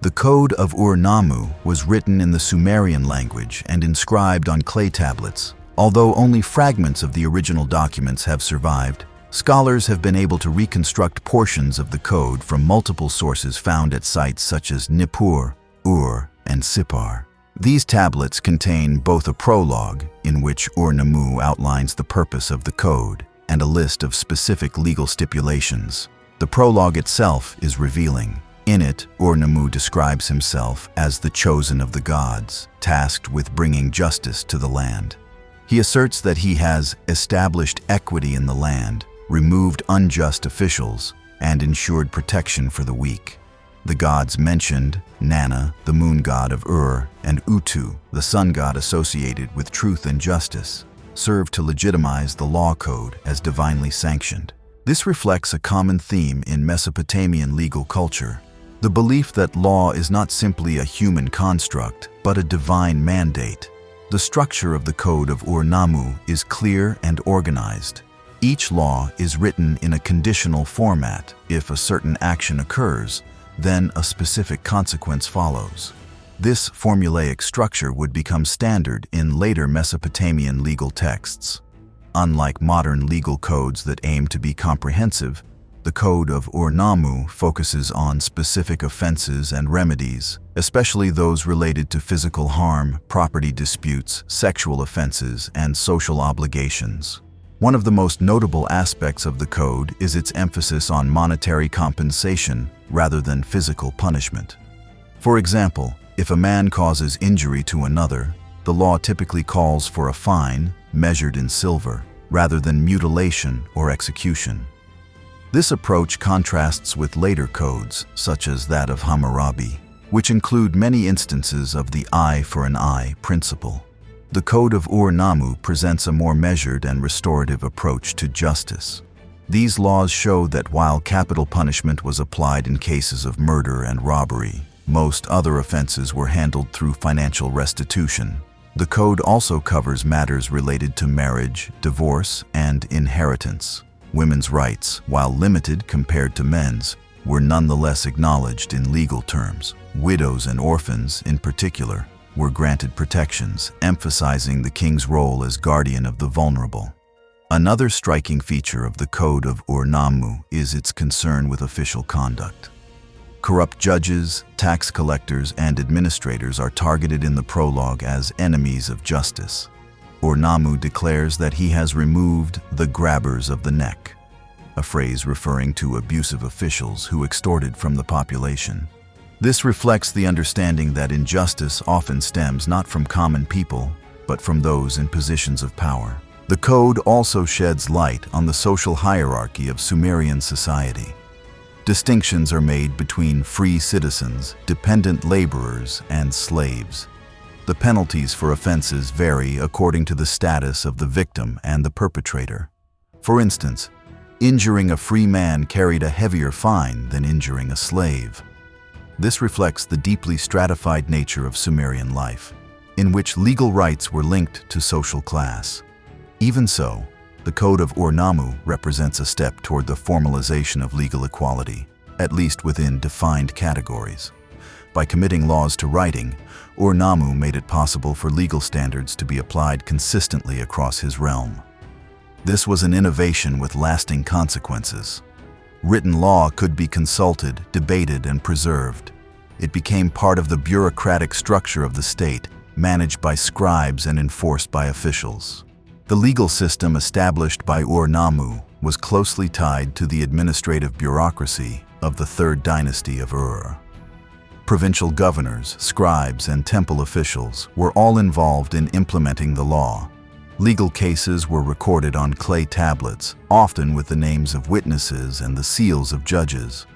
The Code of Ur-Nammu was written in the Sumerian language and inscribed on clay tablets. Although only fragments of the original documents have survived, scholars have been able to reconstruct portions of the code from multiple sources found at sites such as Nippur, Ur, and Sippar. These tablets contain both a prologue, in which Ur-Nammu outlines the purpose of the code, and a list of specific legal stipulations. The prologue itself is revealing. In it, Ur-Nammu describes himself as the chosen of the gods, tasked with bringing justice to the land. He asserts that he has established equity in the land, removed unjust officials, and ensured protection for the weak. The gods mentioned, Nana, the moon god of Ur, and Utu, the sun god associated with truth and justice, serve to legitimize the law code as divinely sanctioned. This reflects a common theme in Mesopotamian legal culture: the belief that law is not simply a human construct, but a divine mandate. The structure of the Code of Ur-Nammu is clear and organized. Each law is written in a conditional format. If a certain action occurs, then a specific consequence follows. This formulaic structure would become standard in later Mesopotamian legal texts. Unlike modern legal codes that aim to be comprehensive, the Code of Ur-Nammu focuses on specific offenses and remedies, especially those related to physical harm, property disputes, sexual offenses, and social obligations. One of the most notable aspects of the code is its emphasis on monetary compensation rather than physical punishment. For example, if a man causes injury to another, the law typically calls for a fine, measured in silver, rather than mutilation or execution. This approach contrasts with later codes, such as that of Hammurabi, which include many instances of the eye for an eye principle. The Code of Ur-Nammu presents a more measured and restorative approach to justice. These laws show that while capital punishment was applied in cases of murder and robbery, most other offenses were handled through financial restitution. The code also covers matters related to marriage, divorce, and inheritance. Women's rights, while limited compared to men's, were nonetheless acknowledged in legal terms. Widows and orphans, in particular, were granted protections, emphasizing the king's role as guardian of the vulnerable. Another striking feature of the Code of Ur-Nammu is its concern with official conduct. Corrupt judges, tax collectors, and administrators are targeted in the prologue as enemies of justice. Ur-Nammu declares that he has removed the grabbers of the neck, a phrase referring to abusive officials who extorted from the population. This reflects the understanding that injustice often stems not from common people, but from those in positions of power. The code also sheds light on the social hierarchy of Sumerian society. Distinctions are made between free citizens, dependent laborers, and slaves. The penalties for offenses vary according to the status of the victim and the perpetrator. For instance, injuring a free man carried a heavier fine than injuring a slave. This reflects the deeply stratified nature of Sumerian life, in which legal rights were linked to social class. Even so, the Code of Ur-Nammu represents a step toward the formalization of legal equality, at least within defined categories. By committing laws to writing, Ur-Nammu made it possible for legal standards to be applied consistently across his realm. This was an innovation with lasting consequences. Written law could be consulted, debated, and preserved. It became part of the bureaucratic structure of the state, managed by scribes and enforced by officials. The legal system established by Ur-Nammu was closely tied to the administrative bureaucracy of the third dynasty of Ur. Provincial governors, scribes, and temple officials were all involved in implementing the law. Legal cases were recorded on clay tablets, often with the names of witnesses and the seals of judges.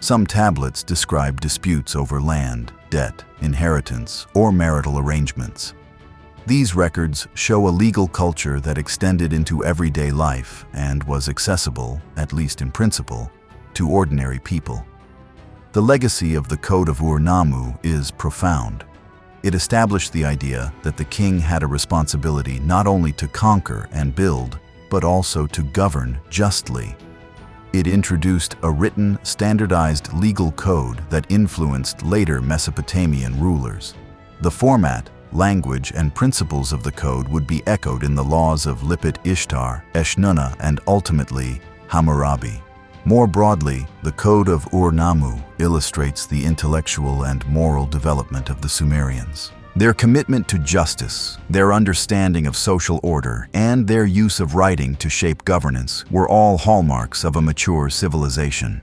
Some tablets describe disputes over land, debt, inheritance, or marital arrangements. These records show a legal culture that extended into everyday life and was accessible, at least in principle, to ordinary people. The legacy of the Code of Ur-Nammu is profound. It established the idea that the king had a responsibility not only to conquer and build, but also to govern justly. It introduced a written, standardized legal code that influenced later Mesopotamian rulers. The format, language, and principles of the code would be echoed in the laws of Lipit Ishtar, Eshnunna, and ultimately Hammurabi. More broadly, the Code of Ur-Nammu illustrates the intellectual and moral development of the Sumerians. Their commitment to justice, their understanding of social order, and their use of writing to shape governance were all hallmarks of a mature civilization.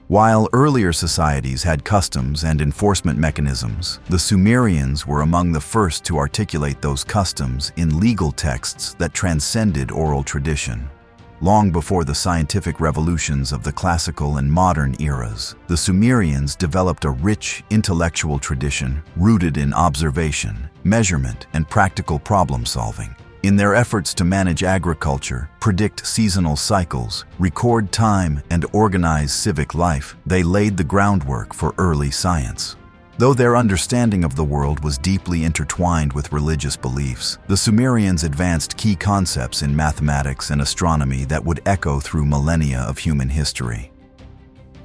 While earlier societies had customs and enforcement mechanisms, the Sumerians were among the first to articulate those customs in legal texts that transcended oral tradition. Long before the scientific revolutions of the classical and modern eras, the Sumerians developed a rich intellectual tradition rooted in observation, measurement, and practical problem-solving. In their efforts to manage agriculture, predict seasonal cycles, record time, and organize civic life, they laid the groundwork for early science. Though their understanding of the world was deeply intertwined with religious beliefs, the Sumerians advanced key concepts in mathematics and astronomy that would echo through millennia of human history.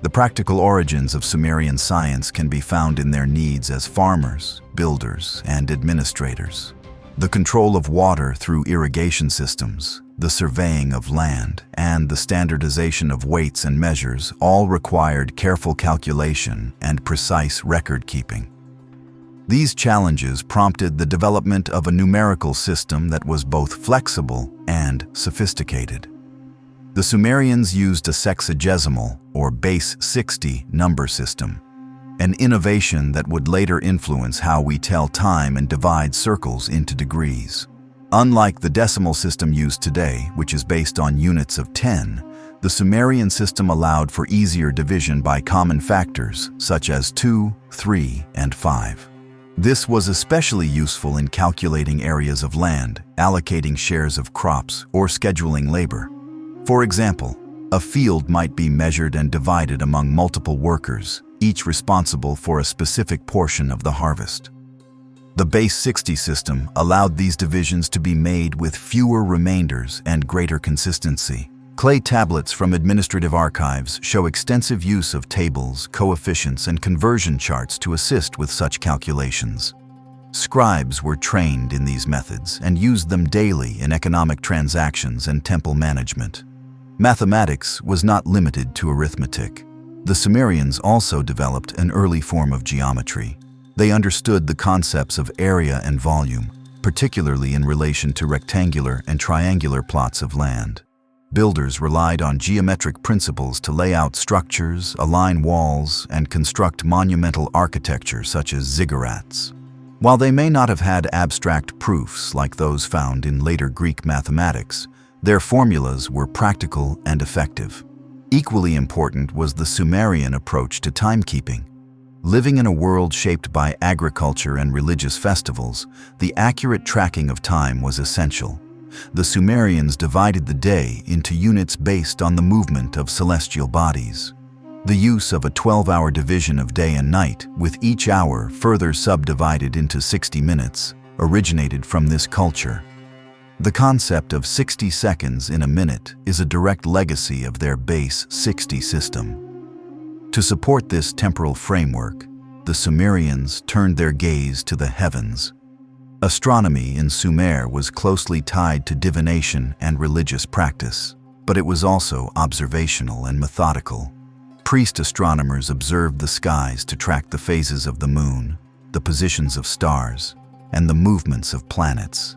The practical origins of Sumerian science can be found in their needs as farmers, builders, and administrators. The control of water through irrigation systems, the surveying of land, and the standardization of weights and measures all required careful calculation and precise record-keeping. These challenges prompted the development of a numerical system that was both flexible and sophisticated. The Sumerians used a sexagesimal, or base 60, number system, an innovation that would later influence how we tell time and divide circles into degrees. Unlike the decimal system used today, which is based on units of 10, the Sumerian system allowed for easier division by common factors such as 2, 3, and 5. This was especially useful in calculating areas of land, allocating shares of crops, or scheduling labor. For example, a field might be measured and divided among multiple workers, each responsible for a specific portion of the harvest. The base 60 system allowed these divisions to be made with fewer remainders and greater consistency. Clay tablets from administrative archives show extensive use of tables, coefficients, and conversion charts to assist with such calculations. Scribes were trained in these methods and used them daily in economic transactions and temple management. Mathematics was not limited to arithmetic. The Sumerians also developed an early form of geometry. They understood the concepts of area and volume, particularly in relation to rectangular and triangular plots of land. Builders relied on geometric principles to lay out structures, align walls, and construct monumental architecture such as ziggurats. While they may not have had abstract proofs like those found in later Greek mathematics, their formulas were practical and effective. Equally important was the Sumerian approach to timekeeping. Living in a world shaped by agriculture and religious festivals, the accurate tracking of time was essential. The Sumerians divided the day into units based on the movement of celestial bodies. The use of a 12-hour division of day and night, with each hour further subdivided into 60 minutes, originated from this culture. The concept of 60 seconds in a minute is a direct legacy of their base 60 system. To support this temporal framework, the Sumerians turned their gaze to the heavens. Astronomy in Sumer was closely tied to divination and religious practice. but it was also observational and methodical. Priest astronomers observed the skies to track the phases of the moon, the positions of stars, and the movements of planets.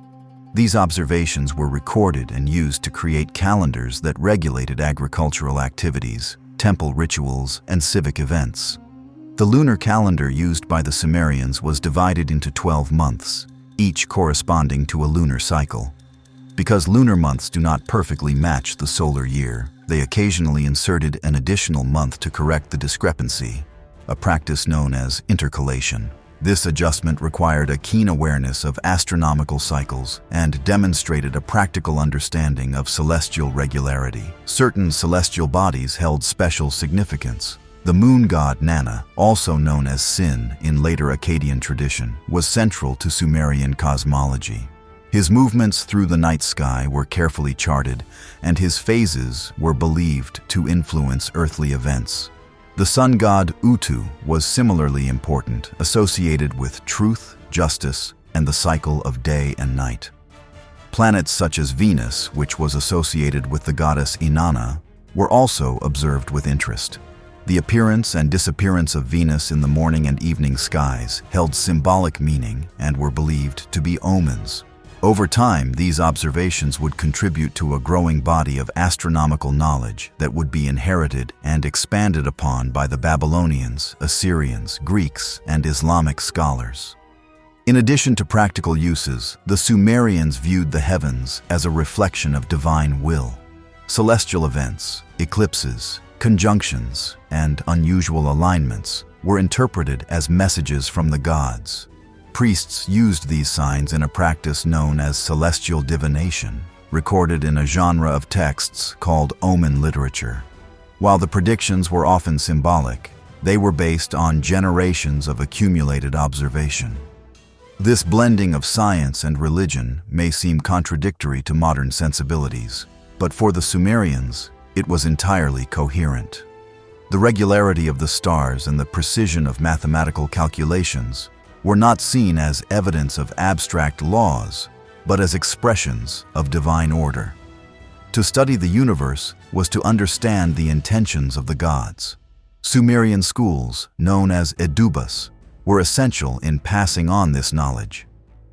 These observations were recorded and used to create calendars that regulated agricultural activities, temple rituals, and civic events. The lunar calendar used by the Sumerians was divided into 12 months, each corresponding to a lunar cycle. Because lunar months do not perfectly match the solar year, they occasionally inserted an additional month to correct the discrepancy, a practice known as intercalation. This adjustment required a keen awareness of astronomical cycles and demonstrated a practical understanding of celestial regularity. Certain celestial bodies held special significance. The moon god Nana, also known as Sin in later Akkadian tradition, was central to Sumerian cosmology. His movements through the night sky were carefully charted, and his phases were believed to influence earthly events. The sun god Utu was similarly important, associated with truth, justice, and the cycle of day and night. Planets such as Venus, which was associated with the goddess Inanna, were also observed with interest. The appearance and disappearance of Venus in the morning and evening skies held symbolic meaning and were believed to be omens. Over time, these observations would contribute to a growing body of astronomical knowledge that would be inherited and expanded upon by the Babylonians, Assyrians, Greeks, and Islamic scholars. In addition to practical uses, the Sumerians viewed the heavens as a reflection of divine will. Celestial events, eclipses, conjunctions, and unusual alignments were interpreted as messages from the gods. Priests used these signs in a practice known as celestial divination, recorded in a genre of texts called omen literature. While the predictions were often symbolic, they were based on generations of accumulated observation. This blending of science and religion may seem contradictory to modern sensibilities, but for the Sumerians, it was entirely coherent. The regularity of the stars and the precision of mathematical calculations were not seen as evidence of abstract laws, but as expressions of divine order. To study the universe was to understand the intentions of the gods. Sumerian schools, known as edubas, were essential in passing on this knowledge.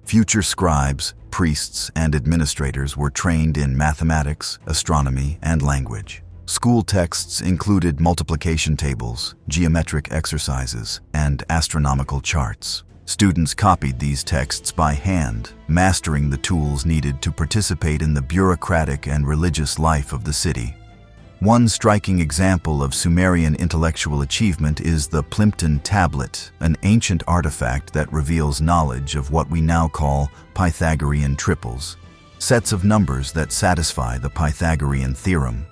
Future scribes, priests, and administrators were trained in mathematics, astronomy, and language. School texts included multiplication tables, geometric exercises, and astronomical charts. Students copied these texts by hand, mastering the tools needed to participate in the bureaucratic and religious life of the city. One striking example of Sumerian intellectual achievement is the Plimpton Tablet, an ancient artifact that reveals knowledge of what we now call Pythagorean triples, sets of numbers that satisfy the Pythagorean theorem.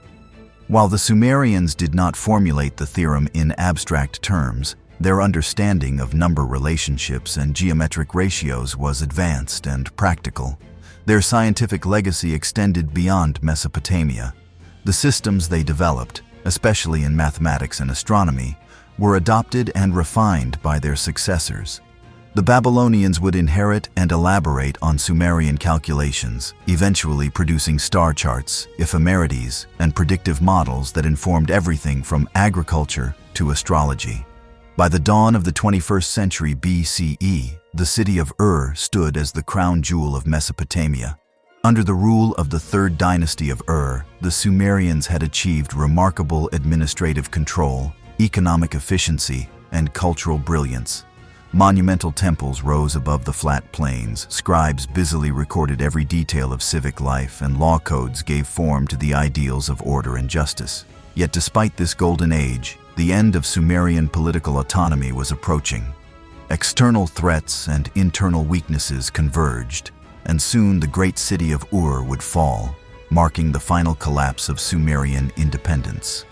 While the Sumerians did not formulate the theorem in abstract terms, their understanding of number relationships and geometric ratios was advanced and practical. Their scientific legacy extended beyond Mesopotamia. The systems they developed, especially in mathematics and astronomy, were adopted and refined by their successors. The Babylonians would inherit and elaborate on Sumerian calculations, eventually producing star charts, ephemerides, and predictive models that informed everything from agriculture to astrology. By the dawn of the 21st century BCE, the city of Ur stood as the crown jewel of Mesopotamia. Under the rule of the third dynasty of Ur, the Sumerians had achieved remarkable administrative control, economic efficiency, and cultural brilliance. Monumental temples rose above the flat plains, scribes busily recorded every detail of civic life, and law codes gave form to the ideals of order and justice. Yet despite this golden age, the end of Sumerian political autonomy was approaching. External threats and internal weaknesses converged, and soon the great city of Ur would fall, marking the final collapse of Sumerian independence.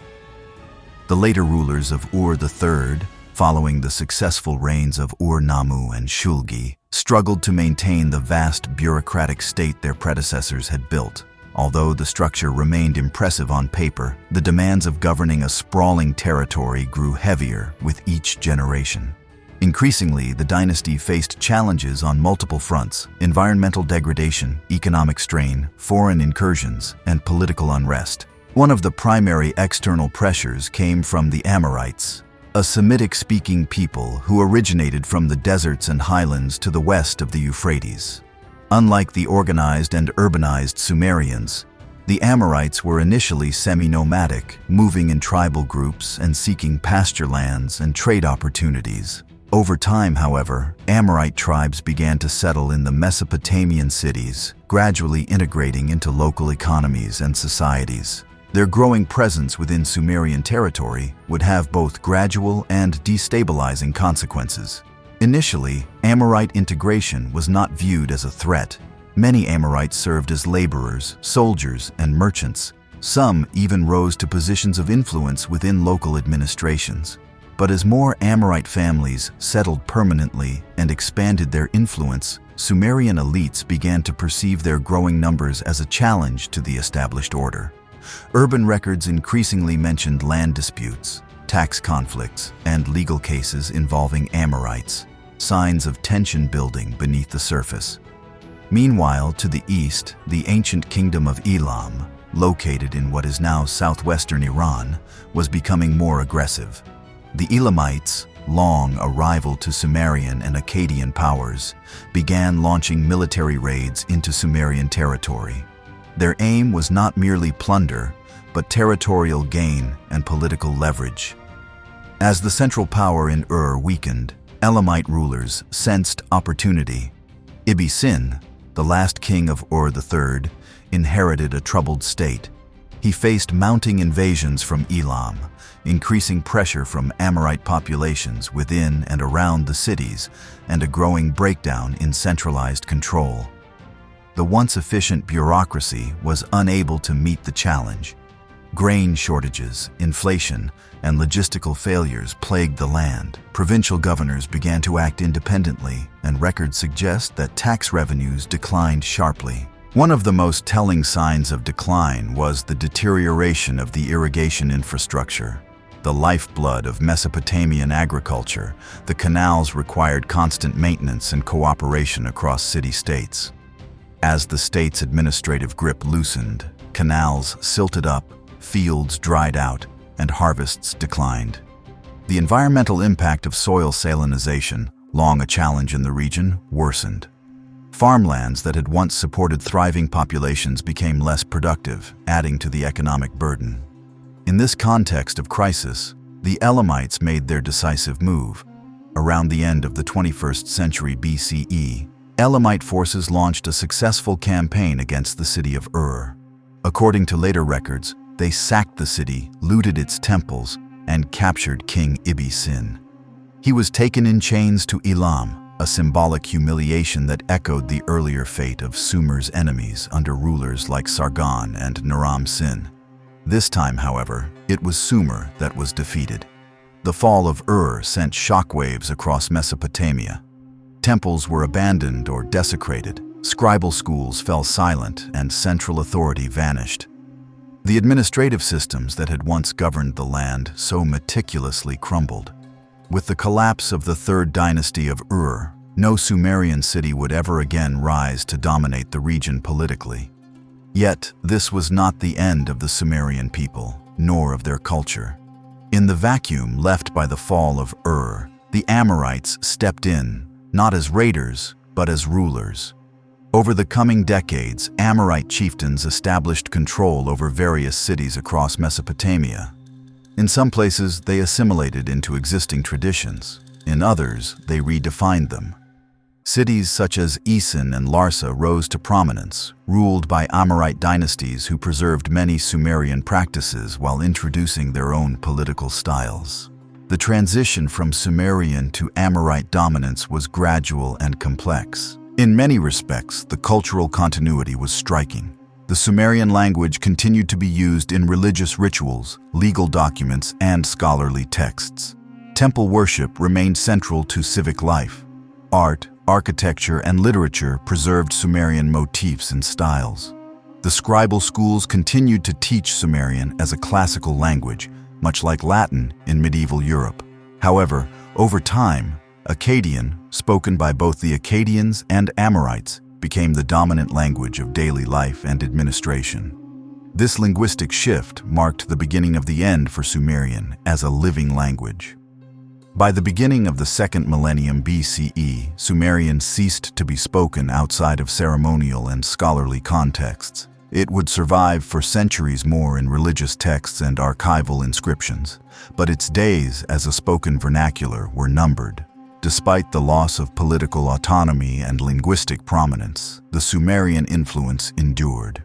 The later rulers of Ur III, following the successful reigns of Ur-Nammu and Shulgi, struggled to maintain the vast bureaucratic state their predecessors had built. Although the structure remained impressive on paper, the demands of governing a sprawling territory grew heavier with each generation. Increasingly, the dynasty faced challenges on multiple fronts: environmental degradation, economic strain, foreign incursions, and political unrest. One of the primary external pressures came from the Amorites, a Semitic-speaking people who originated from the deserts and highlands to the west of the Euphrates. Unlike the organized and urbanized Sumerians, the Amorites were initially semi-nomadic, moving in tribal groups and seeking pasture lands and trade opportunities. Over time, however, Amorite tribes began to settle in the Mesopotamian cities, gradually integrating into local economies and societies. Their growing presence within Sumerian territory would have both gradual and destabilizing consequences. Initially, Amorite integration was not viewed as a threat. Many Amorites served as laborers, soldiers, and merchants. Some even rose to positions of influence within local administrations. But as more Amorite families settled permanently and expanded their influence, Sumerian elites began to perceive their growing numbers as a challenge to the established order. Urban records increasingly mentioned land disputes, tax conflicts, and legal cases involving Amorites, signs of tension building beneath the surface. Meanwhile, to the east, the ancient kingdom of Elam, located in what is now southwestern Iran, was becoming more aggressive. The Elamites, long a rival to Sumerian and Akkadian powers, began launching military raids into Sumerian territory. Their aim was not merely plunder, but territorial gain and political leverage. As the central power in Ur weakened, Elamite rulers sensed opportunity. Ibbi-Sin, the last king of Ur III, inherited a troubled state. He faced mounting invasions from Elam, increasing pressure from Amorite populations within and around the cities, and a growing breakdown in centralized control. The once efficient bureaucracy was unable to meet the challenge. Grain shortages, inflation, and logistical failures plagued the land. Provincial governors began to act independently, and records suggest that tax revenues declined sharply. One of the most telling signs of decline was the deterioration of the irrigation infrastructure. The lifeblood of Mesopotamian agriculture, the canals required constant maintenance and cooperation across city-states. As the state's administrative grip loosened, canals silted up, fields dried out, and harvests declined. The environmental impact of soil salinization, long a challenge in the region, worsened. Farmlands that had once supported thriving populations became less productive, adding to the economic burden. In this context of crisis, the Elamites made their decisive move. Around the end of the 21st century BCE, Elamite forces launched a successful campaign against the city of Ur. According to later records, they sacked the city, looted its temples, and captured King Ibbi-Sin. He was taken in chains to Elam, a symbolic humiliation that echoed the earlier fate of Sumer's enemies under rulers like Sargon and Naram-Sin. This time, however, it was Sumer that was defeated. The fall of Ur sent shockwaves across Mesopotamia. Temples were abandoned or desecrated, scribal schools fell silent, and central authority vanished. The administrative systems that had once governed the land so meticulously crumbled. With the collapse of the third dynasty of Ur, no Sumerian city would ever again rise to dominate the region politically. Yet, this was not the end of the Sumerian people, nor of their culture. In the vacuum left by the fall of Ur, the Amorites stepped in, not as raiders, but as rulers. Over the coming decades, Amorite chieftains established control over various cities across Mesopotamia. In some places, they assimilated into existing traditions. In others, they redefined them. Cities such as Isin and Larsa rose to prominence, ruled by Amorite dynasties who preserved many Sumerian practices while introducing their own political styles. The transition from Sumerian to Amorite dominance was gradual and complex. In many respects, the cultural continuity was striking. The Sumerian language continued to be used in religious rituals, legal documents, and scholarly texts. Temple worship remained central to civic life. Art, architecture, and literature preserved Sumerian motifs and styles. The scribal schools continued to teach Sumerian as a classical language, much like Latin in medieval Europe. However, over time, Akkadian, spoken by both the Akkadians and Amorites, became the dominant language of daily life and administration. This linguistic shift marked the beginning of the end for Sumerian as a living language. By the beginning of the 2nd millennium BCE, Sumerian ceased to be spoken outside of ceremonial and scholarly contexts. It would survive for centuries more in religious texts and archival inscriptions, but its days as a spoken vernacular were numbered. Despite the loss of political autonomy and linguistic prominence, the Sumerian influence endured.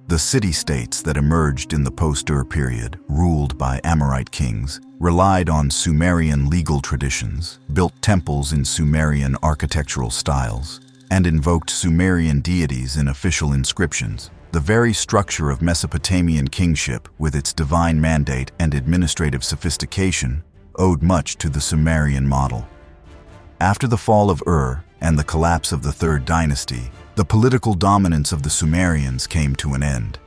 The city-states that emerged in the post-Ur period, ruled by Amorite kings, relied on Sumerian legal traditions, built temples in Sumerian architectural styles, and invoked Sumerian deities in official inscriptions. The very structure of Mesopotamian kingship, with its divine mandate and administrative sophistication, owed much to the Sumerian model. After the fall of Ur and the collapse of the 3rd dynasty, the political dominance of the Sumerians came to an end.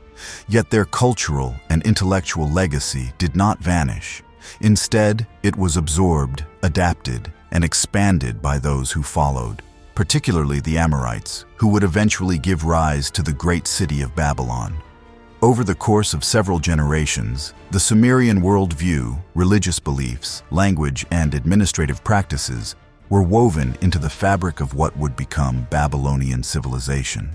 Yet their cultural and intellectual legacy did not vanish. Instead, it was absorbed, adapted, and expanded by those who followed, particularly the Amorites, who would eventually give rise to the great city of Babylon. Over the course of several generations, the Sumerian worldview, religious beliefs, language, and administrative practices were woven into the fabric of what would become Babylonian civilization.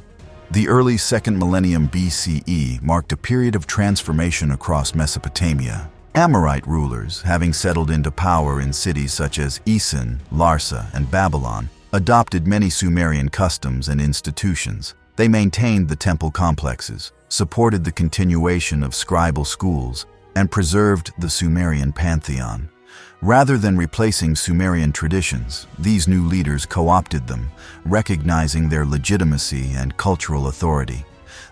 The early 2nd millennium BCE marked a period of transformation across Mesopotamia. Amorite rulers, having settled into power in cities such as Isin, Larsa, and Babylon, adopted many Sumerian customs and institutions. They maintained the temple complexes, supported the continuation of scribal schools, and preserved the Sumerian pantheon. Rather than replacing Sumerian traditions, these new leaders co-opted them, recognizing their legitimacy and cultural authority.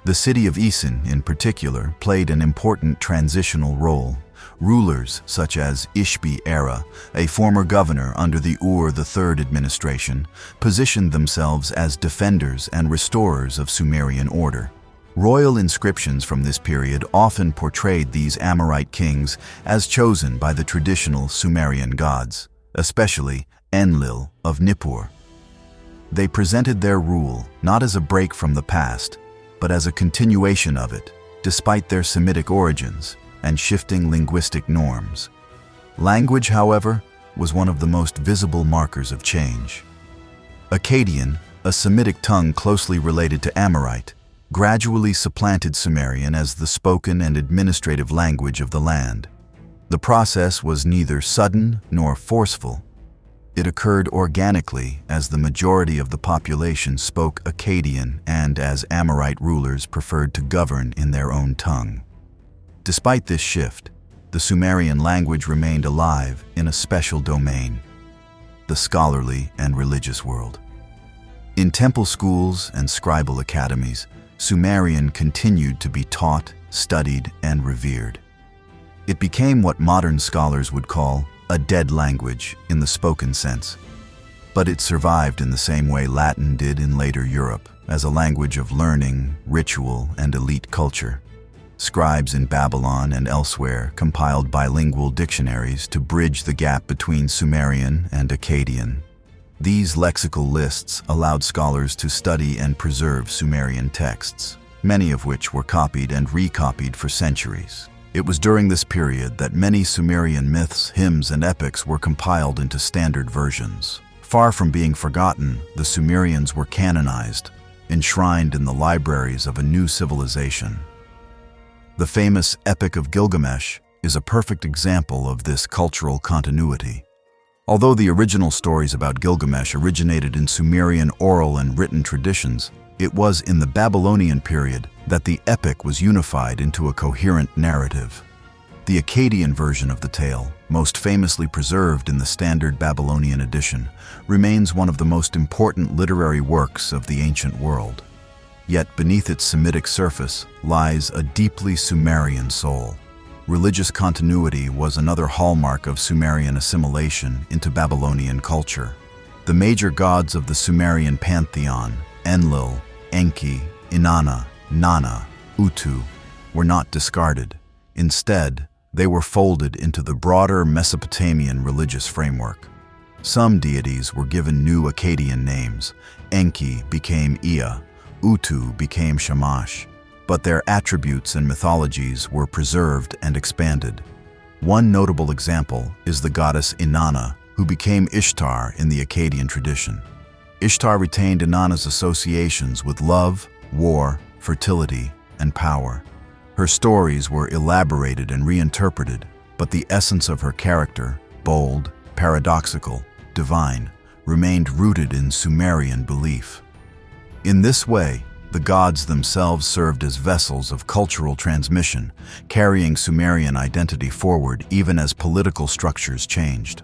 The city of Isin, in particular, played an important transitional role. Rulers such as Ishbi-Era, a former governor under the Ur-III administration, positioned themselves as defenders and restorers of Sumerian order. Royal inscriptions from this period often portrayed these Amorite kings as chosen by the traditional Sumerian gods, especially Enlil of Nippur. They presented their rule not as a break from the past, but as a continuation of it, despite their Semitic origins and shifting linguistic norms. Language, however, was one of the most visible markers of change. Akkadian, a Semitic tongue closely related to Amorite, gradually supplanted Sumerian as the spoken and administrative language of the land. The process was neither sudden nor forceful. It occurred organically as the majority of the population spoke Akkadian and as Amorite rulers preferred to govern in their own tongue. Despite this shift, the Sumerian language remained alive in a special domain, the scholarly and religious world. In temple schools and scribal academies, Sumerian continued to be taught, studied, and revered. It became what modern scholars would call a dead language in the spoken sense. But it survived in the same way Latin did in later Europe, as a language of learning, ritual, and elite culture. Scribes in Babylon and elsewhere compiled bilingual dictionaries to bridge the gap between Sumerian and Akkadian. These lexical lists allowed scholars to study and preserve Sumerian texts, many of which were copied and recopied for centuries. It was during this period that many Sumerian myths, hymns, and epics were compiled into standard versions. Far from being forgotten, the Sumerians were canonized, enshrined in the libraries of a new civilization. The famous Epic of Gilgamesh is a perfect example of this cultural continuity. Although the original stories about Gilgamesh originated in Sumerian oral and written traditions, it was in the Babylonian period that the epic was unified into a coherent narrative. The Akkadian version of the tale, most famously preserved in the standard Babylonian edition, remains one of the most important literary works of the ancient world. Yet beneath its Semitic surface lies a deeply Sumerian soul. Religious continuity was another hallmark of Sumerian assimilation into Babylonian culture. The major gods of the Sumerian pantheon, Enlil, Enki, Inanna, Nana, Utu, were not discarded. Instead, they were folded into the broader Mesopotamian religious framework. Some deities were given new Akkadian names. Enki became Ea, Utu became Shamash, but their attributes and mythologies were preserved and expanded. One notable example is the goddess Inanna, who became Ishtar in the Akkadian tradition. Ishtar retained Inanna's associations with love, war, fertility, and power. Her stories were elaborated and reinterpreted, but the essence of her character, bold, paradoxical, divine, remained rooted in Sumerian belief. In this way, the gods themselves served as vessels of cultural transmission, carrying Sumerian identity forward even as political structures changed.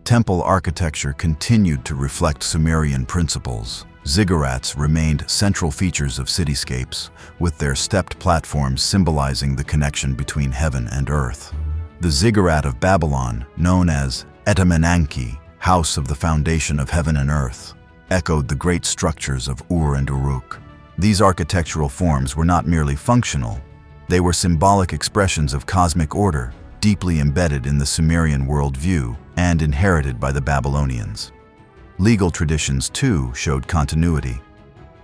Temple architecture continued to reflect Sumerian principles. Ziggurats remained central features of cityscapes, with their stepped platforms symbolizing the connection between heaven and earth. The ziggurat of Babylon, known as Etemenanki, House of the Foundation of Heaven and Earth, echoed the great structures of Ur and Uruk. These architectural forms were not merely functional, they were symbolic expressions of cosmic order, deeply embedded in the Sumerian worldview and inherited by the Babylonians. Legal traditions, too, showed continuity.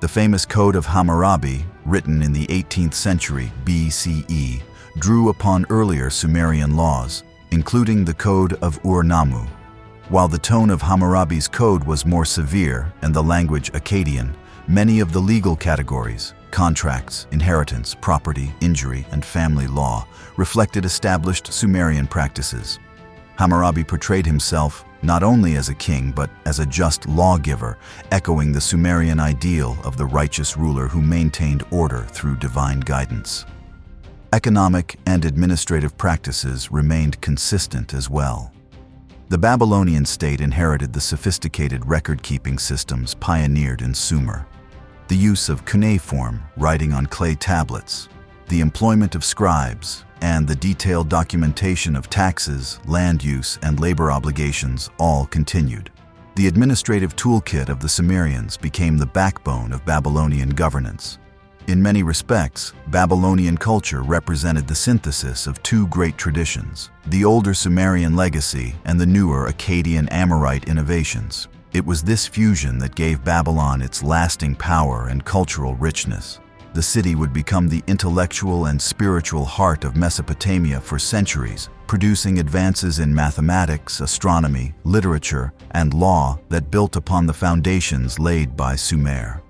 The famous Code of Hammurabi, written in the 18th century BCE, drew upon earlier Sumerian laws, including the Code of Ur-Nammu. While the tone of Hammurabi's code was more severe and the language Akkadian, many of the legal categories, contracts, inheritance, property, injury, and family law, reflected established Sumerian practices. Hammurabi portrayed himself not only as a king but as a just lawgiver, echoing the Sumerian ideal of the righteous ruler who maintained order through divine guidance. Economic and administrative practices remained consistent as well. The Babylonian state inherited the sophisticated record-keeping systems pioneered in Sumer. The use of cuneiform, writing on clay tablets, the employment of scribes, and the detailed documentation of taxes, land use, and labor obligations all continued. The administrative toolkit of the Sumerians became the backbone of Babylonian governance. In many respects, Babylonian culture represented the synthesis of two great traditions, the older Sumerian legacy and the newer Akkadian Amorite innovations. It was this fusion that gave Babylon its lasting power and cultural richness. The city would become the intellectual and spiritual heart of Mesopotamia for centuries, producing advances in mathematics, astronomy, literature, and law that built upon the foundations laid by Sumer.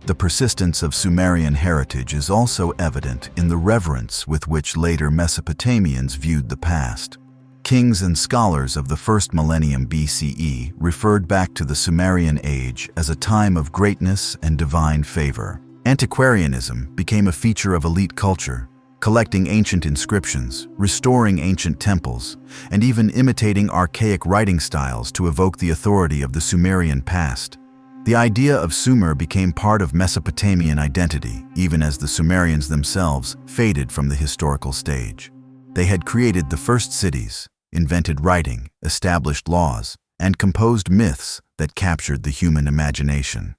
The persistence of Sumerian heritage is also evident in the reverence with which later Mesopotamians viewed the past. Kings and scholars of the first millennium BCE referred back to the Sumerian age as a time of greatness and divine favor. Antiquarianism became a feature of elite culture, collecting ancient inscriptions, restoring ancient temples, and even imitating archaic writing styles to evoke the authority of the Sumerian past. The idea of Sumer became part of Mesopotamian identity, even as the Sumerians themselves faded from the historical stage. They had created the first cities, invented writing, established laws, and composed myths that captured the human imagination.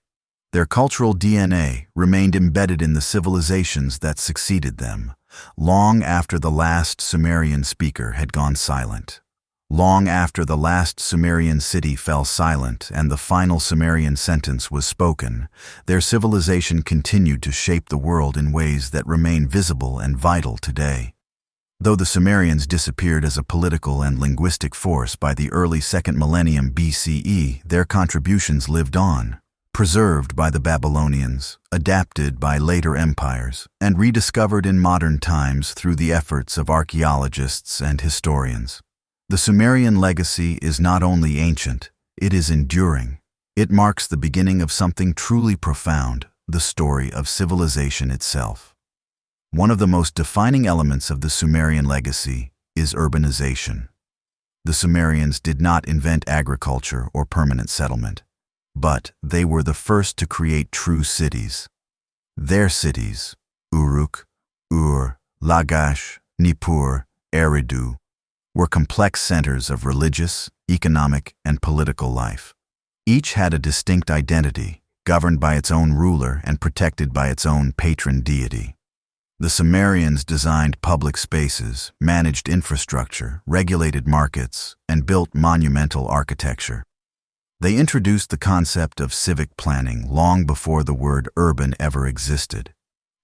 Their cultural DNA remained embedded in the civilizations that succeeded them, long after the last Sumerian speaker had gone silent. Long after the last Sumerian city fell silent and the final Sumerian sentence was spoken, their civilization continued to shape the world in ways that remain visible and vital today. Though the Sumerians disappeared as a political and linguistic force by the early second millennium BCE, their contributions lived on, preserved by the Babylonians, adapted by later empires, and rediscovered in modern times through the efforts of archaeologists and historians. The Sumerian legacy is not only ancient, it is enduring. It marks the beginning of something truly profound, the story of civilization itself. One of the most defining elements of the Sumerian legacy is urbanization. The Sumerians did not invent agriculture or permanent settlement, but they were the first to create true cities. Their cities, Uruk, Ur, Lagash, Nippur, Eridu, were complex centers of religious, economic, and political life. Each had a distinct identity, governed by its own ruler and protected by its own patron deity. The Sumerians designed public spaces, managed infrastructure, regulated markets, and built monumental architecture. They introduced the concept of civic planning long before the word urban ever existed.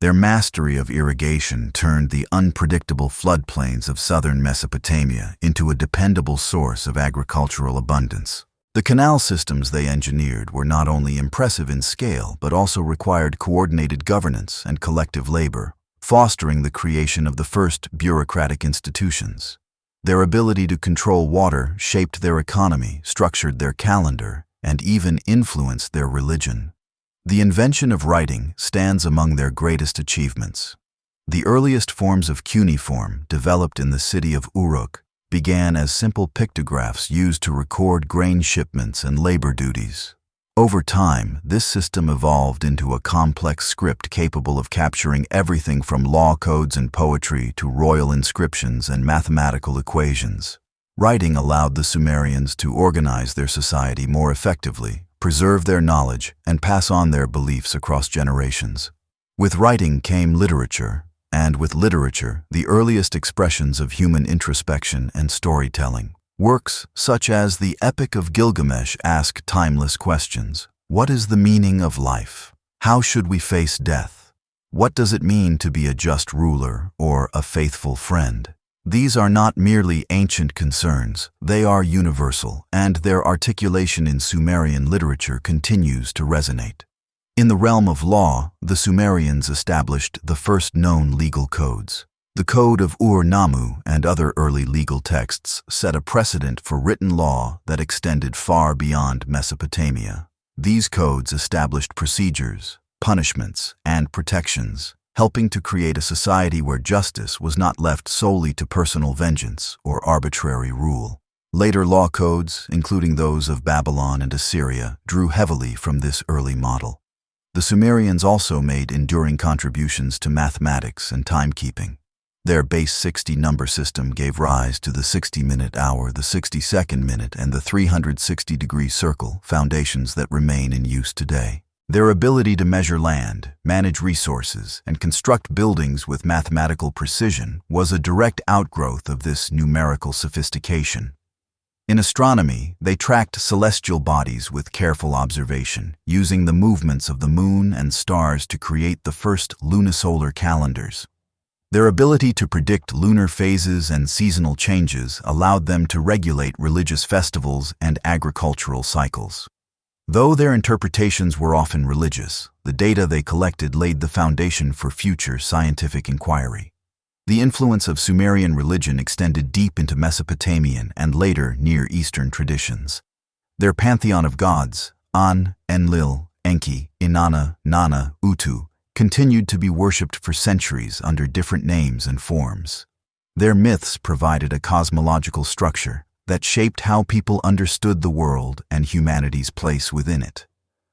Their mastery of irrigation turned the unpredictable floodplains of southern Mesopotamia into a dependable source of agricultural abundance. The canal systems they engineered were not only impressive in scale but also required coordinated governance and collective labor, fostering the creation of the first bureaucratic institutions. Their ability to control water shaped their economy, structured their calendar, and even influenced their religion. The invention of writing stands among their greatest achievements. The earliest forms of cuneiform, developed in the city of Uruk, began as simple pictographs used to record grain shipments and labor duties. Over time, this system evolved into a complex script capable of capturing everything from law codes and poetry to royal inscriptions and mathematical equations. Writing allowed the Sumerians to organize their society more effectively, preserve their knowledge, and pass on their beliefs across generations. With writing came literature, and with literature, the earliest expressions of human introspection and storytelling. Works such as the Epic of Gilgamesh ask timeless questions. What is the meaning of life? How should we face death? What does it mean to be a just ruler or a faithful friend? These are not merely ancient concerns, they are universal, and their articulation in Sumerian literature continues to resonate. In the realm of law, the Sumerians established the first known legal codes. The Code of Ur-Nammu and other early legal texts set a precedent for written law that extended far beyond Mesopotamia. These codes established procedures, punishments, and protections, helping to create a society where justice was not left solely to personal vengeance or arbitrary rule. Later law codes, including those of Babylon and Assyria, drew heavily from this early model. The Sumerians also made enduring contributions to mathematics and timekeeping. Their base 60 number system gave rise to the 60-minute hour, the 60-second minute, and the 360-degree circle, foundations that remain in use today. Their ability to measure land, manage resources, and construct buildings with mathematical precision was a direct outgrowth of this numerical sophistication. In astronomy, they tracked celestial bodies with careful observation, using the movements of the moon and stars to create the first lunisolar calendars. Their ability to predict lunar phases and seasonal changes allowed them to regulate religious festivals and agricultural cycles. Though their interpretations were often religious, the data they collected laid the foundation for future scientific inquiry. The influence of Sumerian religion extended deep into Mesopotamian and later Near Eastern traditions. Their pantheon of gods, An, Enlil, Enki, Inanna, Nana, Utu, continued to be worshipped for centuries under different names and forms. Their myths provided a cosmological structure that shaped how people understood the world and humanity's place within it.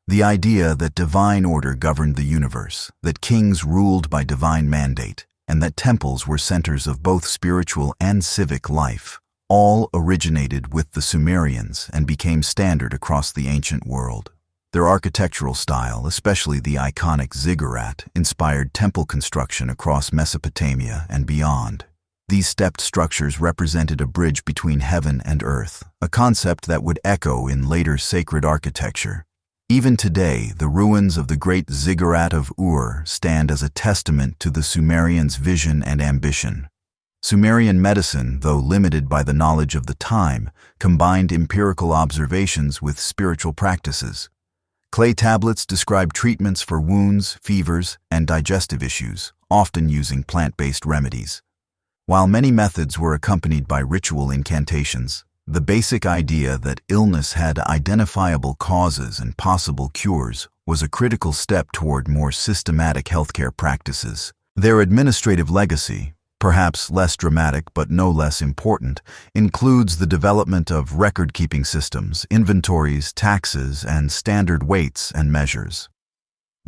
The idea that divine order governed the universe, that kings ruled by divine mandate, and that temples were centers of both spiritual and civic life, all originated with the Sumerians and became standard across the ancient world. Their architectural style, especially the iconic ziggurat, inspired temple construction across Mesopotamia and beyond. These stepped structures represented a bridge between heaven and earth, a concept that would echo in later sacred architecture. Even today, the ruins of the great ziggurat of Ur stand as a testament to the Sumerians' vision and ambition. Sumerian medicine, though limited by the knowledge of the time, combined empirical observations with spiritual practices. Clay tablets describe treatments for wounds, fevers, and digestive issues, often using plant-based remedies. While many methods were accompanied by ritual incantations, the basic idea that illness had identifiable causes and possible cures was a critical step toward more systematic healthcare practices. Their administrative legacy, perhaps less dramatic but no less important, includes the development of record-keeping systems, inventories, taxes, and standard weights and measures.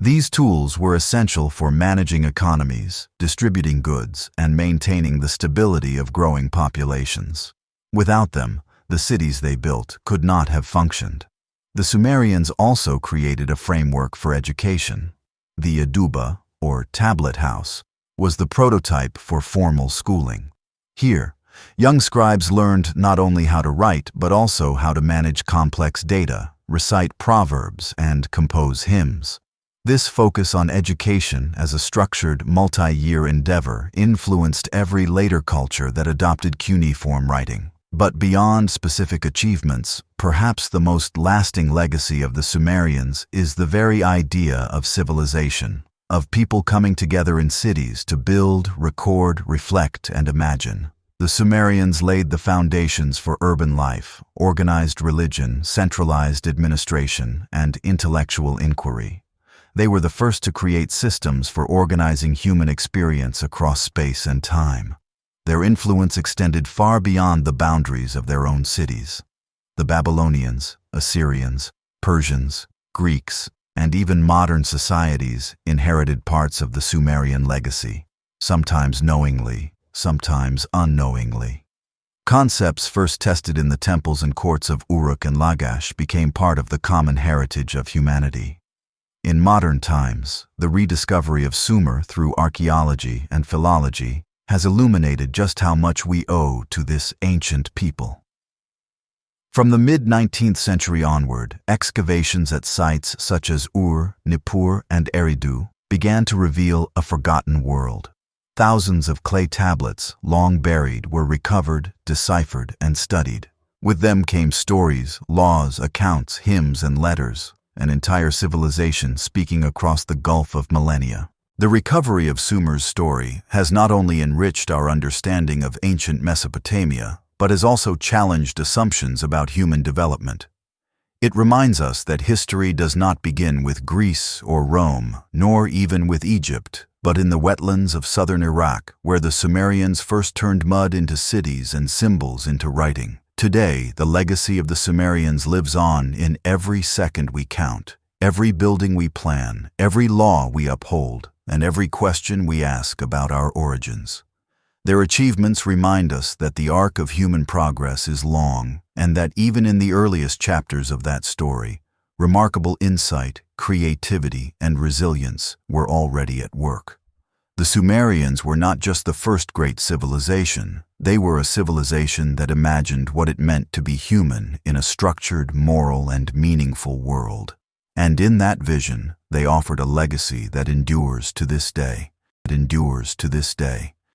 These tools were essential for managing economies, distributing goods, and maintaining the stability of growing populations. Without them, the cities they built could not have functioned. The Sumerians also created a framework for education. The Aduba, or tablet house, was the prototype for formal schooling. Here, young scribes learned not only how to write but also how to manage complex data, recite proverbs, and compose hymns. This focus on education as a structured, multi-year endeavor influenced every later culture that adopted cuneiform writing. But beyond specific achievements, perhaps the most lasting legacy of the Sumerians is the very idea of civilization, of people coming together in cities to build, record, reflect, and imagine. The Sumerians laid the foundations for urban life, organized religion, centralized administration, and intellectual inquiry. They were the first to create systems for organizing human experience across space and time. Their influence extended far beyond the boundaries of their own cities. The Babylonians, Assyrians, Persians, Greeks, and even modern societies inherited parts of the Sumerian legacy, sometimes knowingly, sometimes unknowingly. Concepts first tested in the temples and courts of Uruk and Lagash became part of the common heritage of humanity. In modern times, the rediscovery of Sumer through archaeology and philology has illuminated just how much we owe to this ancient people. From the mid-19th century onward, excavations at sites such as Ur, Nippur, and Eridu began to reveal a forgotten world. Thousands of clay tablets, long buried, were recovered, deciphered, and studied. With them came stories, laws, accounts, hymns, and letters, an entire civilization speaking across the gulf of millennia. The recovery of Sumer's story has not only enriched our understanding of ancient Mesopotamia, but has also challenged assumptions about human development. It reminds us that history does not begin with Greece or Rome, nor even with Egypt, but in the wetlands of southern Iraq, where the Sumerians first turned mud into cities and symbols into writing. Today, the legacy of the Sumerians lives on in every second we count, every building we plan, every law we uphold, and every question we ask about our origins. Their achievements remind us that the arc of human progress is long, and that even in the earliest chapters of that story, remarkable insight, creativity, and resilience were already at work. The Sumerians were not just the first great civilization, they were a civilization that imagined what it meant to be human in a structured, moral, and meaningful world. And in that vision, they offered a legacy that endures to this day.